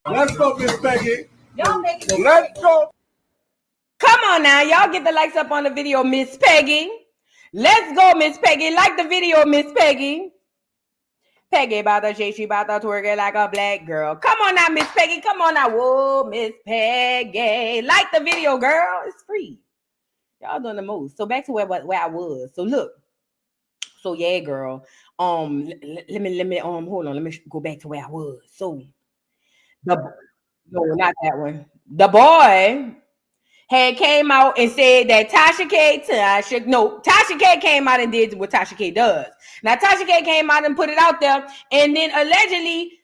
Let's go, Miss Peggy. Let's go. Come on now, y'all get the likes up on the video, Miss Peggy. Let's go, Miss Peggy. Like the video, Miss Peggy. Peggy about to shake, she about to twerk it like a black girl. Come on now, Miss Peggy. Come on now. Whoa, Miss Peggy. Like the video, girl. It's free. Y'all doing the most. So back to where I was. So look. So yeah, girl. Let me hold on. Let me go back to where I was. So no, not that one. The boy had came out and said that Tasha K came out and did what Tasha K does. Now Tasha K came out and put it out there, and then allegedly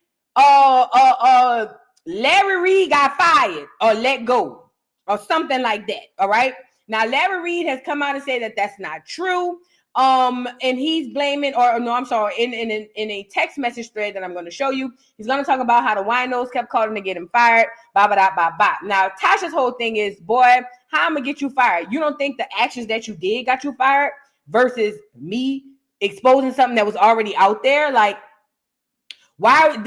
Larry Reid got fired or let go or something like that. All right. Now Larry Reid has come out and said that that's not true. And he's blaming, in a text message thread that I'm going to show you, he's going to talk about how the winos kept calling to get him fired. Now, Tasha's whole thing is, boy, how I'm going to get you fired? You don't think the actions that you did got you fired versus me exposing something that was already out there? Like, why?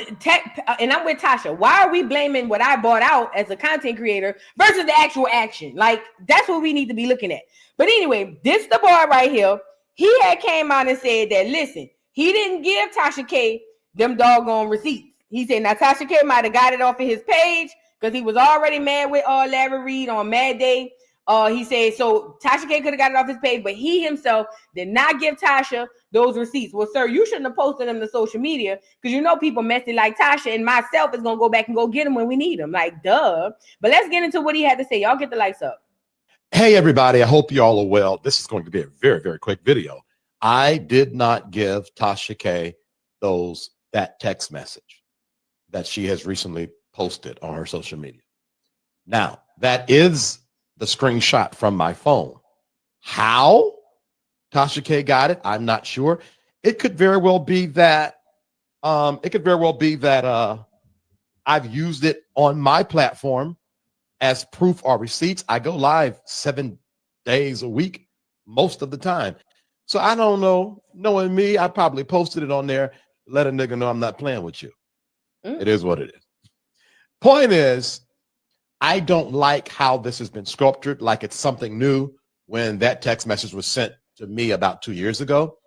And I'm with Tasha. Why are we blaming what I bought out as a content creator versus the actual action? Like, that's what we need to be looking at. But anyway, this the boy right here. He had came out and said that, listen, he didn't give Tasha K them doggone receipts. He said, now Tasha K might have got it off of his page because he was already mad with Larry Reid on Mad Day. He said, so Tasha K could have got it off his page, but he himself did not give Tasha those receipts. Well, sir, you shouldn't have posted them to social media because you know people messy like Tasha and myself is going to go back and go get them when we need them. Like, duh. But let's get into what he had to say. Y'all get the lights up. Hey, everybody. I hope you all are well. This is going to be a very, very quick video. I did not give Tasha K that text message that she has recently posted on her social media. Now, that is the screenshot from my phone. How Tasha K got it, I'm not sure. It could very well be that I've used it on my platform as proof or receipts. I go live 7 days a week most of the time. So I don't know. Knowing me, I probably posted it on there, let a nigga know I'm not playing with you. It is what it is. Point is, I don't like how this has been sculptured like it's something new when that text message was sent to me about 2 years ago.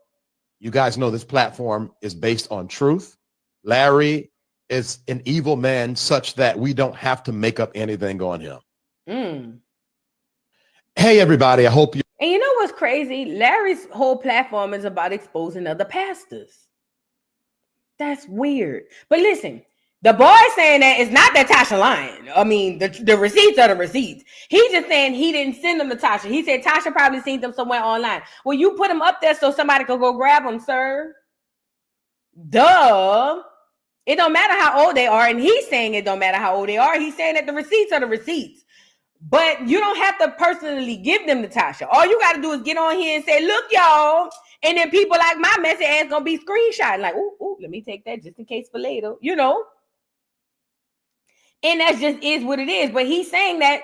You guys know this platform is based on truth. Larry is an evil man such that we don't have to make up anything on him. Hey, everybody. I hope you. And you know what's crazy? Larry's whole platform is about exposing other pastors. That's weird. But listen, the boy saying that it's not that Tasha lying. I mean, the receipts are the receipts. He's just saying he didn't send them to Tasha. He said Tasha probably seen them somewhere online. Well, you put them up there so somebody could go grab them, sir. Duh. It don't matter how old they are. And he's saying it don't matter how old they are. He's saying that the receipts are the receipts. But you don't have to personally give them to Tasha. All you got to do is get on here and say, look, y'all. And then people like my messy ass going to be screenshot. Like, ooh, let me take that just in case for later. You know. And that just is what it is. But he's saying that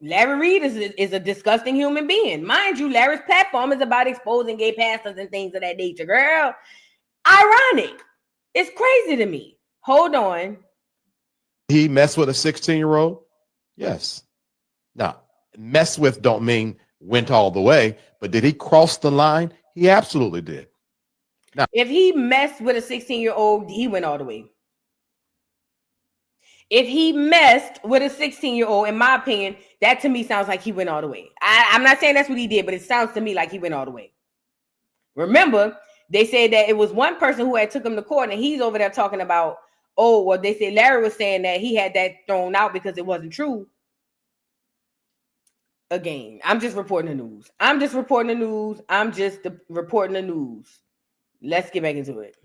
Larry Reid is a disgusting human being. Mind you, Larry's platform is about exposing gay pastors and things of that nature. Girl, ironic. It's crazy to me. Hold on. He messed with a 16-year-old? Yes. Now, mess with don't mean went all the way, but did he cross the line? He absolutely did. Now, if he messed with a 16-year-old, he went all the way. If he messed with a 16-year-old, in my opinion, that to me sounds like he went all the way. I'm not saying that's what he did, but it sounds to me like he went all the way. Remember, they said that it was one person who had took him to court, and he's over there talking about, oh, well, they said Larry was saying that he had that thrown out because it wasn't true. Again, I'm just reporting the news. Let's get back into it.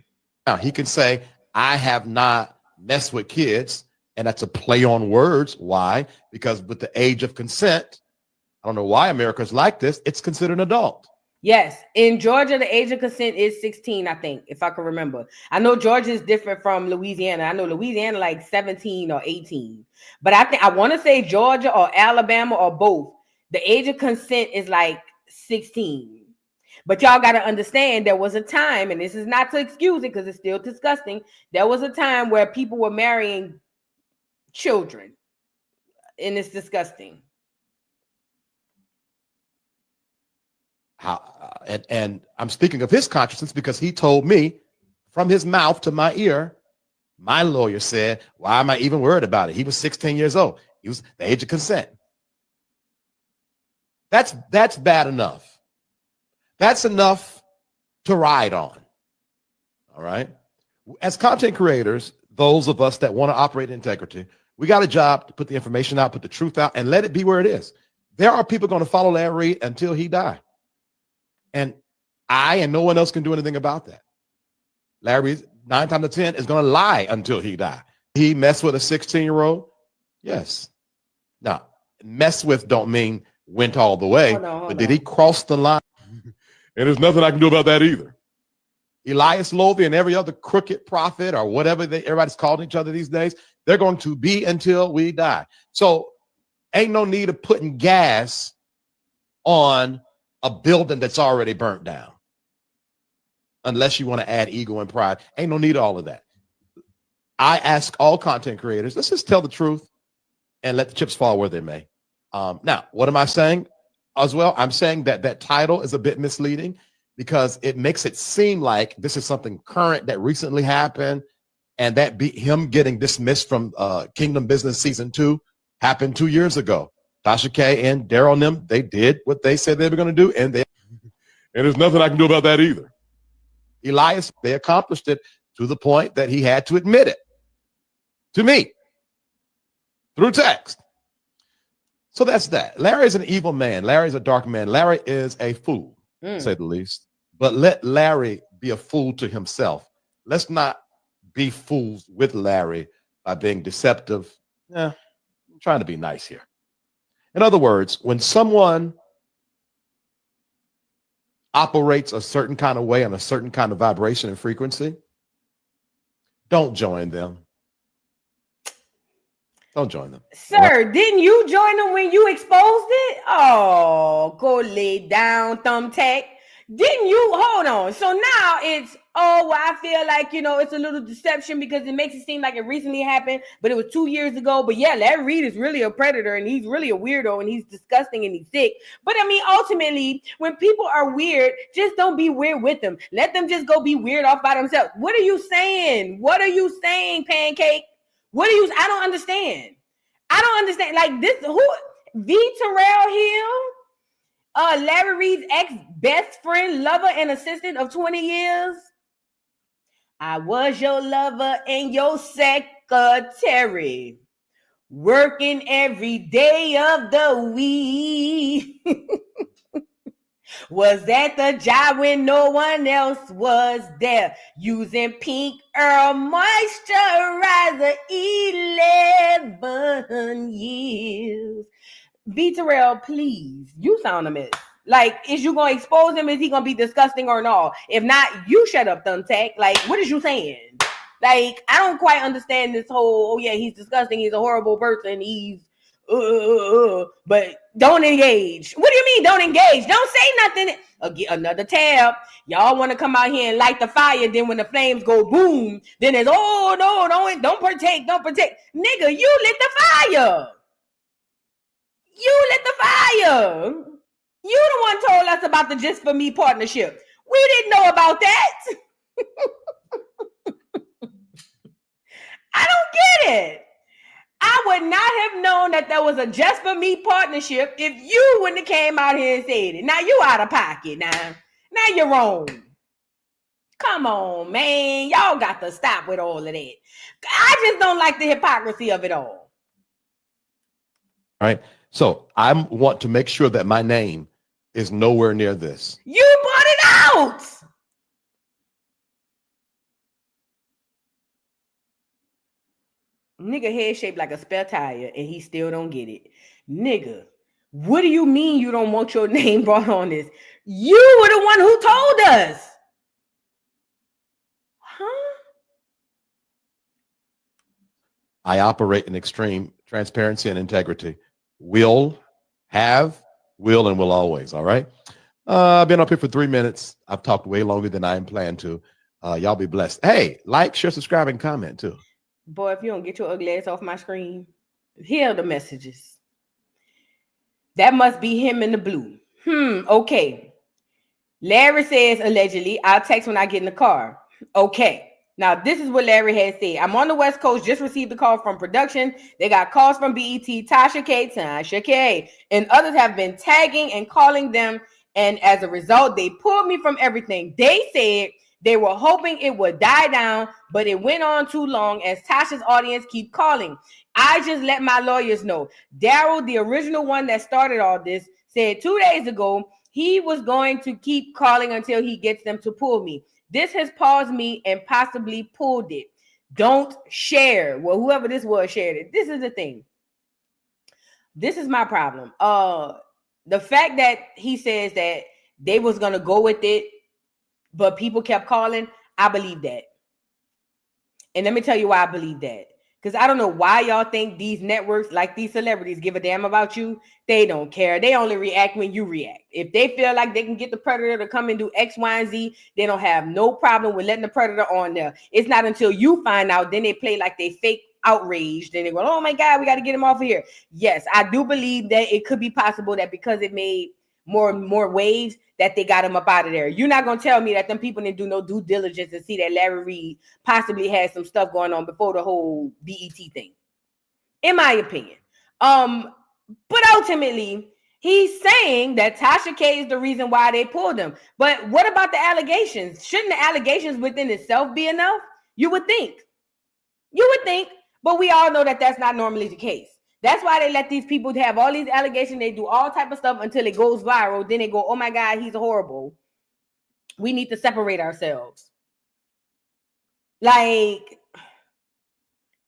Now, he can say, I have not messed with kids. And that's a play on words. Why? Because with the age of consent, I don't know why America's like this, it's considered an adult. Yes. In Georgia, the age of consent is 16, I think, if I can remember. I know Georgia is different from Louisiana. I know Louisiana like 17 or 18. But I want to say Georgia or Alabama or both. The age of consent is like 16. But y'all got to understand there was a time, and this is not to excuse it because it's still disgusting. There was a time where people were marrying children, and it's disgusting. And I'm speaking of his consciousness because he told me from his mouth to my ear, my lawyer said, why am I even worried about it? He was 16 years old. He was the age of consent. That's bad enough. That's enough to ride on. All right. As content creators, those of us that want to operate in integrity, we got a job to put the information out, put the truth out, and let it be where it is. There are people going to follow Larry Reid until he dies. And I and no one else can do anything about that. Larry, 9 times out of 10, is going to lie until he dies. He messed with a 16-year-old? Yes. Now, mess with don't mean went all the way, but did he cross the line? And there's nothing I can do about that either. Elias Lovey and every other crooked prophet or whatever everybody's calling each other these days, they're going to be until we die. So ain't no need of putting gas on a building that's already burnt down. Unless you want to add ego and pride. Ain't no need of all of that. I ask all content creators, let's just tell the truth and let the chips fall where they may. Now, what am I saying as well? I'm saying that that title is a bit misleading because it makes it seem like this is something current that recently happened, and that him getting dismissed from Kingdom Business Season 2 happened 2 years ago. Tasha K and Daryl and them, they did what they said they were going to do, and there's nothing I can do about that either. Elias, they accomplished it to the point that he had to admit it to me through text. So that's that. Larry is an evil man. Larry is a dark man. Larry is a fool, to say the least. But let Larry be a fool to himself. Let's not be fools with Larry by being deceptive. I'm trying to be nice here. In other words, when someone operates a certain kind of way on a certain kind of vibration and frequency, don't join them. Don't join them. Sir, didn't you join them when you exposed it? Oh, go lay down, thumbtack. Didn't you? Hold on. So now it's, I feel like, it's a little deception because it makes it seem like it recently happened, but it was 2 years ago. But yeah, Larry Reid is really a predator and he's really a weirdo and he's disgusting and he's sick. But I mean, ultimately, when people are weird, just don't be weird with them. Let them just go be weird off by themselves. What are you saying? What are you saying, Pancake? I don't understand. Like this, V. Terrell Hill, Larry Reid's ex-best friend, lover, and assistant of 20 years. I was your lover and your secretary, working every day of the week. Was at the job when no one else was there, using Pink Earl moisturizer 11 years. V. Terrell, please, you sound a mess. Like, is you gonna expose him? Is he gonna be disgusting or no? If not, you shut up, thumbtack. Like, what is you saying? Like, I don't quite understand this whole, he's disgusting, he's a horrible person, he's but don't engage. What do you mean don't engage? Don't say nothing. Another tab. Y'all want to come out here and light the fire, then when the flames go boom, then it's no, don't partake. Nigga, you lit the fire. You the one told us about the Just For Me partnership. We didn't know about that. I don't get it. I would not have known that there was a Just For Me partnership if you wouldn't have came out here and said it. Now you out of pocket now. Now you're wrong. Come on, man. Y'all got to stop with all of that. I just don't like the hypocrisy of it all. All right. So I want to make sure that my name is nowhere near this. You brought it out. Nigga head shaped like a spare tire and he still don't get it. Nigga, what do you mean you don't want your name brought on this? You were the one who told us. Huh? I operate in extreme transparency and integrity. Will, and will always. All right. I've been up here for 3 minutes. I've talked way longer than I planned to. Y'all be blessed. Hey, like, share, subscribe, and comment too. Boy, if you don't get your ugly ass off my screen, here are the messages. That must be him in the blue. Okay. Larry says, allegedly, I'll text when I get in the car. Okay. Now, this is what Larry has said. I'm on the West Coast, just received a call from production. They got calls from BET, Tasha K, and others have been tagging and calling them. And as a result, they pulled me from everything. They said they were hoping it would die down, but it went on too long as Tasha's audience keep calling. I just let my lawyers know. Daryl, the original one that started all this, said 2 days ago he was going to keep calling until he gets them to pull me. This has paused me and possibly pulled it. Don't share. Well, whoever this was shared it. This is the thing. This is my problem. The fact that he says that they was going to go with it, but people kept calling, I believe that. And let me tell you why I believe that. Because I don't know why y'all think these networks, like these celebrities, give a damn about you. They don't care. They only react when you react. If they feel like they can get the predator to come and do X, Y, and Z, they don't have no problem with letting the predator on there. It's not until you find out, then they play like they fake outraged. And they go, oh my God, we got to get him off of here. Yes, I do believe that it could be possible that because it made more waves, that they got him up out of there. You're not going to tell me that them people didn't do no due diligence and see that Larry Reid possibly had some stuff going on before the whole BET thing, in my opinion. But ultimately, he's saying that Tasha K is the reason why they pulled him. But what about the allegations? Shouldn't the allegations within itself be enough? You would think. But we all know that that's not normally the case. That's why they let these people have all these allegations. They do all type of stuff until it goes viral. Then they go, oh my God, he's horrible. We need to separate ourselves. Like,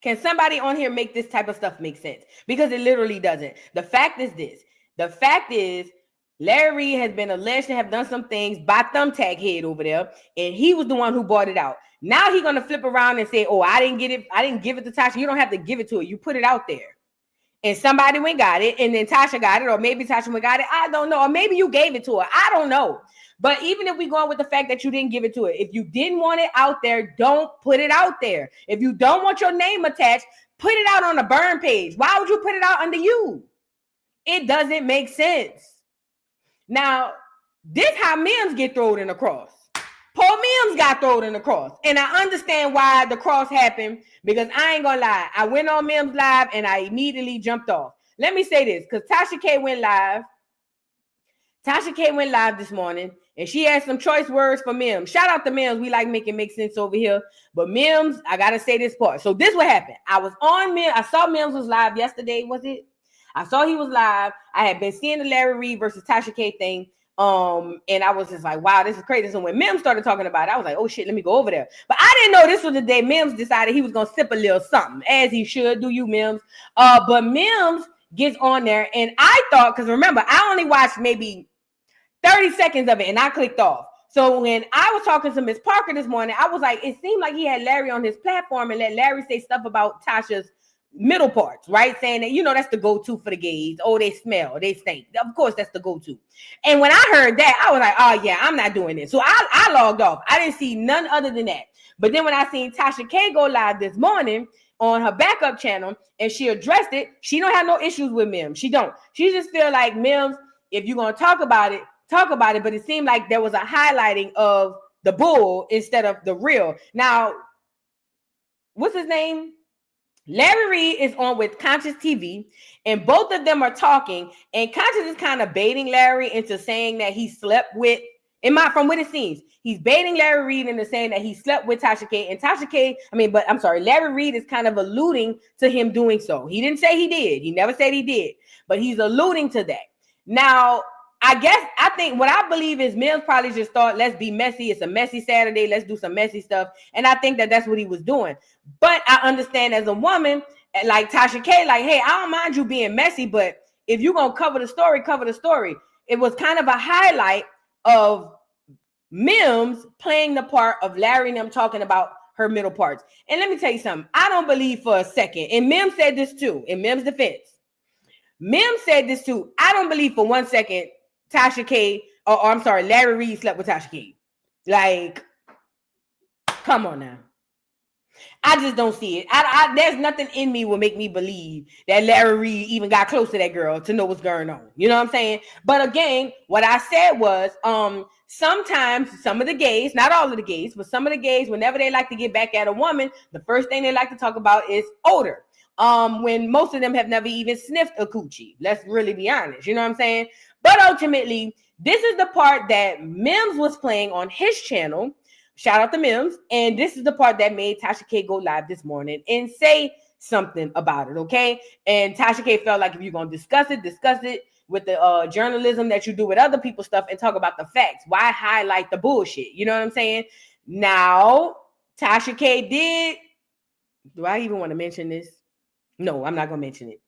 can somebody on here make this type of stuff make sense? Because it literally doesn't. The fact is this. The fact is, Larry Reid has been alleged to have done some things by Thumbtack Head over there, and he was the one who bought it out. Now he's going to flip around and say, oh, I didn't get it. I didn't give it to Tasha. You don't have to give it to her. You put it out there. And somebody went got it, and then Tasha got it, or maybe Tasha went got it. I don't know. Or maybe you gave it to her. I don't know. But even if we go on with the fact that you didn't give it to her, if you didn't want it out there, don't put it out there. If you don't want your name attached, put it out on the burn page. Why would you put it out under you? It doesn't make sense. Now, this how Mims get thrown in the cross. Poor Mims got thrown in the cross. And I understand why the cross happened, because I ain't gonna lie. I went on Mims live and I immediately jumped off. Let me say this, because Tasha K went live. Tasha K went live this morning, and she had some choice words for Mims. Shout out to Mims. We like making make sense over here. But Mims, I got to say this part. So this what happened. I was on Mims. I saw Mims was live yesterday, was it? I saw he was live. I had been seeing the Larry Reid versus Tasha K thing. And I was just like, wow, this is crazy. So when Mims started talking about it, I was like, oh shit, let me go over there. But I didn't know this was the day Mims decided he was going to sip a little something, as he should. Do you, Mims? But Mims gets on there, and I thought, because remember, I only watched maybe 30 seconds of it, and I clicked off. So when I was talking to Miss Parker this morning, I was like, it seemed like he had Larry on his platform and let Larry say stuff about Tasha's middle parts, right? Saying that, you know, that's the go-to for the gays. Oh, they smell, they stink. Of course, that's the go-to. And when I heard that, I was like, oh yeah, I'm not doing this. So I logged off. I didn't see none other than that. But then when I seen Tasha K go live this morning on her backup channel, and she addressed it, she don't have no issues with Mims. She don't. She just feel like, Mims, if you're going to talk about it, but it seemed like there was a highlighting of the bull instead of the real. Now, what's his name? Larry Reid is on with Conscious TV, and both of them are talking, and Conscious is kind of baiting Larry into saying that he slept with, from what it seems, he's baiting Larry Reid into saying that he slept with Tasha K, and Larry Reid is kind of alluding to him doing so. He didn't say he did. He never said he did, but he's alluding to that. Now, I think what I believe is Mims probably just thought, let's be messy. It's a messy Saturday. Let's do some messy stuff. And I think that that's what he was doing. But I understand as a woman, like Tasha K, like, hey, I don't mind you being messy, but if you're going to cover the story, cover the story. It was kind of a highlight of Mims playing the part of Larry and them talking about her middle parts. And let me tell you something. I don't believe for a second, and Mims said this too, in Mims' defense. Mims said this too. I don't believe for 1 second Tasha K, Larry Reid slept with Tasha K. Like, come on now. I just don't see it. There's nothing in me will make me believe that Larry Reid even got close to that girl to know what's going on. You know what I'm saying? But again, what I said was, sometimes some of the gays, not all of the gays, but some of the gays, whenever they like to get back at a woman, the first thing they like to talk about is odor. When most of them have never even sniffed a coochie. Let's really be honest. You know what I'm saying? But ultimately, this is the part that Mims was playing on his channel. Shout out to Mims. And this is the part that made Tasha K go live this morning and say something about it, okay? And Tasha K felt like if you're going to discuss it with the journalism that you do with other people's stuff and talk about the facts. Why highlight the bullshit? You know what I'm saying? Now, Tasha K did. Do I even want to mention this? No, I'm not going to mention it.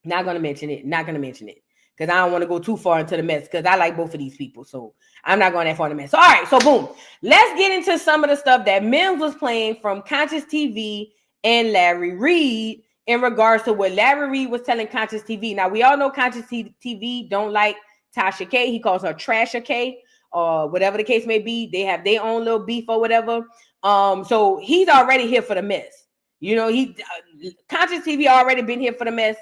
Not going to mention it. Because I don't want to go too far into the mess, because I like both of these people. So I'm not going that far in the mess. So, all right. So, boom. Let's get into some of the stuff that Mims was playing from Conscious TV and Larry Reid in regards to what Larry Reid was telling Conscious TV. Now, we all know Conscious TV don't like Tasha K. He calls her Trasha K, or whatever the case may be. They have their own little beef or whatever. So he's already here for the mess. You know, Conscious TV already been here for the mess.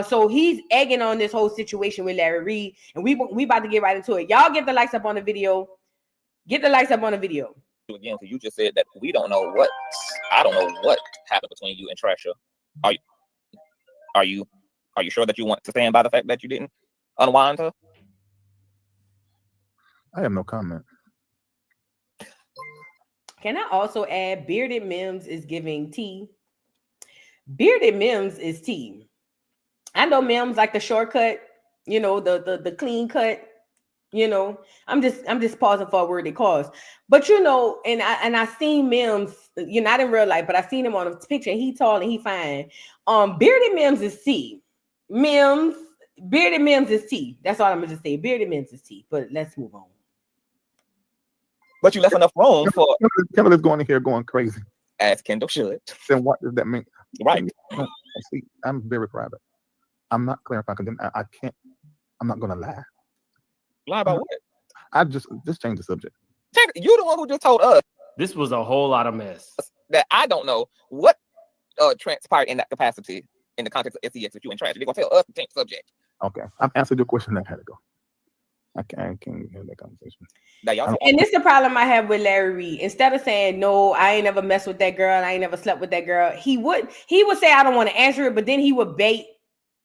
So he's egging on this whole situation with Larry Reid, and we about to get right into it. Y'all get the likes up on the video. Get the likes up on the video. Again, because you just said that I don't know what happened between you and Tasha. Are Are you sure that you want to stand by the fact that you didn't unwind her? I have no comment. Can I also add bearded Mims is giving tea? Bearded Mims is tea. I know Mims like the shortcut, you know, the clean cut. You know, I'm just pausing for a word it calls. But you know, and I seen Mims, you know, not in real life, but I seen him on a picture. And he tall and he fine. Bearded Mims is T. Bearded Mims is T. That's all I'm gonna just say. Bearded Mims is T. But let's move on. But you left enough room for Kendall is going in here going crazy. As Kendall should. Then what does that mean? Right. See, I'm very private. I'm not clarifying. I can't. I'm not gonna lie. Lie about what? I just change the subject. You the one who just told us this was a whole lot of mess. That I don't know what transpired in that capacity in the context of SEX with you and trash. They're gonna tell us to change the subject. Okay, I've answered your question. I had to go. I can't hear that conversation. And this is the problem I have with Larry Reid. Instead of saying no, I ain't never messed with that girl, I ain't never slept with that girl, he would say I don't want to answer it, but then he would bait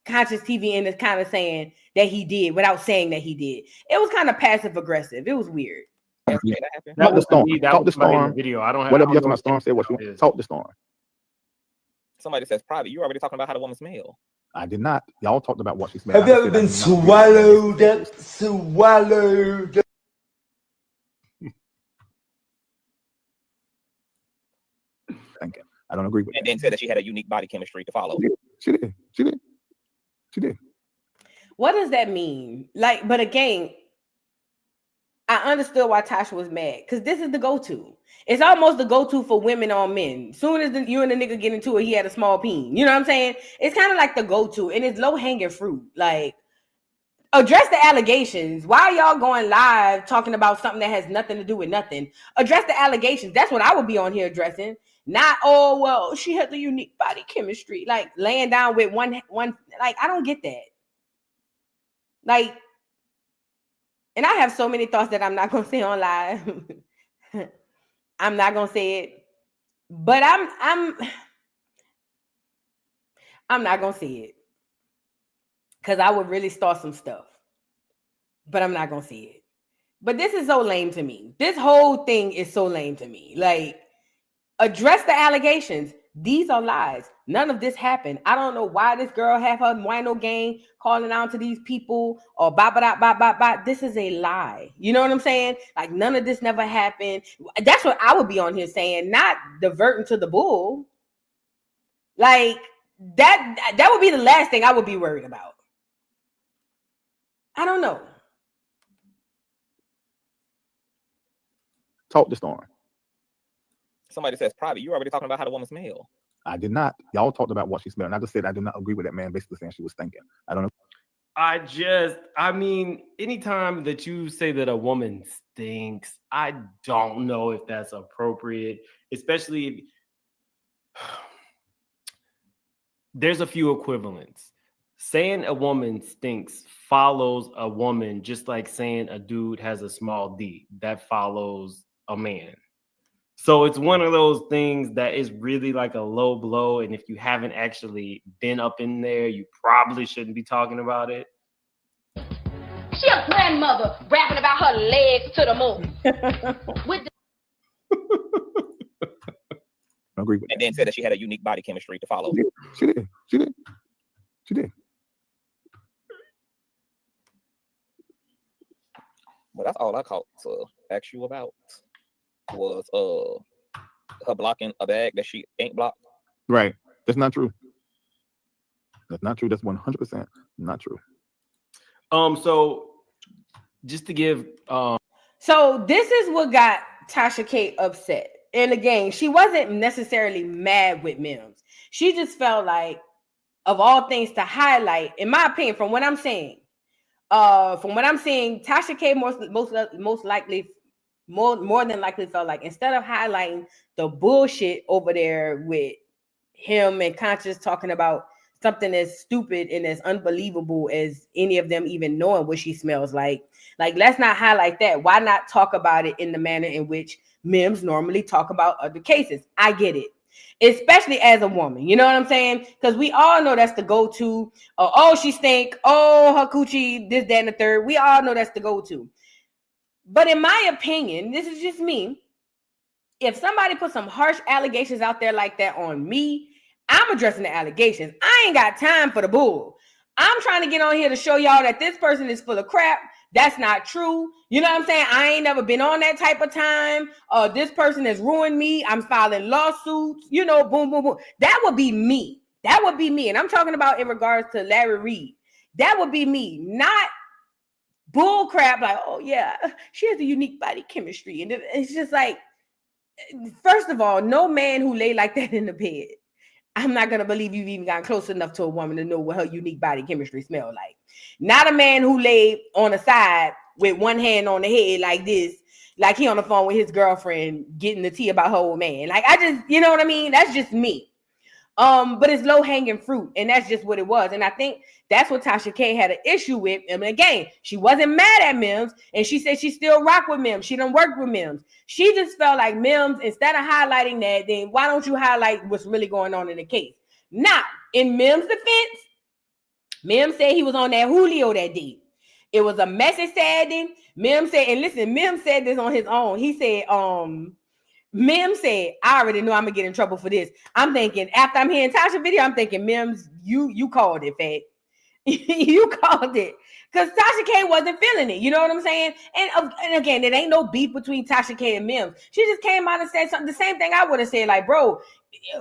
Conscious TV into kind of saying that he did without saying that he did. It was kind of passive aggressive. It was weird. Talk the storm. Talk the storm. Video. I don't have whatever my storm said. What you want? Talk the storm. Somebody says private. You already talking about how the woman smell. I did not. Y'all talked about what she smelled. Have you ever been swallowed? Swallowed. Thank you. I don't agree with and then said that she had a unique body chemistry to follow. She did. What does that mean? Like, but again, I understood why Tasha was mad because this is the go-to. It's almost the go-to for women on men. Soon as you and the nigga get into it, he had a small peen. You know what I'm saying? It's kind of like the go-to, and it's low-hanging fruit. Like, address the allegations. Why are y'all going live talking about something that has nothing to do with nothing? Address the allegations. That's what I would be on here addressing. Not, oh, well, she has a unique body chemistry. Like, laying down with one, like, I don't get that. Like, and I have so many thoughts that I'm not going to say on live. I'm not going to say it. But I'm not going to say it. Because I would really start some stuff. But I'm not going to say it. But this is so lame to me. This whole thing is so lame to me. Like, address the allegations. These are lies. None of this happened. I don't know why this girl have her wino gang calling out to these people or ba. This is a lie. You know what I'm saying? Like, none of this never happened. That's what I would be on here saying, not diverting to the bull. Like, that would be the last thing I would be worried about. I don't know. Talk the storm. Somebody says private. You already talking about how the woman smell. I did not. Y'all talked about what she smelled. And I just said I do not agree with that man, basically saying she was thinking. I don't know. I mean, anytime that you say that a woman stinks, I don't know if that's appropriate, especially if there's a few equivalents. Saying a woman stinks follows a woman, just like saying a dude has a small D. That follows a man. So it's one of those things that is really like a low blow. And if you haven't actually been up in there, you probably shouldn't be talking about it. She a grandmother rapping about her legs to the moon. With I agree with and then said that she had a unique body chemistry to follow. She did. But that's all I called to ask you about was her blocking a bag that she ain't blocked. Right. That's not true. That's not true. That's 100% not true. So just to give So this is what got Tasha K upset. And again, she wasn't necessarily mad with Mims. She just felt like, of all things to highlight, in my opinion, from what I'm saying, Tasha K most likely more than likely felt like instead of highlighting the bullshit over there with him and Conscious talking about something as stupid and as unbelievable as any of them even knowing what she smells like let's not highlight that. Why not talk about it in the manner in which Mims normally talk about other cases? I get it. especially as a woman. You know what I'm saying? Because we all know that's the go-to. Oh, she stink. Oh, her coochie, this, that, and the third. We all know that's the go-to. But in my opinion, this is just me. If somebody put some harsh allegations out there like that on me, I'm addressing the allegations. I ain't got time for the bull. I'm trying to get on here to show y'all that this person is full of crap. That's not true. You know what I'm saying? I ain't never been on that type of time. This person has ruined me. I'm filing lawsuits. You know, boom, boom, boom. That would be me. That would be me. And I'm talking about in regards to Larry Reid. That would be me. Not bull crap like, oh, yeah, she has a unique body chemistry. And it's just like, first of all, no man who lay like that in the bed, I'm not going to believe you've even gotten close enough to a woman to know what her unique body chemistry smells like. Not a man who laid on the side with one hand on the head like this, like he on the phone with his girlfriend getting the tea about her old man. Like, I just, you know what I mean? That's just me. But it's low-hanging fruit, and that's just what it was. And I think that's what Tasha K had an issue with. And again, she wasn't mad at Mims, and she said she still rock with Mims. She done work with Mims. She just felt like Mims, instead of highlighting that, then why don't you highlight what's really going on in the case? Now, in Mims' defense, Mims said he was on that Julio that day. It was a messy Saturday. Mims said, and listen, Mims said this on his own. He said, Mims said, I already know I'm gonna get in trouble for this. I'm thinking, after I'm hearing Tasha video, I'm thinking, Mims, you called it, Fat. You called it. Because Tasha K wasn't feeling it. You know what I'm saying? And again, it ain't no beef between Tasha K and Mims. She just came out and said something, the same thing I would have said, like, bro,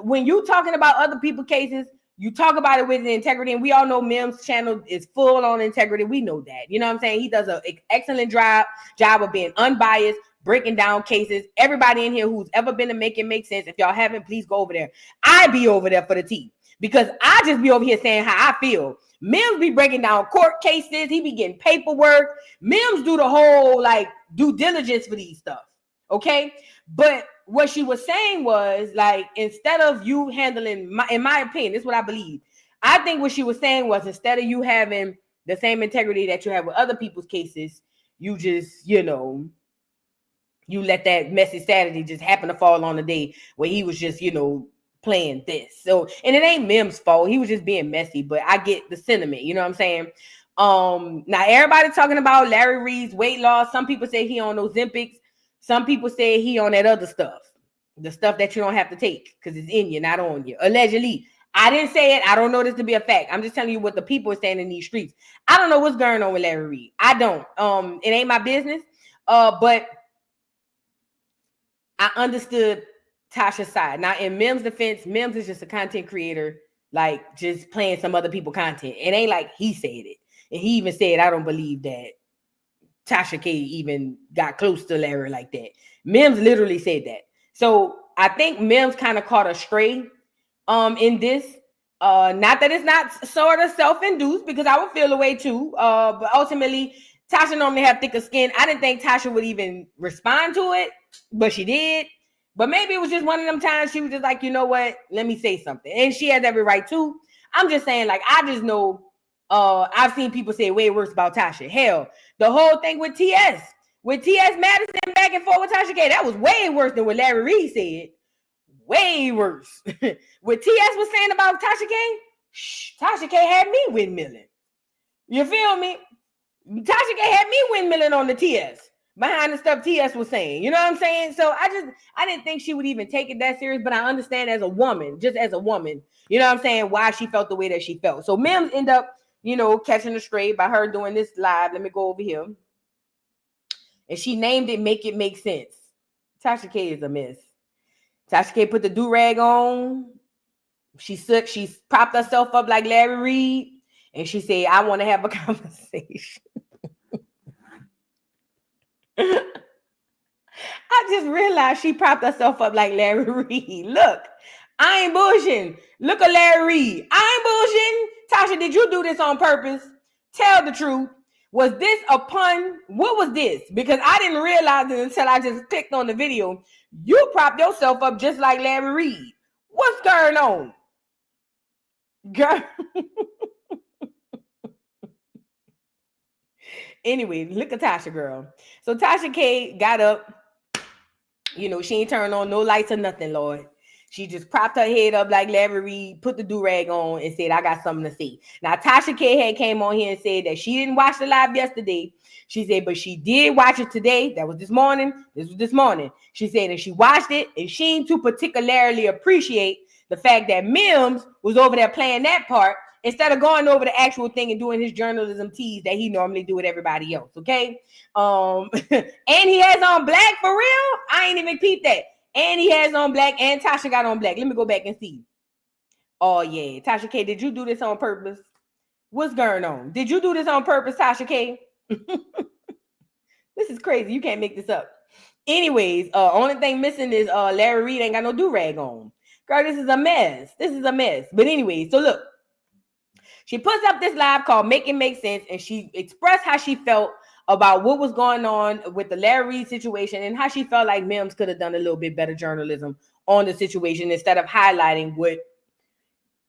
when you talking about other people's cases, you talk about it with integrity, and we all know Mims' channel is full on integrity. We know that. You know what I'm saying? He does an excellent job of being unbiased, breaking down cases. Everybody in here who's ever been to Make It Make Sense, if y'all haven't, please go over there. I be over there for the tea, because I just be over here saying how I feel. Mims be breaking down court cases. He be getting paperwork. Mims do the whole like due diligence for these stuff. Okay. But what she was saying was like, instead of you handling, in my opinion, this is what I believe. I think what she was saying was, instead of you having the same integrity that you have with other people's cases, you just, you know, you let that messy Saturday just happen to fall on the day where he was just, you know, playing this. So, and it ain't Mims' fault. He was just being messy, but I get the sentiment. You know what I'm saying? Now everybody talking about Larry Reid's weight loss. Some people say he on Ozempics. Some people say he on that other stuff. The stuff that you don't have to take because it's in you, not on you. Allegedly. I didn't say it. I don't know this to be a fact. I'm just telling you what the people are saying in these streets. I don't know what's going on with Larry Reid. I don't. It ain't my business. But I understood Tasha's side. Now, in Mims' defense, Mims is just a content creator, like just playing some other people's content. It ain't like he said it. And he even said, I don't believe that Tasha K even got close to Larry like that. Mims literally said that. So I think Mims kind of caught a stray in this. Not that it's not sort of self-induced, because I would feel away too. But ultimately, Tasha normally have thicker skin. I didn't think Tasha would even respond to it, but she did. But maybe it was just one of them times she was just like, you know what? Let me say something. And she has every right to. I'm just saying, like, I just know I've seen people say way worse about Tasha. Hell, the whole thing with TS. With TS Madison back and forth with Tasha K, that was way worse than what Larry Reid said. Way worse. What TS was saying about Tasha K, Tasha K had me windmilling. You feel me? Tasha K had me windmilling on the TS behind the stuff TS was saying. You know what I'm saying? So I didn't think she would even take it that serious, but I understand as a woman, just as a woman, you know what I'm saying, why she felt the way that she felt. So Mims ended up, you know, catching a stray by her doing this live. Let me go over here. And she named it Make It Make Sense. Tasha K is a mess. Tasha K put the do-rag on. She propped herself up like Larry Reid. And she said, I want to have a conversation. I just realized she propped herself up like Larry Reid. Look, I ain't bullshitting. Look at Larry Reid. I ain't bullshitting. Tasha, did you do this on purpose? Tell the truth. Was this a pun? What was this? Because I didn't realize it until I just clicked on the video. You propped yourself up just like Larry Reid. What's going on? Girl. Anyway, look at Tasha, girl. So Tasha K got up. You know, she ain't turned on no lights or nothing, Lord. She just propped her head up like Larry Reid, put the do-rag on, and said, I got something to say. Now, Tasha K had came on here and said that she didn't watch the live yesterday. She said, but she did watch it today. That was this morning. This was this morning. She said that she watched it, and she didn't too particularly appreciate the fact that Mims was over there playing that part instead of going over the actual thing and doing his journalism tease that he normally do with everybody else, okay? And he has on black for real? I ain't even peeped that. And he has on black, and Tasha got on black. Let me go back and see. Oh, yeah. Tasha K, did you do this on purpose? What's going on? Did you do this on purpose, Tasha K? This is crazy. You can't make this up. Anyways, only thing missing is Larry Reid ain't got no do-rag on. Girl, this is a mess. This is a mess. But anyway, so look. She puts up this live called Make It Make Sense, and she expressed how she felt about what was going on with the Larry Reid situation and how she felt like Mims could have done a little bit better journalism on the situation instead of highlighting what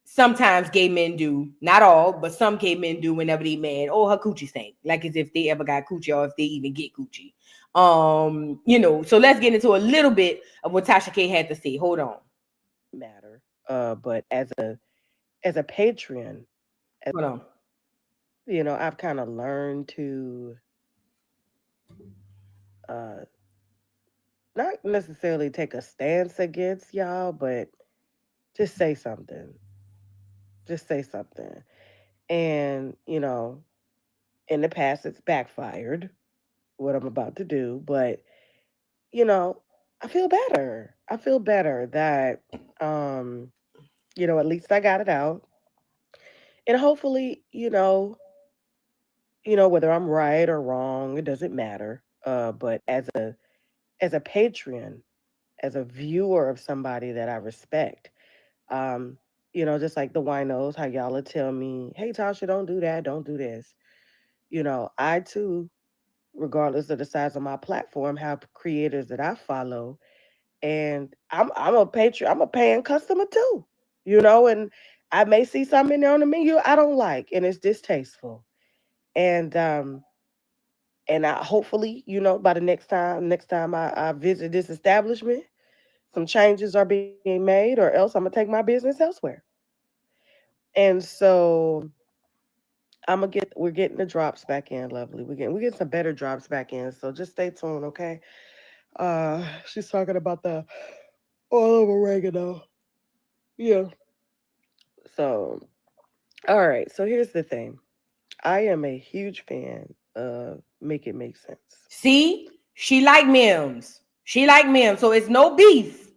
sometimes gay men do. Not all, but some gay men do whenever they mad. Oh, her coochie stank. Like as if they ever got coochie or if they even get coochie. You know, so let's get into a little bit of what Tasha K had to say. Hold on. Matter. But as a patron, Hold on. You know, I've kind of learned to not necessarily take a stance against y'all, but just say something. Just say something. And, you know, in the past it's backfired what I'm about to do, but you know, I feel better. I feel better that you know, at least I got it out. And hopefully, whether I'm right or wrong, it doesn't matter. But as a patron, as a viewer of somebody that I respect, just like the winos, how y'all will tell me, hey Tasha, don't do that, don't do this. I too, regardless of the size of my platform, have creators that I follow. And I'm a patron, I'm a paying customer too. And I may see something in there on the menu I don't like and it's distasteful. And I hopefully, by the next time I visit this establishment, some changes are being made, or else I'm gonna take my business elsewhere. And so we're getting the drops back in, lovely. We're getting some better drops back in. So just stay tuned, okay? She's talking about the oil of oregano. Yeah. So, all right. So here's the thing. I am a huge fan of Make It Make Sense. See, she like Mims. She like Mims. So it's no beef.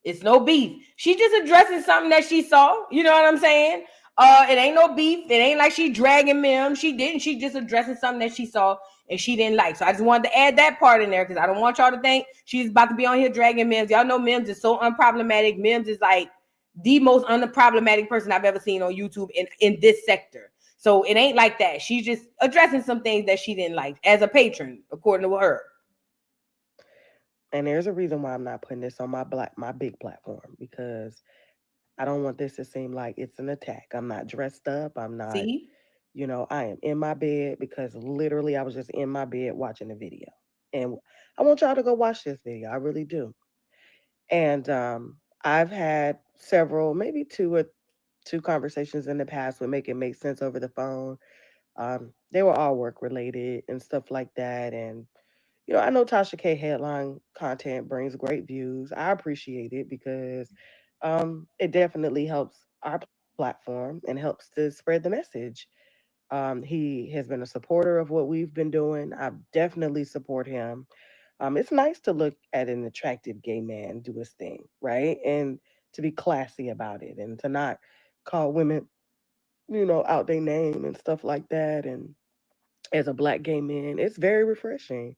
It's no beef. She just addressing something that she saw. You know what I'm saying? It ain't no beef. It ain't like she dragging Mims. She didn't. She just addressing something that she saw and she didn't like. So I just wanted to add that part in there because I don't want y'all to think she's about to be on here dragging Mims. Y'all know Mims is so unproblematic. Mims is like the most unproblematic person I've ever seen on YouTube in this sector. So it ain't like that. She's just addressing some things that she didn't like as a patron, according to her. And there's a reason why I'm not putting this on my big platform, because I don't want this to seem like it's an attack. I'm not dressed up. I'm not, See? I am in my bed because literally I was just in my bed watching the video. And I want y'all to go watch this video. I really do. And I've had several, maybe two conversations in the past with Make It Make Sense over the phone. They were all work related and stuff like that. And I know Tasha K headline content brings great views. I appreciate it because it definitely helps our platform and helps to spread the message. He has been a supporter of what we've been doing. I definitely support him. It's nice to look at an attractive gay man do his thing, right? And to be classy about it and to not call women, out their name and stuff like that. And as a Black gay man, it's very refreshing.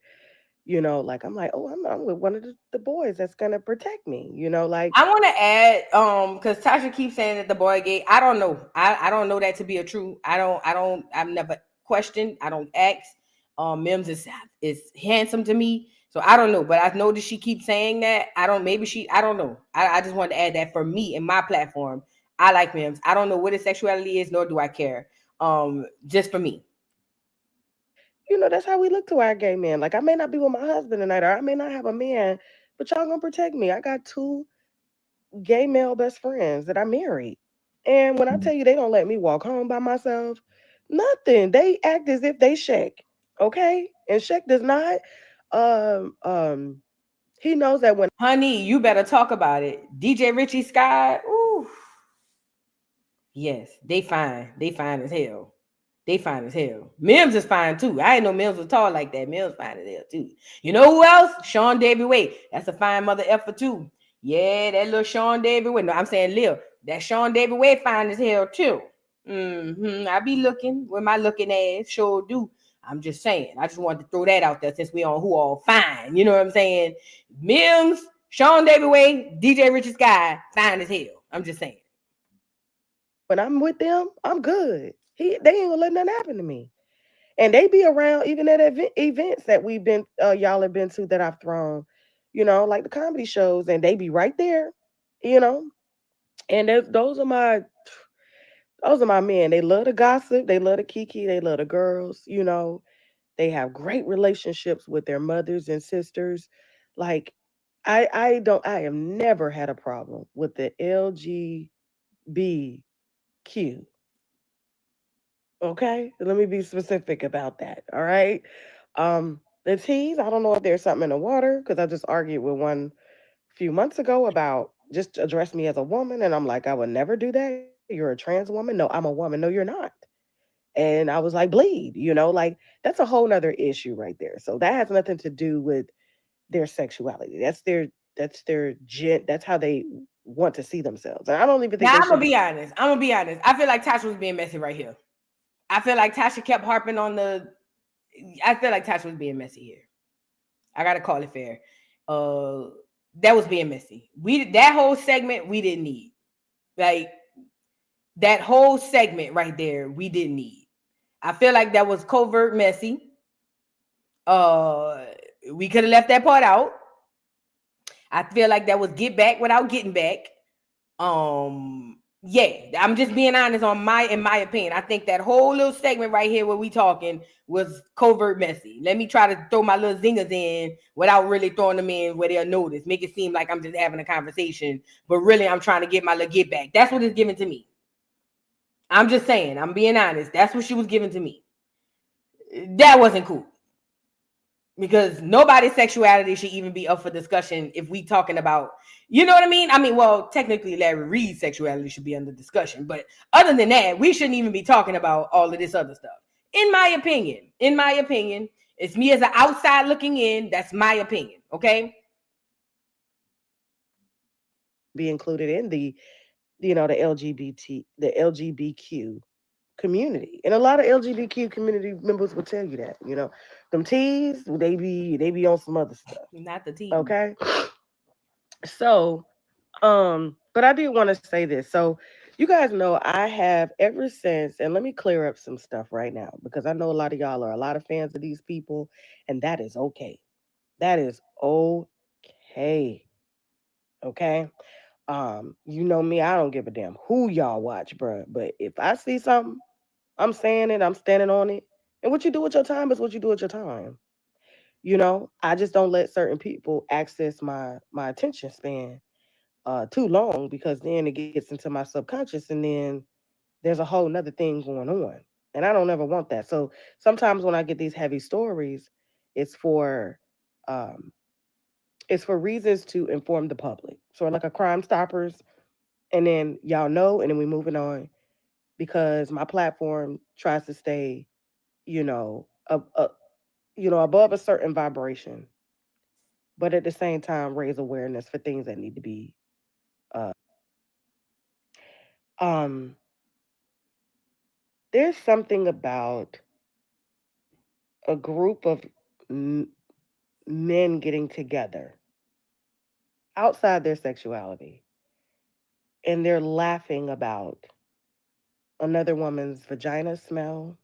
Like I'm like, oh, I'm with one of the boys that's gonna protect me. Like I want to add, because Tasha keeps saying that the boy gay. I don't know. I don't know that to be a true. I've never questioned. I don't ask. Mims is handsome to me, so I don't know. But I know that she keeps saying that. I don't know. I just wanted to add that for me and my platform. I like Mims. I don't know what his sexuality is, nor do I care. Just for me. That's how we look to our gay men. Like I may not be with my husband tonight, or I may not have a man, but y'all gonna protect me. I got two gay male best friends that I married. And when I tell you they don't let me walk home by myself, nothing. They act as if they Shaq. Okay? And Shaq does not. Um, um, he knows that when Honey, you better talk about it. DJ Richie Sky, ooh. Yes, they fine. They fine as hell. They fine as hell. Mims is fine too. I didn't know Mims was tall like that. Mims fine as hell too. You know who else? Sean Davy Way. That's a fine mother effer too. Yeah, that little Sean Davy Way. No, I'm saying Lil. That Sean Davy Way fine as hell too. I be looking with my looking ass. Sure do. I'm just saying. I just wanted to throw that out there since we on who all fine. You know what I'm saying? Mims, Sean Davy Way, DJ Richard Sky, fine as hell. I'm just saying. when I'm with them, I'm good. They ain't gonna let nothing happen to me. And they be around even at events that we've been y'all have been to that I've thrown, like the comedy shows, and they be right there, you know. And those are my men. They love to gossip, they love to kiki, they love the girls, They have great relationships with their mothers and sisters. Like I have never had a problem with the LGBTQ. Okay, let me be specific about that. All right. The teas, I don't know if there's something in the water because I just argued with one a few months ago about just address me as a woman, and I'm like, I would never do that. You're a trans woman. No, I'm a woman. No, you're not. And I was like, bleed. Like that's a whole nother issue right there. So that has nothing to do with their sexuality. That's their gen. That's how they want to see themselves. And I don't even think Now they I'm gonna should. be honest. I feel like Tasha was being messy right here. I feel like Tasha kept harping on I feel like Tasha was being messy here. I gotta call it fair. That was being messy. That whole segment we didn't need. Like that whole segment right there, we didn't need. I feel like that was covert messy. We could have left that part out. I feel like that was get back without getting back. Yeah, I'm just being honest in my opinion. I think that whole little segment right here where we talking was covert messy. Let me try to throw my little zingers in without really throwing them in where they'll notice. Make it seem like I'm just having a conversation, but really I'm trying to get my little get back. That's what it's giving to me. I'm just saying, I'm being honest. That's what she was giving to me. That wasn't cool. Because nobody's sexuality should even be up for discussion if we talking about, you know what I mean? I mean, well, technically Larry Reid's sexuality should be under discussion, but other than that, we shouldn't even be talking about all of this other stuff. In my opinion, it's me as an outside looking in. That's my opinion. Okay. Be included in the LGBTQ community. And a lot of LGBTQ community members will tell you that, them T's, they be on some other stuff. Not the T. Okay. So, but I did want to say this. So you guys know I have ever since, and let me clear up some stuff right now, because I know a lot of y'all are a lot of fans of these people, and that is okay. That is okay. Okay. You know me, I don't give a damn who y'all watch, bruh. But if I see something, I'm saying it, I'm standing on it. And what you do with your time is what you do with your time. I just don't let certain people access my attention span too long, because then it gets into my subconscious, and then there's a whole nother thing going on. And I don't ever want that. So sometimes when I get these heavy stories, it's for um reasons to inform the public. So like a Crime Stoppers, and then y'all know, and then we moving on, because my platform tries to stay, above a certain vibration, but at the same time raise awareness for things that need to be. Um, there's something about a group of men getting together outside their sexuality, and they're laughing about another woman's vagina smell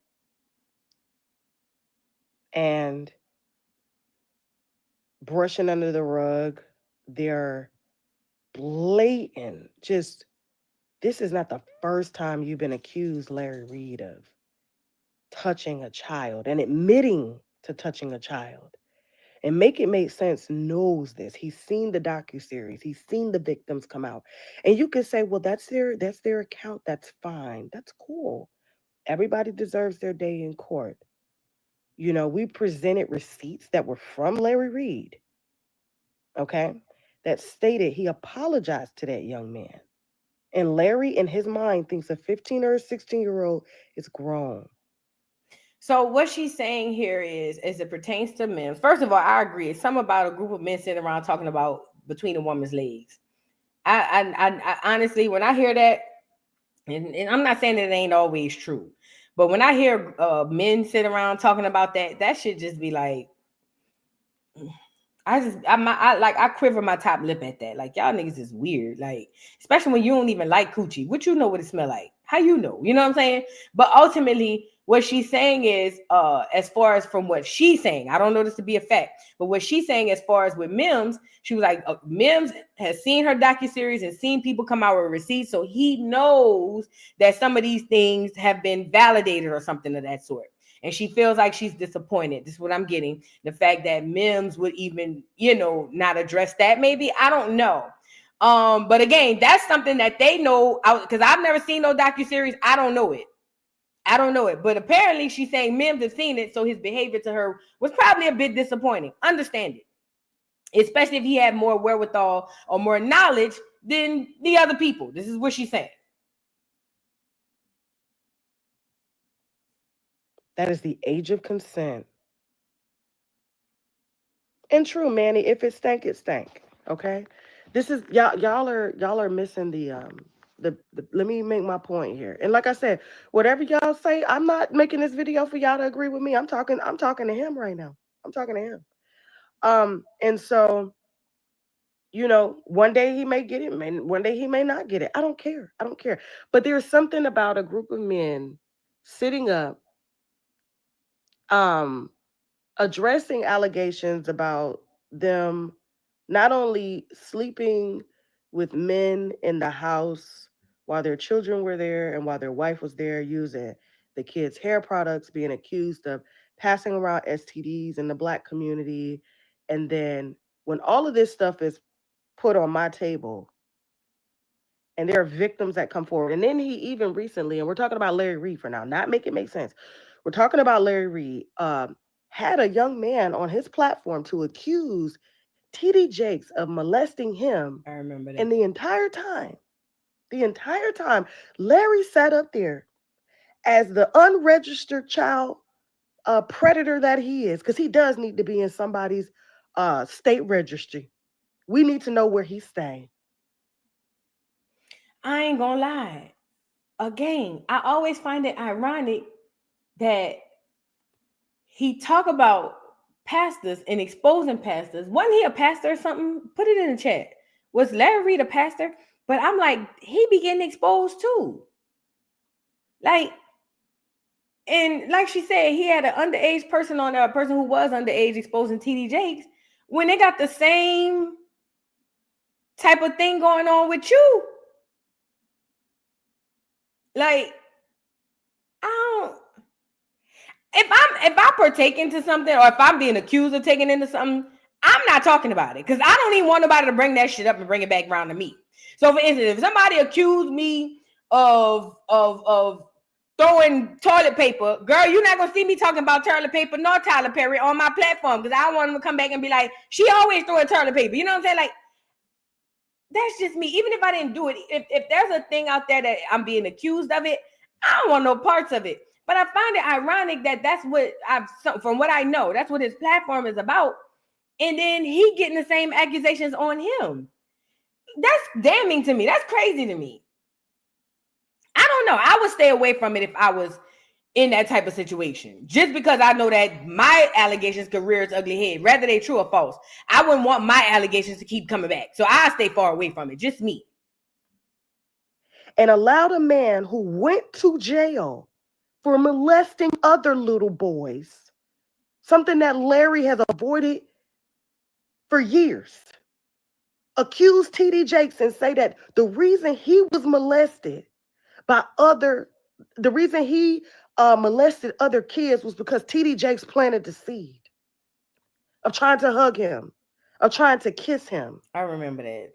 and brushing under the rug. They're blatant. Just, this is not the first time you've been accused, Larry Reid, of touching a child and admitting to touching a child. And Make It Make Sense knows this. He's seen the docuseries. He's seen the victims come out. And you can say, well, that's their account. That's fine. That's cool. Everybody deserves their day in court. You know, we presented receipts that were from Larry Reid, okay, that stated he apologized to that young man. And Larry, in his mind, thinks a 15 or a 16-year-old is grown. So what she's saying here is, as it pertains to Mims, first of all, I agree. It's something about a group of men sitting around talking about between a woman's legs. I honestly, when I hear that, and I'm not saying that it ain't always true, but when I hear men sit around talking about that should just be like, I quiver my top lip at that. Like, y'all niggas is weird. Like, especially when you don't even like coochie. What you know what it smell like? How you know? You know what I'm saying? But ultimately, what she's saying is, as far as from what she's saying, I don't know this to be a fact, but what she's saying as far as with Mims, she was like, Mims has seen her docuseries and seen people come out with receipts, so he knows that some of these things have been validated or something of that sort. And she feels like she's disappointed. This is what I'm getting. The fact that Mims would even, not address that, maybe. I don't know. But again, that's something that they know, because I've never seen no docuseries. I don't know it. But apparently she's saying Mims has seen it, so his behavior to her was probably a bit disappointing. Understand it. Especially if he had more wherewithal or more knowledge than the other people. This is what she's saying. That is the age of consent. And true, Manny, if it stank, it stank. Okay? This is y'all are missing the let me make my point here. And like I said, whatever y'all say, I'm not making this video for y'all to agree with me. I'm talking to him right now. I'm talking to him. And so, one day he may get it, one day he may not get it. I don't care. But there's something about a group of men sitting up, addressing allegations about them not only sleeping with men in the house while their children were there and while their wife was there, using the kids' hair products, being accused of passing around STDs in the Black community. And then when all of this stuff is put on my table and there are victims that come forward, and then he even recently, and we're talking about Larry Reid for now, not Make It Make Sense. We're talking about Larry Reid, had a young man on his platform to accuse TD Jakes of molesting him. I remember that. And the entire time, Larry sat up there as the unregistered child predator that he is, because he does need to be in somebody's state registry. We need to know where he's staying. I ain't gonna lie. Again, I always find it ironic that he talk about pastors and exposing pastors. Wasn't he a pastor or something? Put it in the chat. Was Larry Reid a pastor? But I'm like, he be getting exposed too. And like she said, he had an underage person on there, a person who was underage exposing TD Jakes, when they got the same type of thing going on with you. Like, if I partake into something, or if I'm being accused of taking into something, I'm not talking about it, because I don't even want nobody to bring that shit up and bring it back around to me. So for instance, if somebody accused me of throwing toilet paper, girl, you're not gonna see me talking about toilet paper nor Tyler Perry on my platform, because I don't want them to come back and be like, she always throwing toilet paper. You know what I'm saying? Like, that's just me. Even if I didn't do it, if there's a thing out there that I'm being accused of it, I don't want no parts of it. But I find it ironic that that's what from what I know, that's what his platform is about. And then he getting the same accusations on him. That's damning to me. That's crazy to me. I don't know. I would stay away from it if I was in that type of situation, just because I know that my allegations could rear its ugly head, whether they true or false. I wouldn't want my allegations to keep coming back. So I stay far away from it. Just me. And allowed a man who went to jail for molesting other little boys, something that Larry has avoided for years, accuse TD Jakes and say that the reason he was molested by the reason he molested other kids was because TD Jakes planted the seed. of trying to hug him, of trying to kiss him. I remember that.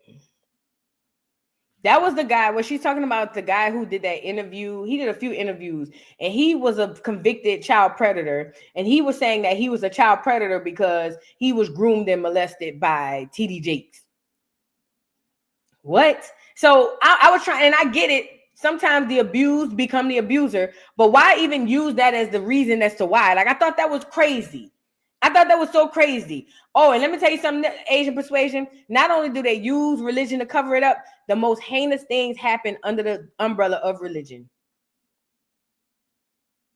That was the guy where she's talking about the guy who did that interview. He did a few interviews and he was a convicted child predator. And he was saying that he was a child predator because he was groomed and molested by TD Jakes. What? So I was trying, and I get it. Sometimes the abused become the abuser, but why even use that as the reason as to why? Like, I thought that was crazy. I thought that was so crazy. Oh, and let me tell you something, Asian persuasion, not only do they use religion to cover it up, the most heinous things happen under the umbrella of religion.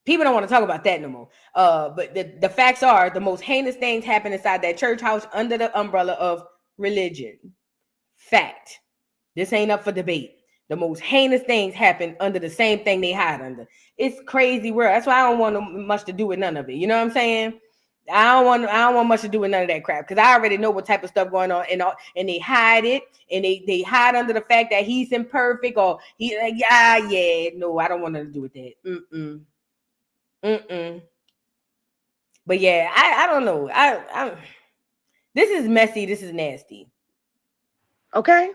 People don't want to talk about that no more. But the facts are the most heinous things happen inside that church house under the umbrella of religion. Fact. This ain't up for debate. The most heinous things happen under the same thing they hide under. It's crazy world. That's why I don't want much to do with none of it. You know what I'm saying? I don't want much to do with none of that crap because I already know what type of stuff going on and they hide it and they hide under the fact that he's imperfect or he like no, I don't want nothing to do with that. But yeah, I don't know. I this is messy. This is nasty. Okay.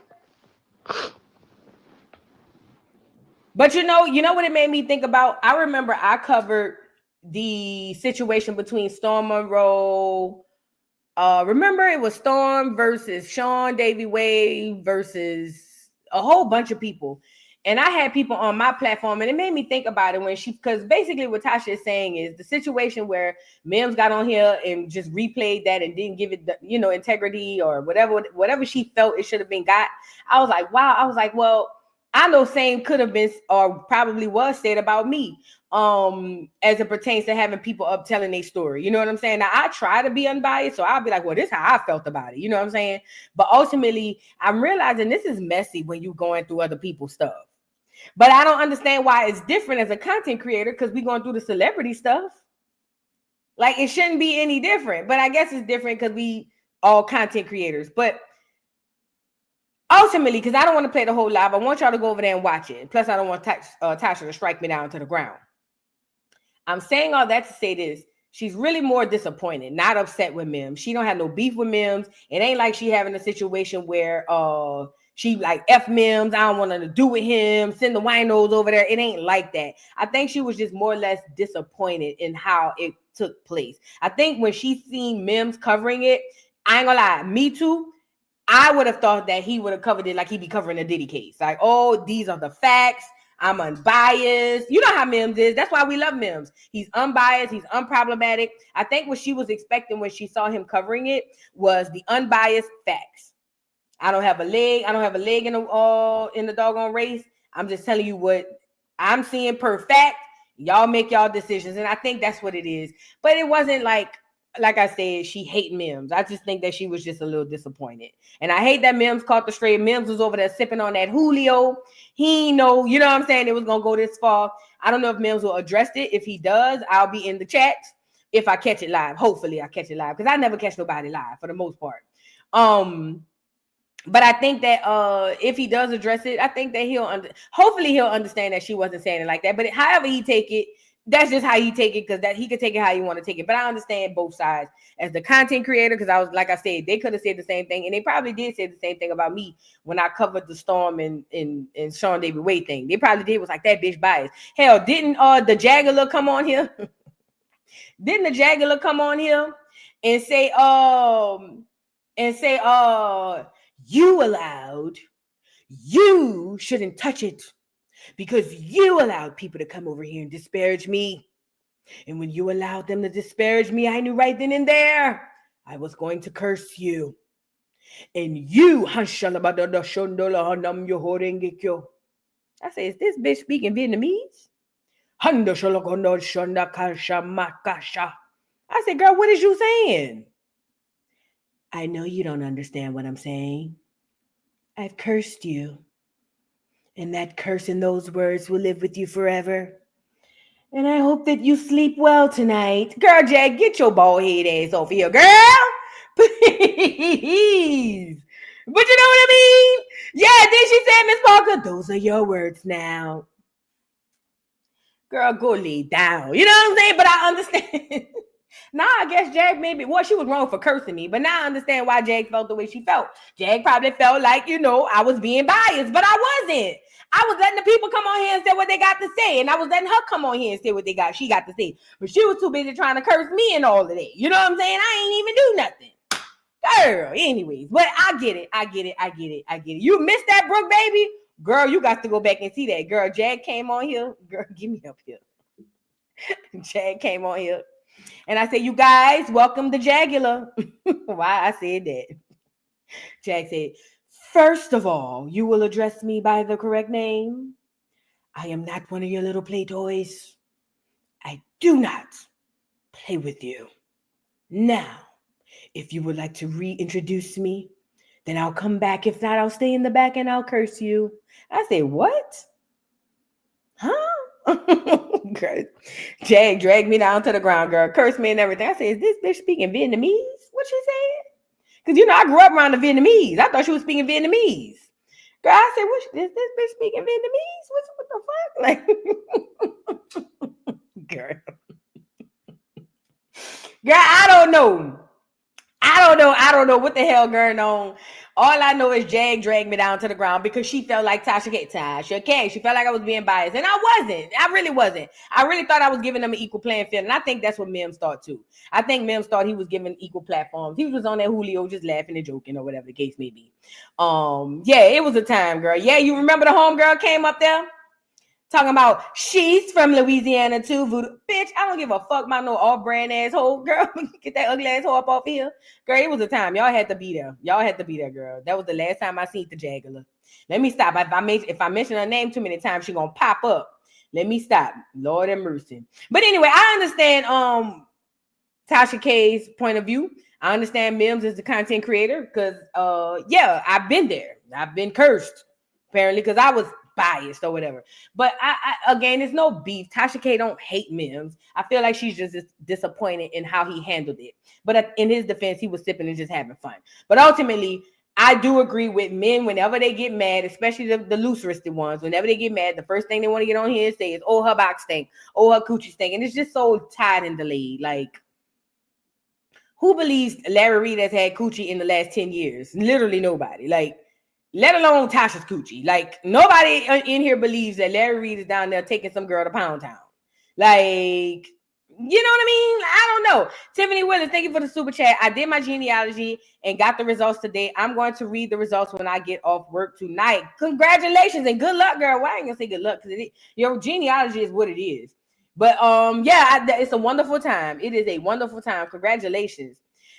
But you know what it made me think about? I remember I covered the situation between Storm Monroe. Remember it was Storm versus Sean Davy Wade versus a whole bunch of people. And I had people on my platform and it made me think about it because basically what Tasha is saying is the situation where Mims got on here and just replayed that and didn't give it the, integrity or whatever she felt it should have been got. I was like, wow. I was like, well, I know same could have been or probably was said about me as it pertains to having people up telling their story. You know what I'm saying? Now, I try to be unbiased, so I'll be like, well, this is how I felt about it. You know what I'm saying? But ultimately, I'm realizing this is messy when you're going through other people's stuff. But I don't understand why it's different as a content creator because we're going through the celebrity stuff. Like, it shouldn't be any different. But I guess it's different because we all content creators. But ultimately, because I don't want to play the whole live, I want y'all to go over there and watch it. Plus, I don't want Tasha to strike me down to the ground. I'm saying all that to say this. She's really more disappointed, not upset with Mims. She don't have no beef with Mims. It ain't like she having a situation where she like F Mims. I don't want nothing to do with him. Send the winos over there. It ain't like that. I think she was just more or less disappointed in how it took place. I think when she seen Mims covering it, I ain't gonna lie, me too. I would have thought that he would have covered it like he'd be covering a Diddy case. Like, oh, these are the facts. I'm unbiased. You know how Mims is. That's why we love Mims. He's unbiased. He's unproblematic. I think what she was expecting when she saw him covering it was the unbiased facts. I don't have a leg. I don't have a leg in the doggone race. I'm just telling you what I'm seeing per fact. Y'all make y'all decisions. And I think that's what it is. But it wasn't like I said, she hate Mims. I just think that she was just a little disappointed. And I hate that Mims caught the stray. Mims was over there sipping on that Julio. He know, you know what I'm saying? It was going to go this far. I don't know if Mims will address it. If he does, I'll be in the chat if I catch it live. Hopefully I catch it live because I never catch nobody live for the most part. But I think that if he does address it, I think that hopefully he'll understand that she wasn't saying it like that. But however he take it, that's just how he take it because that he could take it how you want to take it. But I understand both sides as the content creator because I was like I said, they could have said the same thing and they probably did say the same thing about me when I covered the Storm and Sean David Wade thing. They probably did was like that bitch biased. Hell, didn't the Jaggler come on here? Didn't the Jaggler come on here and say you allowed, you shouldn't touch it. Because you allowed people to come over here and disparage me. And when you allowed them to disparage me, I knew right then and there I was going to curse you. And you, I say, is this bitch speaking Vietnamese? I said, girl, what is you saying? I know you don't understand what I'm saying. I've cursed you. And that curse and those words will live with you forever. And I hope that you sleep well tonight. Girl, Jack, get your bald head ass over here, girl. Please. But you know what I mean? Yeah, then she said, Miss Parker, those are your words now. Girl, go lay down. You know what I'm saying? But I understand. Now I guess Jag maybe, well, she was wrong for cursing me, but now I understand why Jag felt the way she felt. Jag probably felt like, I was being biased, but I wasn't. I was letting the people come on here and say what they got to say, and I was letting her come on here and say what she got to say. But she was too busy trying to curse me and all of that. You know what I'm saying? I ain't even do nothing. Girl, anyways, but I get it. You missed that, Brooke, baby? Girl, you got to go back and see that. Girl, Jag came on here. Girl, give me up here. Jag came on here. And I said, you guys, welcome to Jagular. Why I said that? Jag said, first of all, you will address me by the correct name. I am not one of your little play toys. I do not play with you. Now, if you would like to reintroduce me, then I'll come back. If not, I'll stay in the back and I'll curse you. I said, what? Huh? Girl, Jag dragged me down to the ground, girl. Cursed me and everything. I said, is this bitch speaking Vietnamese? What she saying? Because, I grew up around the Vietnamese. I thought she was speaking Vietnamamese. Girl, I said, is this bitch speaking Vietnamese? What the fuck? Like, girl, I don't know. I don't know what the hell going on. All I know is Jag dragged me down to the ground because she felt like Tasha K. She felt like I was being biased. And I wasn't. I really wasn't. I really thought I was giving them an equal playing field. And I think that's what Mims thought too. I think Mims thought he was giving equal platforms. He was on that Julio just laughing and joking or whatever the case may be. Yeah, it was a time, girl. Yeah, you remember the homegirl came up there? Talking about she's from Louisiana too. Voodoo. Bitch, I don't give a fuck about no off-brand asshole, girl. Get that ugly asshole up off here. Girl, it was a time. Y'all had to be there. Girl. That was the last time I seen the Jagular. Let me stop. If I mention her name too many times, she gonna pop up. Let me stop. Lord have mercy. But anyway, I understand Tasha K's point of view. I understand Mims is the content creator because yeah, I've been there. I've been cursed, apparently, because I was biased or whatever. But I again, it's no beef. Tasha K don't hate Mims. I feel like she's just disappointed in how he handled it. But in his defense, he was sipping and just having fun. But ultimately, I do agree with men whenever they get mad, especially the looseristic ones. Whenever they get mad, the first thing they want to get on here and say is, "Oh, her box stink. Oh, her coochie stink," and it's just so tied and delayed. Like, who believes Larry Reid has had coochie in the last 10 years? Literally nobody. Like, let alone Tasha's coochie. Like, nobody in here believes that Larry Reid is down there taking some girl to Pound Town. Like, you know what I mean? I don't know. Tiffany Willis, thank you for the super chat. I did my genealogy and got the results today. I'm going to read the results when I get off work tonight. Congratulations and good luck, girl. Well, I ain't gonna say good luck because your genealogy is what it is. But yeah, it's a wonderful time. It is a wonderful time. Congratulations.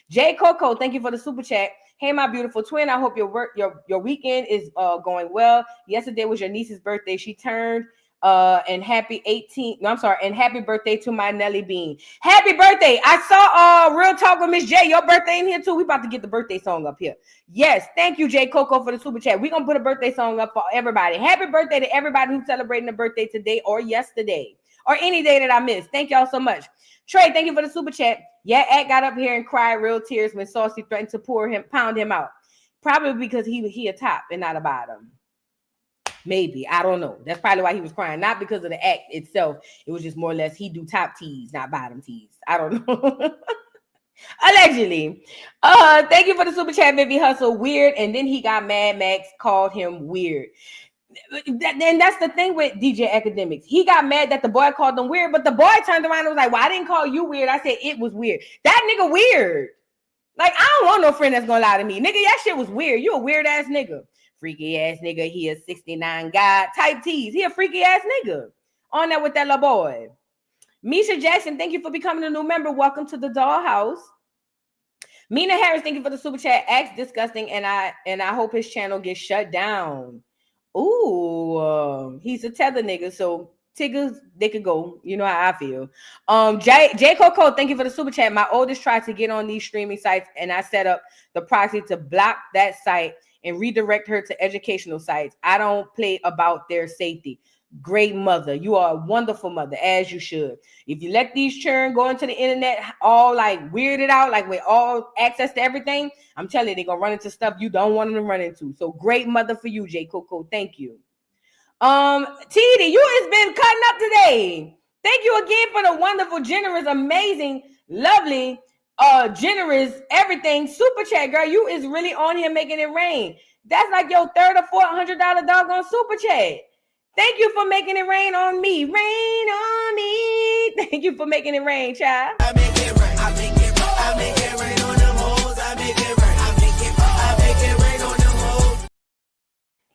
Jay Coco, thank you for the super chat. Hey, my beautiful twin. I hope your weekend is going well. Yesterday was your niece's birthday. She turned and happy 18th. No, I'm sorry. And happy birthday to my Nelly Bean. Happy birthday. I saw Real Talk with Miss J. Your birthday in here too. We about to get the birthday song up here. Yes. Thank you, Jay Coco, for the super chat. We're going to put a birthday song up for everybody. Happy birthday to everybody who's celebrating a birthday today or yesterday or any day that I missed. Thank y'all so much. Trey, thank you for the super chat. Yeah, Ed got up here and cried real tears when Saucy threatened to pound him out. Probably because he a top and not a bottom. Maybe. I don't know. That's probably why he was crying. Not because of the act itself. It was just more or less he do top tees, not bottom tees. I don't know. Allegedly. Thank you for the super chat, Vivi Hustle. Weird. And then he got mad. Max called him weird. And that's the thing with DJ Akademiks. He got mad that the boy called him weird, but the boy turned around and was like, well, I didn't call you weird. I said it was weird. That nigga weird. Like, I don't want no friend that's gonna lie to me. Nigga, that shit was weird. You a weird ass nigga. Freaky ass nigga. He a 69 guy. Type T's. He a freaky ass nigga. On that with that little boy. Misha Jackson, thank you for becoming a new member. Welcome to the dollhouse. Mina Harris, thank you for the super chat. Acts disgusting, and I hope his channel gets shut down. Ooh, he's a tether nigga, so Tiggers, they could go. You know how I feel. J Coco, thank you for the super chat. My oldest tried to get on these streaming sites, and I set up the proxy to block that site and redirect her to educational sites. I don't play about their safety. Great mother. You are a wonderful mother, as you should. If you let these children go into the internet all like weirded out, like with all access to everything, I'm telling you, they're gonna run into stuff you don't want them to run into. So great mother for you, J Coco. Thank you. TD, you has been cutting up today. Thank you again for the wonderful, generous, amazing Lovely, generous, everything. Super chat, girl. You is really on here making it rain. That's like your third or $400 doggone super chat. Thank you for making it rain on me. Rain on me. Thank you for making it rain, child. I make it rain. I make it rain. I make it rain on them hoes. I make it rain. I make it rain on them hoes.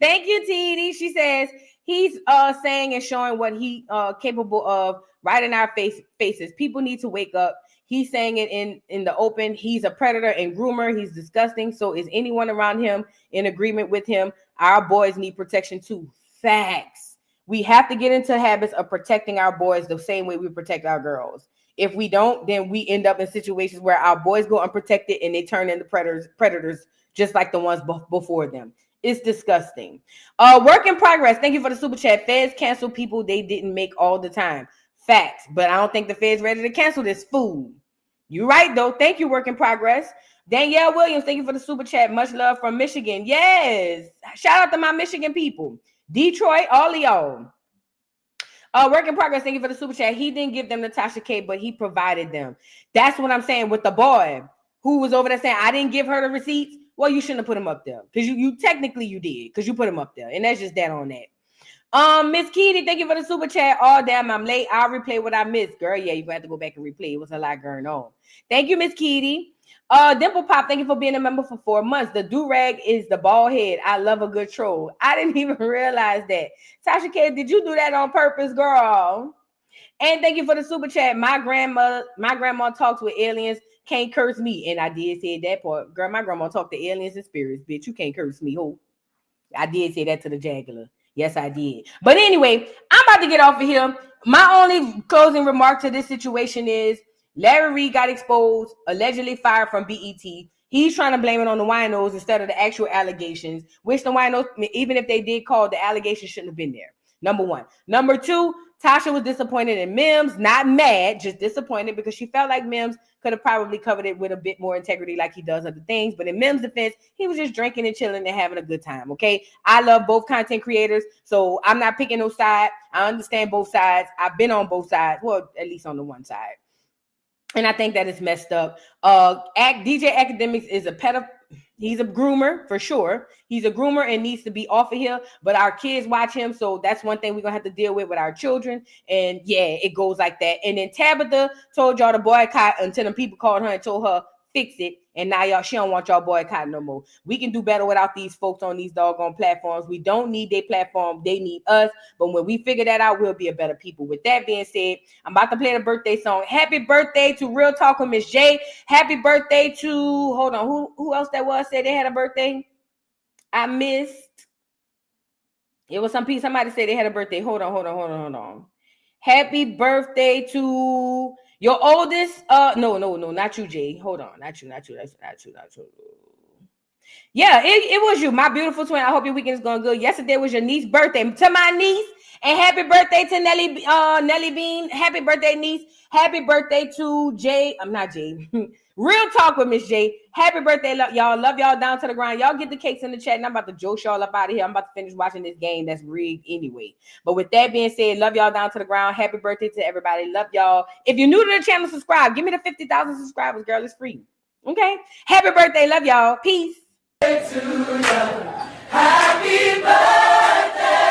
Thank you, TD. She says he's saying and showing what he capable of right in our faces. People need to wake up. He's saying it in the open. He's a predator and groomer. He's disgusting. So is anyone around him in agreement with him? Our boys need protection too. Facts. We have to get into habits of protecting our boys the same way we protect our girls. If we don't, then we end up in situations where our boys go unprotected and they turn into predators just like the ones before them. It's disgusting. Work in progress. Thank you for the super chat. Feds cancel people they didn't make all the time. Facts. But I don't think the feds ready to cancel this fool. You're right, though. Thank you, work in progress. Danielle Williams, thank you for the super chat. Much love from Michigan. Yes. Shout out to my Michigan people. Detroit, all of y'all. Work in progress. Thank you for the super chat. He didn't give them the Tasha K, but he provided them. That's what I'm saying with the boy who was over there saying, I didn't give her the receipts. Well, you shouldn't have put him up there. Because you technically you did, because you put him up there. And that's just that on that. Miss Kitty, thank you for the super chat. Oh, damn, I'm late. I'll replay what I missed. Girl, yeah, you have to go back and replay. It was a lot going on. Thank you, Miss Kitty. Dimple Pop, thank you for being a member for 4 months. The do-rag is the bald head. I love a good troll. I didn't even realize that. Tasha K, did you do that on purpose, girl? And thank you for the super chat. My grandma talks with aliens. Can't curse me. And I did say that part. Girl, my grandma talked to aliens and spirits. Bitch, you can't curse me. Ho. I did say that to the Jaguar. Yes, I did. But anyway, I'm about to get off of here. My only closing remark to this situation is Larry Reid got exposed, allegedly fired from BET. He's trying to blame it on the winos instead of the actual allegations, which the winos, even if they did call, the allegations shouldn't have been there. Number one. Number two, Tasha was disappointed in Mims, not mad, just disappointed because she felt like Mims could have probably covered it with a bit more integrity like he does other things. But in Mims' defense, he was just drinking and chilling and having a good time, okay? I love both content creators, so I'm not picking no side. I understand both sides. I've been on both sides, well, at least on the one side. And I think that is messed up. DJ Akademiks is a pedophile. He's a groomer for sure. He's a groomer and needs to be off of here. But our kids watch him, so that's one thing we're gonna have to deal with our children. And yeah, it goes like that. And then Tabitha told y'all to boycott until the people called her and told her fix it. And now she don't want y'all boycott no more. We can do better without these folks on these doggone platforms. We don't need their platform. They need us. But when we figure that out, we'll be a better people. With that being said, I'm about to play the birthday song. Happy birthday to Real Talk with Miss J. Happy birthday to, hold on, who else that was said they had a birthday? I missed. It was somebody said they had a birthday. Hold on. Happy birthday to your oldest. No, not you, Jay. Hold on, not you. Yeah, it was you, my beautiful twin. I hope your weekend is going good. Yesterday was your niece's birthday. To my niece, and happy birthday to Nelly Bean. Happy birthday, niece. Happy birthday to Jay. I'm not Jay. Real Talk with Miss J. Happy birthday, y'all. Love y'all down to the ground. Y'all get the cakes in the chat, and I'm about to joke y'all up out of here. I'm about to finish watching this game that's rigged anyway. But with that being said, love y'all down to the ground. Happy birthday to everybody. Love y'all. If you're new to the channel, subscribe. Give me the 50,000 subscribers, girl. It's free. Okay? Happy birthday. Love y'all. Peace. Happy birthday.